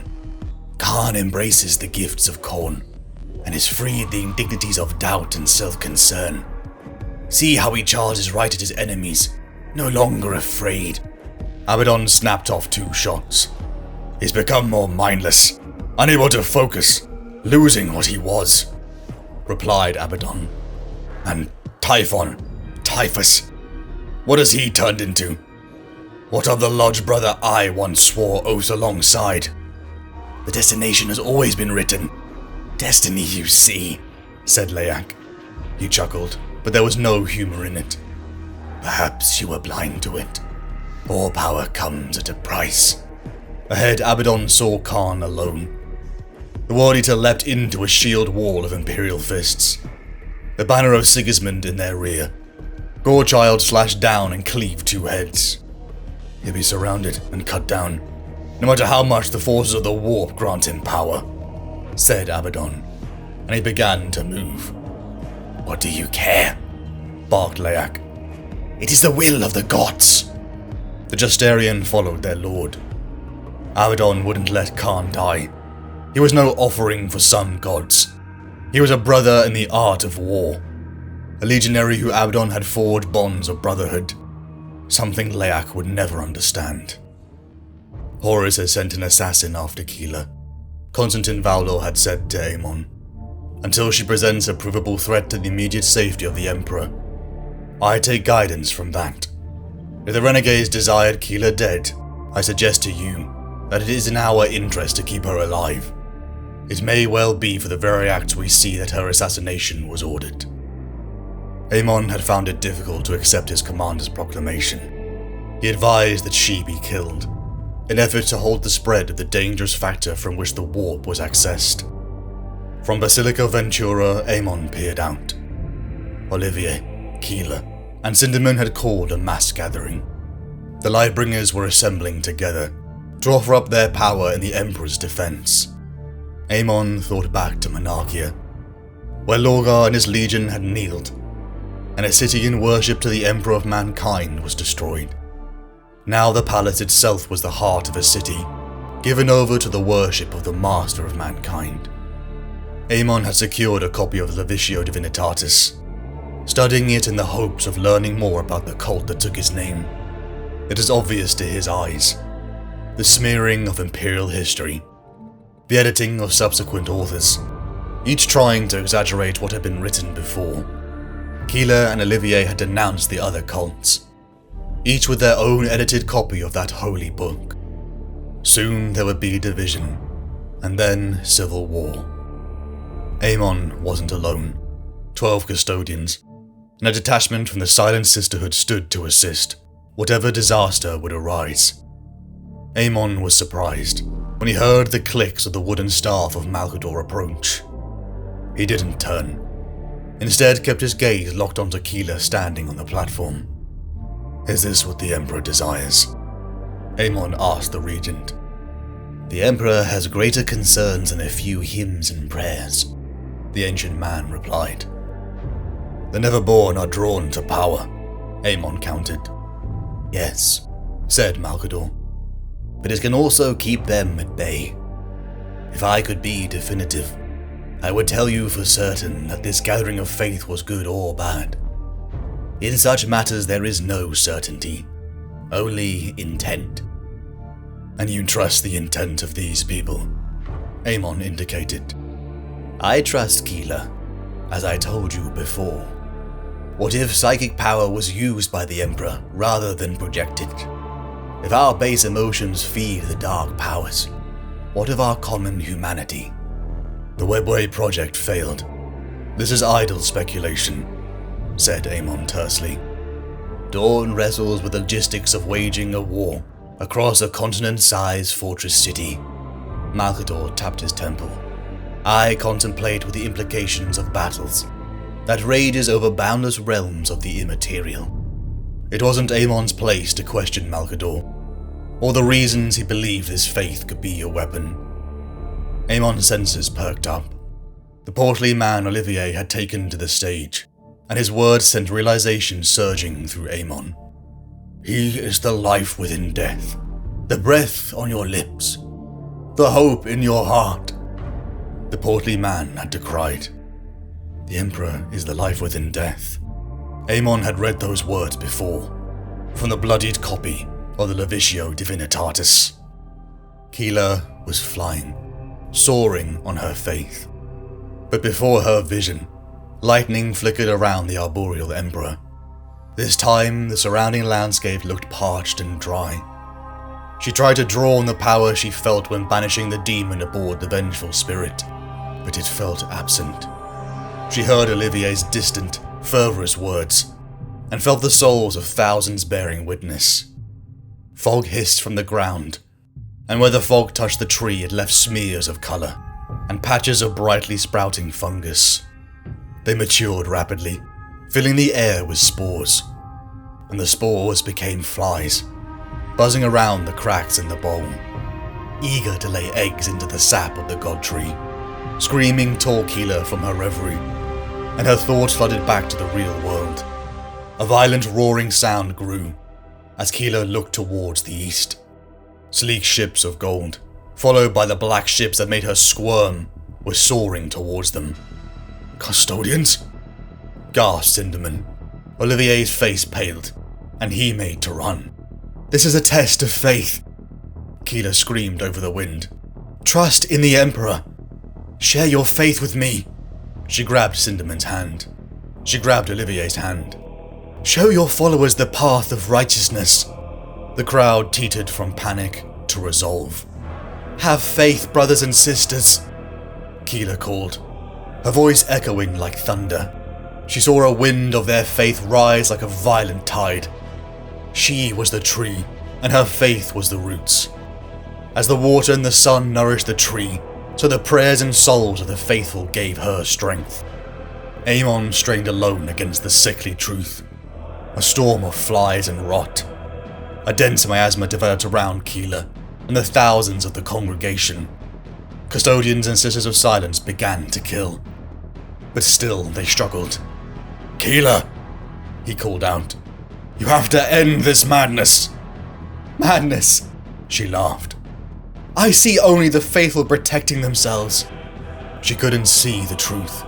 "Khan embraces the gifts of Khorne, and has freed the indignities of doubt and self-concern. See how he charges right at his enemies, no longer afraid." Abaddon snapped off 2 shots. "He's become more mindless, unable to focus, losing what he was," replied Abaddon. "And Typhus, what has he turned into? What of the Lodge brother I once swore oaths alongside? The destination has always been written. Destiny, you see," said Leyak. He chuckled, but there was no humor in it. "Perhaps you were blind to it. All power comes at a price." Ahead, Abaddon saw Khan alone. The World Eater leapt into a shield wall of Imperial fists, the banner of Sigismund in their rear. Gorechild slashed down and cleaved 2 heads. He'll be surrounded and cut down, no matter how much the forces of the warp grant him power, said Abaddon, and he began to move. "What do you care?" barked Leyak. "It is the will of the gods." The Justarian followed their lord. Abaddon wouldn't let Khan die. He was no offering for some gods. He was a brother in the art of war, a legionary who Abaddon had forged bonds of brotherhood, something Leyak would never understand. Horus had sent an assassin after Keela, Constantine Valdor had said to Amon, until she presents a provable threat to the immediate safety of the Emperor. I take guidance from that. If the renegades desired Keela dead, I suggest to you that it is in our interest to keep her alive. It may well be for the very act we see that her assassination was ordered. Amon had found it difficult to accept his commander's proclamation. He advised that she be killed, in effort to halt the spread of the dangerous factor from which the warp was accessed. From Basilica Ventura, Amon peered out. Olivier, Keela, and Sinderman had called a mass gathering. The Lightbringers were assembling together to offer up their power in the Emperor's defense. Amon thought back to Monarchia, where Lorgar and his legion had kneeled, and a city in worship to the Emperor of Mankind was destroyed. Now the palace itself was the heart of a city, given over to the worship of the Master of Mankind. Amon had secured a copy of the Levisio Divinitatis, studying it in the hopes of learning more about the cult that took his name. It is obvious to his eyes. The smearing of imperial history, the editing of subsequent authors, each trying to exaggerate what had been written before. Keela and Olivier had denounced the other cults, each with their own edited copy of that holy book. Soon there would be division, and then civil war. Amon wasn't alone. 12 custodians, and a detachment from the Silent Sisterhood stood to assist, whatever disaster would arise. Amon was surprised when he heard the clicks of the wooden staff of Malcador approach. He didn't turn. Instead kept his gaze locked onto Keela standing on the platform. "Is this what the Emperor desires?" Amon asked the regent. "The Emperor has greater concerns than a few hymns and prayers," the ancient man replied. "The Neverborn are drawn to power," Amon countered. "Yes," said Malcador, "but it can also keep them at bay. If I could be definitive, I would tell you for certain that this gathering of faith was good or bad. In such matters there is no certainty, only intent." "And you trust the intent of these people?" Amon indicated. "I trust Keela, as I told you before. What if psychic power was used by the Emperor rather than projected? If our base emotions feed the dark powers, what of our common humanity? The Webway project failed. This is idle speculation," said Amon tersely. "Dawn wrestles with the logistics of waging a war across a continent-sized fortress city." Malcador tapped his temple. I contemplate with the implications of battles that rages over boundless realms of the immaterial. It wasn't Amon's place to question Malcador, or the reasons he believed his faith could be a weapon. Amon's senses perked up. The portly man Olivier had taken to the stage, and his words sent realization surging through Amon. He is the life within death, the breath on your lips, the hope in your heart. The portly man had decried. The Emperor is the life within death. Amon had read those words before, from the bloodied copy of the Levitio Divinitatis. Keela was flying, soaring on her faith. But before her vision, lightning flickered around the arboreal Emperor. This time, the surrounding landscape looked parched and dry. She tried to draw on the power she felt when banishing the demon aboard the vengeful spirit, but it felt absent. She heard Olivier's distant, fervorous words, and felt the souls of thousands bearing witness. Fog hissed from the ground, and where the fog touched the tree it left smears of colour, and patches of brightly sprouting fungus. They matured rapidly, filling the air with spores, and the spores became flies, buzzing around the cracks in the bowl, eager to lay eggs into the sap of the god tree. Screaming tore Keela from her reverie, and her thoughts flooded back to the real world. A violent roaring sound grew as Keela looked towards the east. Sleek ships of gold, followed by the black ships that made her squirm, were soaring towards them. Custodians? Gasped Cinderman. Olivier's face paled, and he made to run. This is a test of faith, Keela screamed over the wind. Trust in the Emperor. Share your faith with me. She grabbed Cinderman's hand. She grabbed Olivier's hand. Show your followers the path of righteousness. The crowd teetered from panic to resolve. Have faith, brothers and sisters, Keela called, her voice echoing like thunder. She saw a wind of their faith rise like a violent tide. She was the tree, and her faith was the roots. As the water and the sun nourished the tree, so the prayers and souls of the faithful gave her strength. Amon strained alone against the sickly truth. A storm of flies and rot. A dense miasma developed around Keela and the thousands of the congregation. Custodians and Sisters of Silence began to kill. But still they struggled. Keela, he called out. You have to end this madness. Madness, she laughed. I see only the faithful protecting themselves. She couldn't see the truth.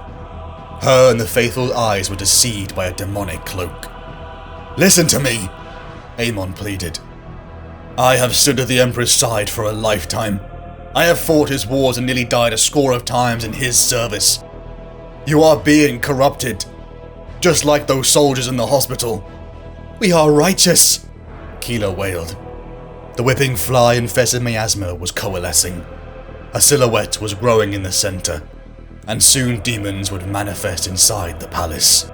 Her and the faithful eyes were deceived by a demonic cloak. Listen to me, Amon pleaded. I have stood at the Emperor's side for a lifetime. I have fought his wars and nearly died a score of times in his service. You are being corrupted, just like those soldiers in the hospital. We are righteous, Keela wailed. The whipping fly-infested miasma was coalescing. A silhouette was growing in the center, and soon demons would manifest inside the palace.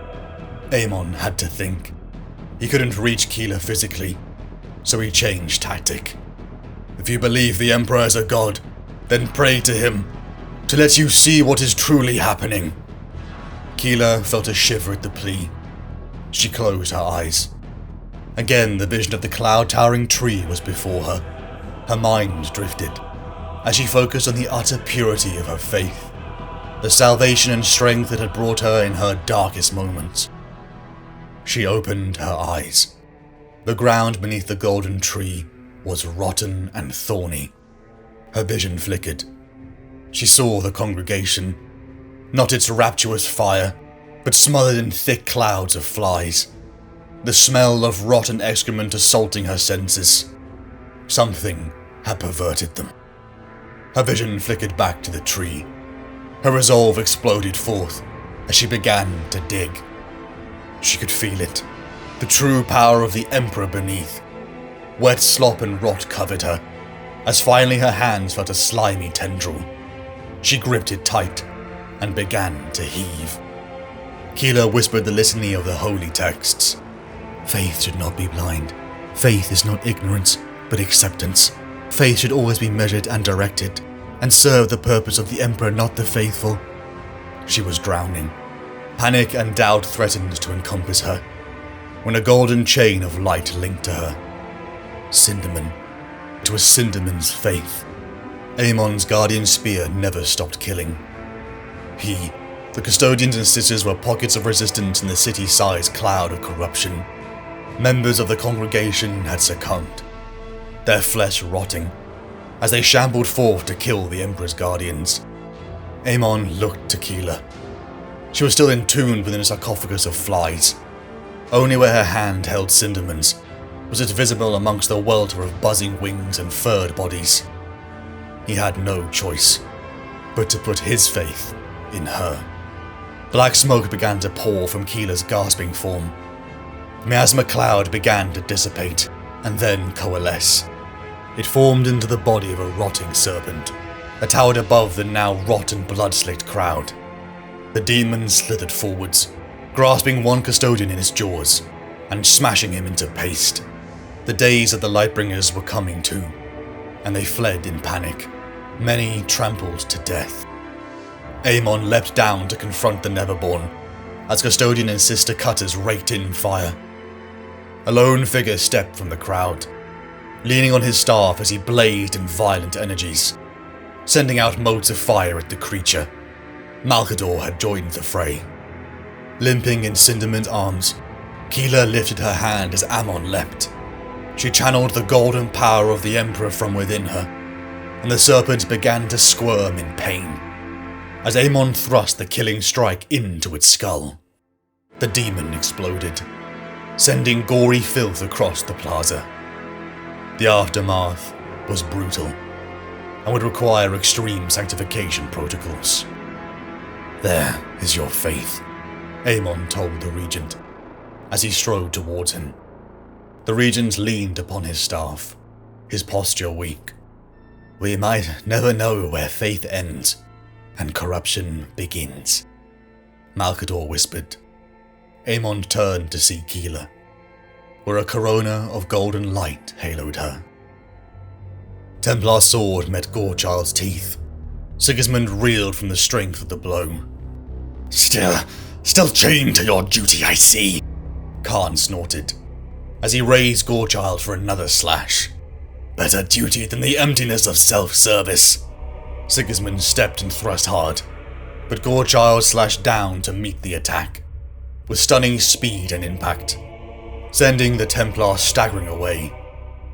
Amon had to think. He couldn't reach Keela physically, so he changed tactic. If you believe the Emperor is a god, then pray to him, to let you see what is truly happening. Keela felt a shiver at the plea. She closed her eyes. Again, the vision of the cloud-towering tree was before her. Her mind drifted, as she focused on the utter purity of her faith, the salvation and strength that had brought her in her darkest moments. She opened her eyes. The ground beneath the golden tree was rotten and thorny. Her vision flickered. She saw the congregation, not its rapturous fire, but smothered in thick clouds of flies. The smell of rotten excrement assaulting her senses. Something had perverted them. Her vision flickered back to the tree. Her resolve exploded forth as she began to dig. She could feel it, the true power of the Emperor beneath. Wet slop and rot covered her, as finally her hands felt a slimy tendril. She gripped it tight and began to heave. Keela whispered the litany of the holy texts. Faith should not be blind. Faith is not ignorance, but acceptance. Faith should always be measured and directed. and serve the purpose of the Emperor, not the faithful. She was drowning. Panic and doubt threatened to encompass her, when a golden chain of light linked to her. Cinderman. It was Cinderman's faith. Amon's guardian spear never stopped killing. He, the custodians and sisters were pockets of resistance in the city-sized cloud of corruption. Members of the congregation had succumbed, their flesh rotting, as they shambled forth to kill the Emperor's guardians. Amon looked to Keela. She was still entombed within a sarcophagus of flies. Only where her hand held Cinderman's was it visible amongst the welter of buzzing wings and furred bodies. He had no choice but to put his faith in her. Black smoke began to pour from Keela's gasping form. Miasma cloud began to dissipate and then coalesce. It formed into the body of a rotting serpent that towered above the now rotten blood-slicked crowd. The demon slithered forwards, grasping one custodian in his jaws and smashing him into paste. The days of the Lightbringers were coming too, and they fled in panic, many trampled to death. Amon leapt down to confront the Neverborn, as custodian and sister cutters raked in fire. A lone figure stepped from the crowd, leaning on his staff as he blazed in violent energies, sending out motes of fire at the creature. Malcador had joined the fray. Limping in Cinderman's arms, Keela lifted her hand as Amon leapt. She channeled the golden power of the Emperor from within her, and the serpent began to squirm in pain as Amon thrust the killing strike into its skull. The demon exploded, sending gory filth across the plaza. The aftermath was brutal and would require extreme sanctification protocols. "There is your faith," Amon told the regent as he strode towards him. The regent leaned upon his staff, his posture weak. "We might never know where faith ends and corruption begins," Malcador whispered. Amon turned to see Keela, where a corona of golden light haloed her. Templar's sword met Gorechild's teeth. Sigismund reeled from the strength of the blow. Still chained to your duty, I see," Khan snorted, as he raised Gorechild for another slash. "Better duty than the emptiness of self-service." Sigismund stepped and thrust hard, but Gorechild slashed down to meet the attack, with stunning speed and impact, sending the Templar staggering away.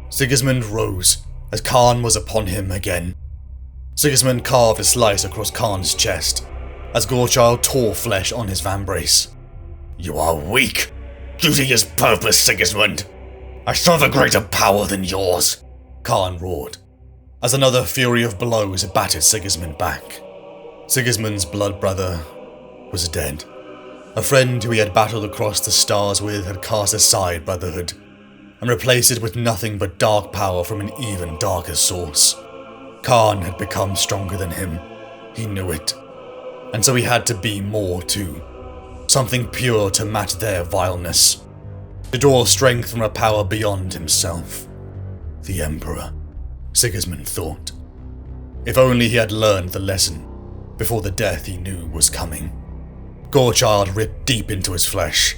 Sigismund rose as Khan was upon him again. Sigismund carved a slice across Khan's chest as Gorechild tore flesh on his vambrace. "You are weak. Duty is purpose, Sigismund. I serve a greater power than yours," Khan roared, as another fury of blows battered Sigismund back. Sigismund's blood brother was dead. A friend who he had battled across the stars with had cast aside brotherhood and replaced it with nothing but dark power from an even darker source. Khan had become stronger than him. He knew it. And so he had to be more too. Something pure to match their vileness. To draw strength from a power beyond himself. The Emperor, Sigismund thought. If only he had learned the lesson before the death he knew was coming. Gorechild ripped deep into his flesh,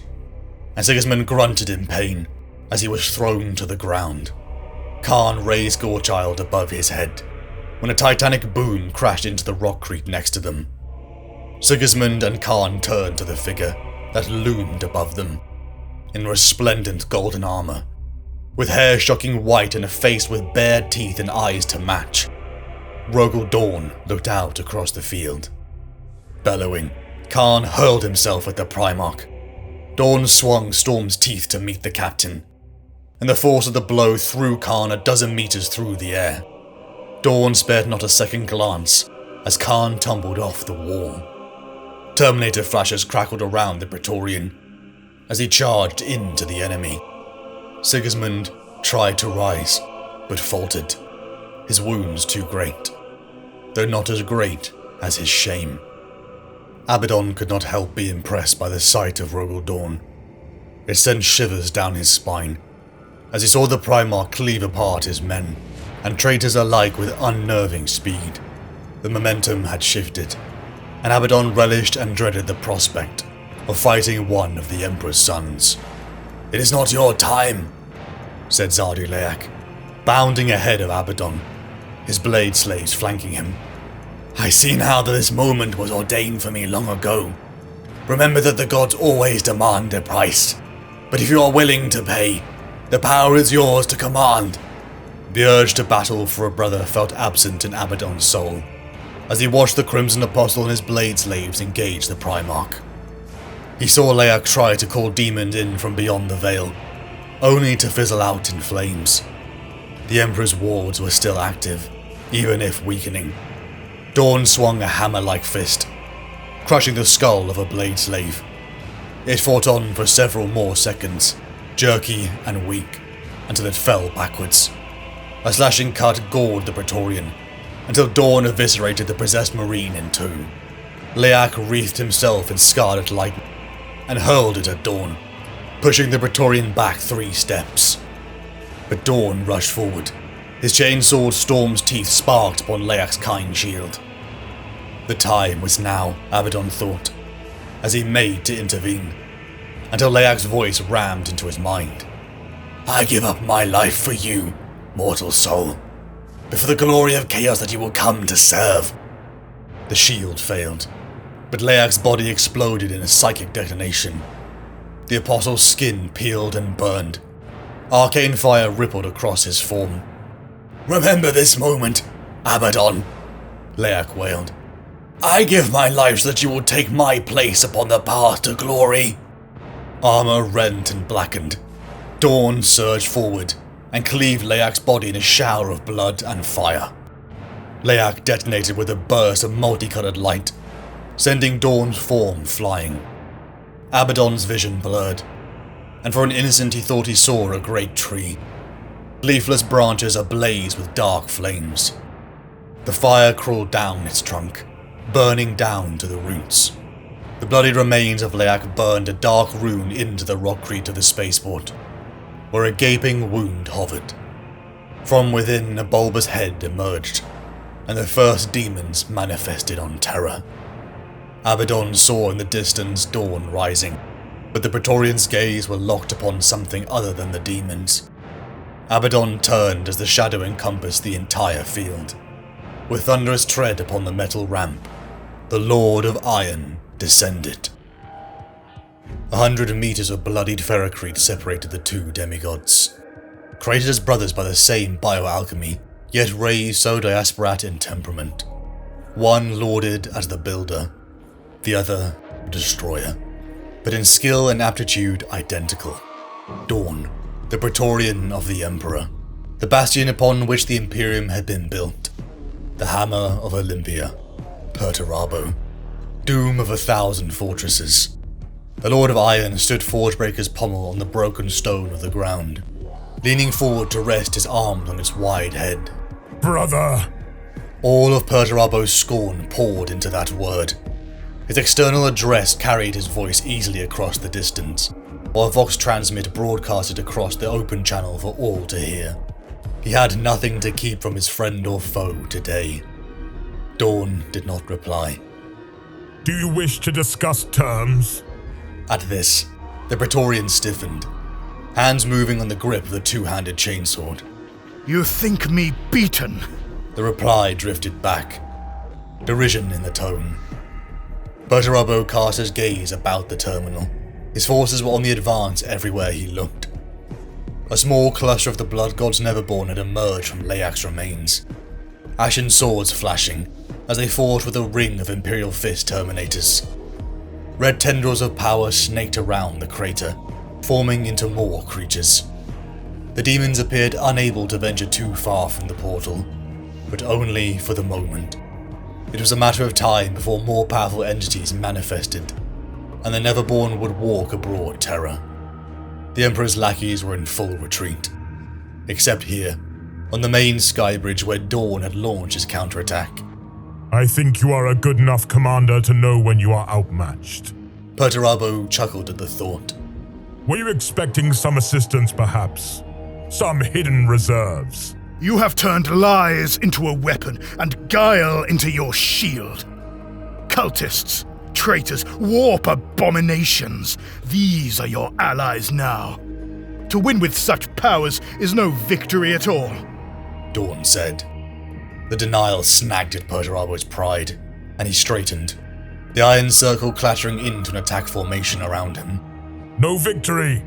and Sigismund grunted in pain as he was thrown to the ground. Khan raised Gorechild above his head when a titanic boom crashed into the rockcrete next to them. Sigismund and Khan turned to the figure that loomed above them, in resplendent golden armor, with hair shocking white and a face with bared teeth and eyes to match. Rogel Dawn looked out across the field. Bellowing, Khan hurled himself at the Primarch. Dawn swung Storm's teeth to meet the captain, and the force of the blow threw Khan a dozen meters through the air. Dawn spared not a second glance as Khan tumbled off the wall. Terminator flashes crackled around the Praetorian as he charged into the enemy. Sigismund tried to rise, but faltered, his wounds too great, though not as great as his shame. Abaddon could not help be impressed by the sight of Rogel Dawn. It sent shivers down his spine as he saw the Primarch cleave apart his men, and traitors alike with unnerving speed. The momentum had shifted, and Abaddon relished and dreaded the prospect of fighting one of the Emperor's sons. "It is not your time," said Zardu Leak, bounding ahead of Abaddon, his blade slaves flanking him. "I see now that this moment was ordained for me long ago. Remember that the gods always demand a price, but if you are willing to pay, the power is yours to command." The urge to battle for a brother felt absent in Abaddon's soul, as he watched the Crimson Apostle and his blade slaves engage the Primarch. He saw Leak try to call demons in from beyond the veil, only to fizzle out in flames. The Emperor's wards were still active, even if weakening. Dawn swung a hammer-like fist, crushing the skull of a blade slave. It fought on for several more seconds, jerky and weak, until it fell backwards. A slashing cut gored the Praetorian, until Dawn eviscerated the possessed Marine in two. Leak wreathed himself in scarlet lightning and hurled it at Dawn, pushing the Praetorian back 3 steps. But Dawn rushed forward. His chainsword Storm's teeth sparked upon Leak's kind shield. The time was now, Abaddon thought, as he made to intervene, until Leak's voice rammed into his mind. "I give up my life for you, mortal soul, but for the glory of chaos that you will come to serve." The shield failed, but Leak's body exploded in a psychic detonation. The Apostle's skin peeled and burned. Arcane fire rippled across his form. "Remember this moment, Abaddon," Leak wailed. "I give my life so that you will take my place upon the path to glory." Armor rent and blackened. Dawn surged forward and cleaved Leak's body in a shower of blood and fire. Leak detonated with a burst of multicolored light, sending Dawn's form flying. Abaddon's vision blurred, and for an instant he thought he saw a great tree, leafless branches ablaze with dark flames. The fire crawled down its trunk, burning down to the roots. The bloodied remains of Leak burned a dark rune into the rockcrete of the spaceport, where a gaping wound hovered. From within, a bulbous head emerged, and the first demons manifested on Terra. Abaddon saw in the distance Dawn rising, but the Praetorians' gaze were locked upon something other than the demons. Abaddon turned as the shadow encompassed the entire field. With thunderous tread upon the metal ramp, the Lord of Iron descended. 100 meters of bloodied ferrocrete separated the two demigods. Created as brothers by the same bioalchemy, yet raised so disparate in temperament. One lauded as the builder, the other destroyer, but in skill and aptitude identical. Dawn, the Praetorian of the Emperor, the bastion upon which the Imperium had been built, the hammer of Olympia, Perturabo, doom of 1,000 fortresses. The Lord of Iron stood Forgebreaker's pommel on the broken stone of the ground, leaning forward to rest his arms on its wide head. "Brother!" All of Perturabo's scorn poured into that word. His external address carried his voice easily across the distance, while Vox Transmit broadcasted across the open channel for all to hear. He had nothing to keep from his friend or foe today. Dawn did not reply. "Do you wish to discuss terms?" At this, the Praetorian stiffened, hands moving on the grip of the two-handed chainsword. You think me beaten? The reply drifted back, derision in the tone. Perturabo cast his gaze about the terminal. His forces were on the advance everywhere he looked. A small cluster of the Blood Gods Neverborn had emerged from Leak's remains, ashen swords flashing as they fought with a ring of Imperial Fist Terminators. Red tendrils of power snaked around the crater, forming into more creatures. The demons appeared unable to venture too far from the portal, but only for the moment. It was a matter of time before more powerful entities manifested, and the Neverborn would walk abroad Terra. The Emperor's lackeys were in full retreat, except here, on the main skybridge where Dawn had launched his counterattack. "I think you are a good enough commander to know when you are outmatched." Perturabo chuckled at the thought. "Were you expecting some assistance, perhaps? Some hidden reserves?" You have turned lies into a weapon and guile into your shield. Cultists, traitors, warp abominations. These are your allies now. To win with such powers is no victory at all, Dawn said. The denial snagged at Perturabo's pride, and he straightened, the iron circle clattering into an attack formation around him. No victory!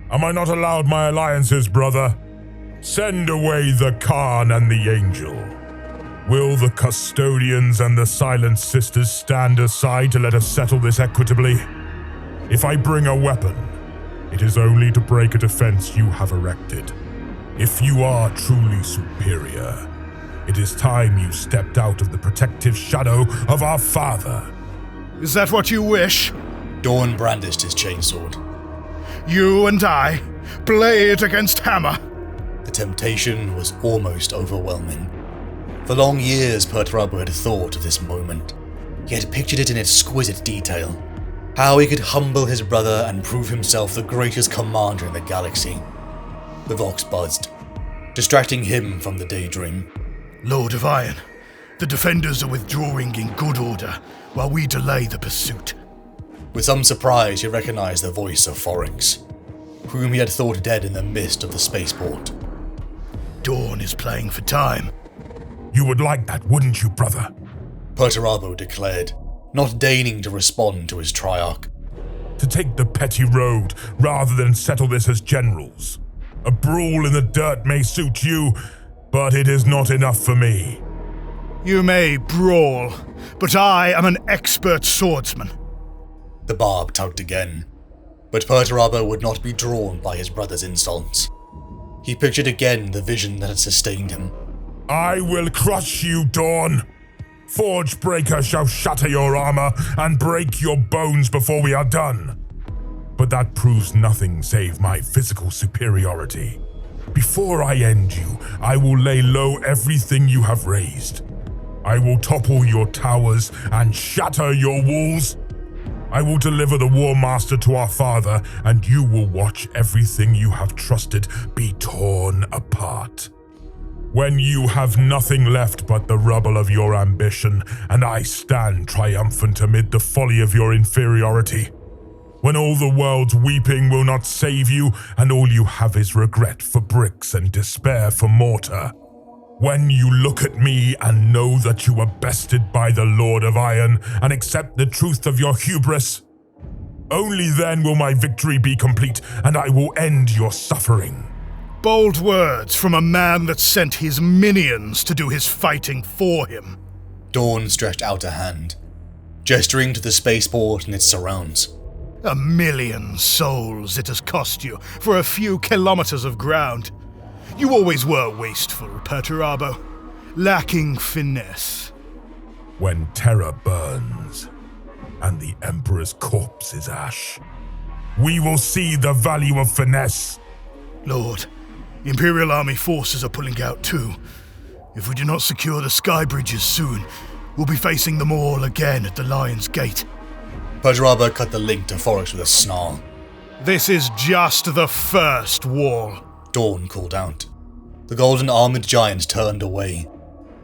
Am I not allowed my alliances, brother? Send away the Khan and the Angel. Will the Custodians and the Silent Sisters stand aside to let us settle this equitably? If I bring a weapon, it is only to break a defense you have erected. If you are truly superior, it is time you stepped out of the protective shadow of our father. Is that what you wish? Dawn brandished his chainsword. You and I, blade against hammer. The temptation was almost overwhelming. For long years, Perturabo had thought of this moment. He had pictured it in exquisite detail. How he could humble his brother and prove himself the greatest commander in the galaxy. The Vox buzzed, distracting him from the daydream. Lord of Iron, the defenders are withdrawing in good order while we delay the pursuit. With some surprise, he recognized the voice of Foryx, whom he had thought dead in the mist of the spaceport. Dawn is playing for time. You would like that, wouldn't you, brother? Perturabo declared, not deigning to respond to his triarch. To take the petty road rather than settle this as generals. A brawl in the dirt may suit you, but it is not enough for me. You may brawl, but I am an expert swordsman. The barb tugged again, but Perturabo would not be drawn by his brother's insults. He pictured again the vision that had sustained him. I will crush you, Dawn. Forgebreaker shall shatter your armor and break your bones before we are done. But that proves nothing save my physical superiority. Before I end you, I will lay low everything you have raised. I will topple your towers and shatter your walls. I will deliver the War Master to our father, and you will watch everything you have trusted be torn apart. When you have nothing left but the rubble of your ambition, and I stand triumphant amid the folly of your inferiority. When all the world's weeping will not save you, and all you have is regret for bricks and despair for mortar. When you look at me and know that you were bested by the Lord of Iron and accept the truth of your hubris, only then will my victory be complete and I will end your suffering. Bold words from a man that sent his minions to do his fighting for him. Dawn stretched out a hand, gesturing to the spaceport and its surrounds. 1,000,000 souls it has cost you for a few kilometers of ground. You always were wasteful, Perturabo, lacking finesse. When Terra burns, and the Emperor's corpse is ash, we will see the value of finesse. Lord, Imperial Army forces are pulling out too. If we do not secure the sky bridges soon, we'll be facing them all again at the Lion's Gate. Perturabo cut the link to Foryx with a snarl. This is just the first wall. Dawn called out. The golden armored giants turned away.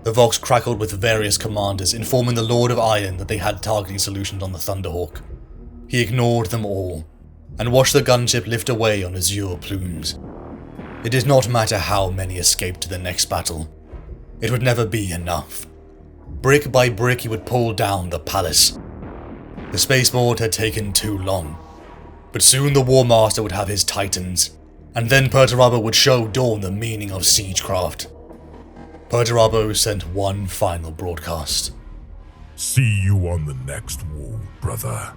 The Vox crackled with various commanders, informing the Lord of Iron that they had targeting solutions on the Thunderhawk. He ignored them all, and watched the gunship lift away on azure plumes. It did not matter how many escaped to the next battle. It would never be enough. Brick by brick he would pull down the palace. The spaceport had taken too long, but soon the War Master would have his titans, and then Perturabo would show Dawn the meaning of siegecraft. Perturabo sent one final broadcast. See you on the next wall, brother.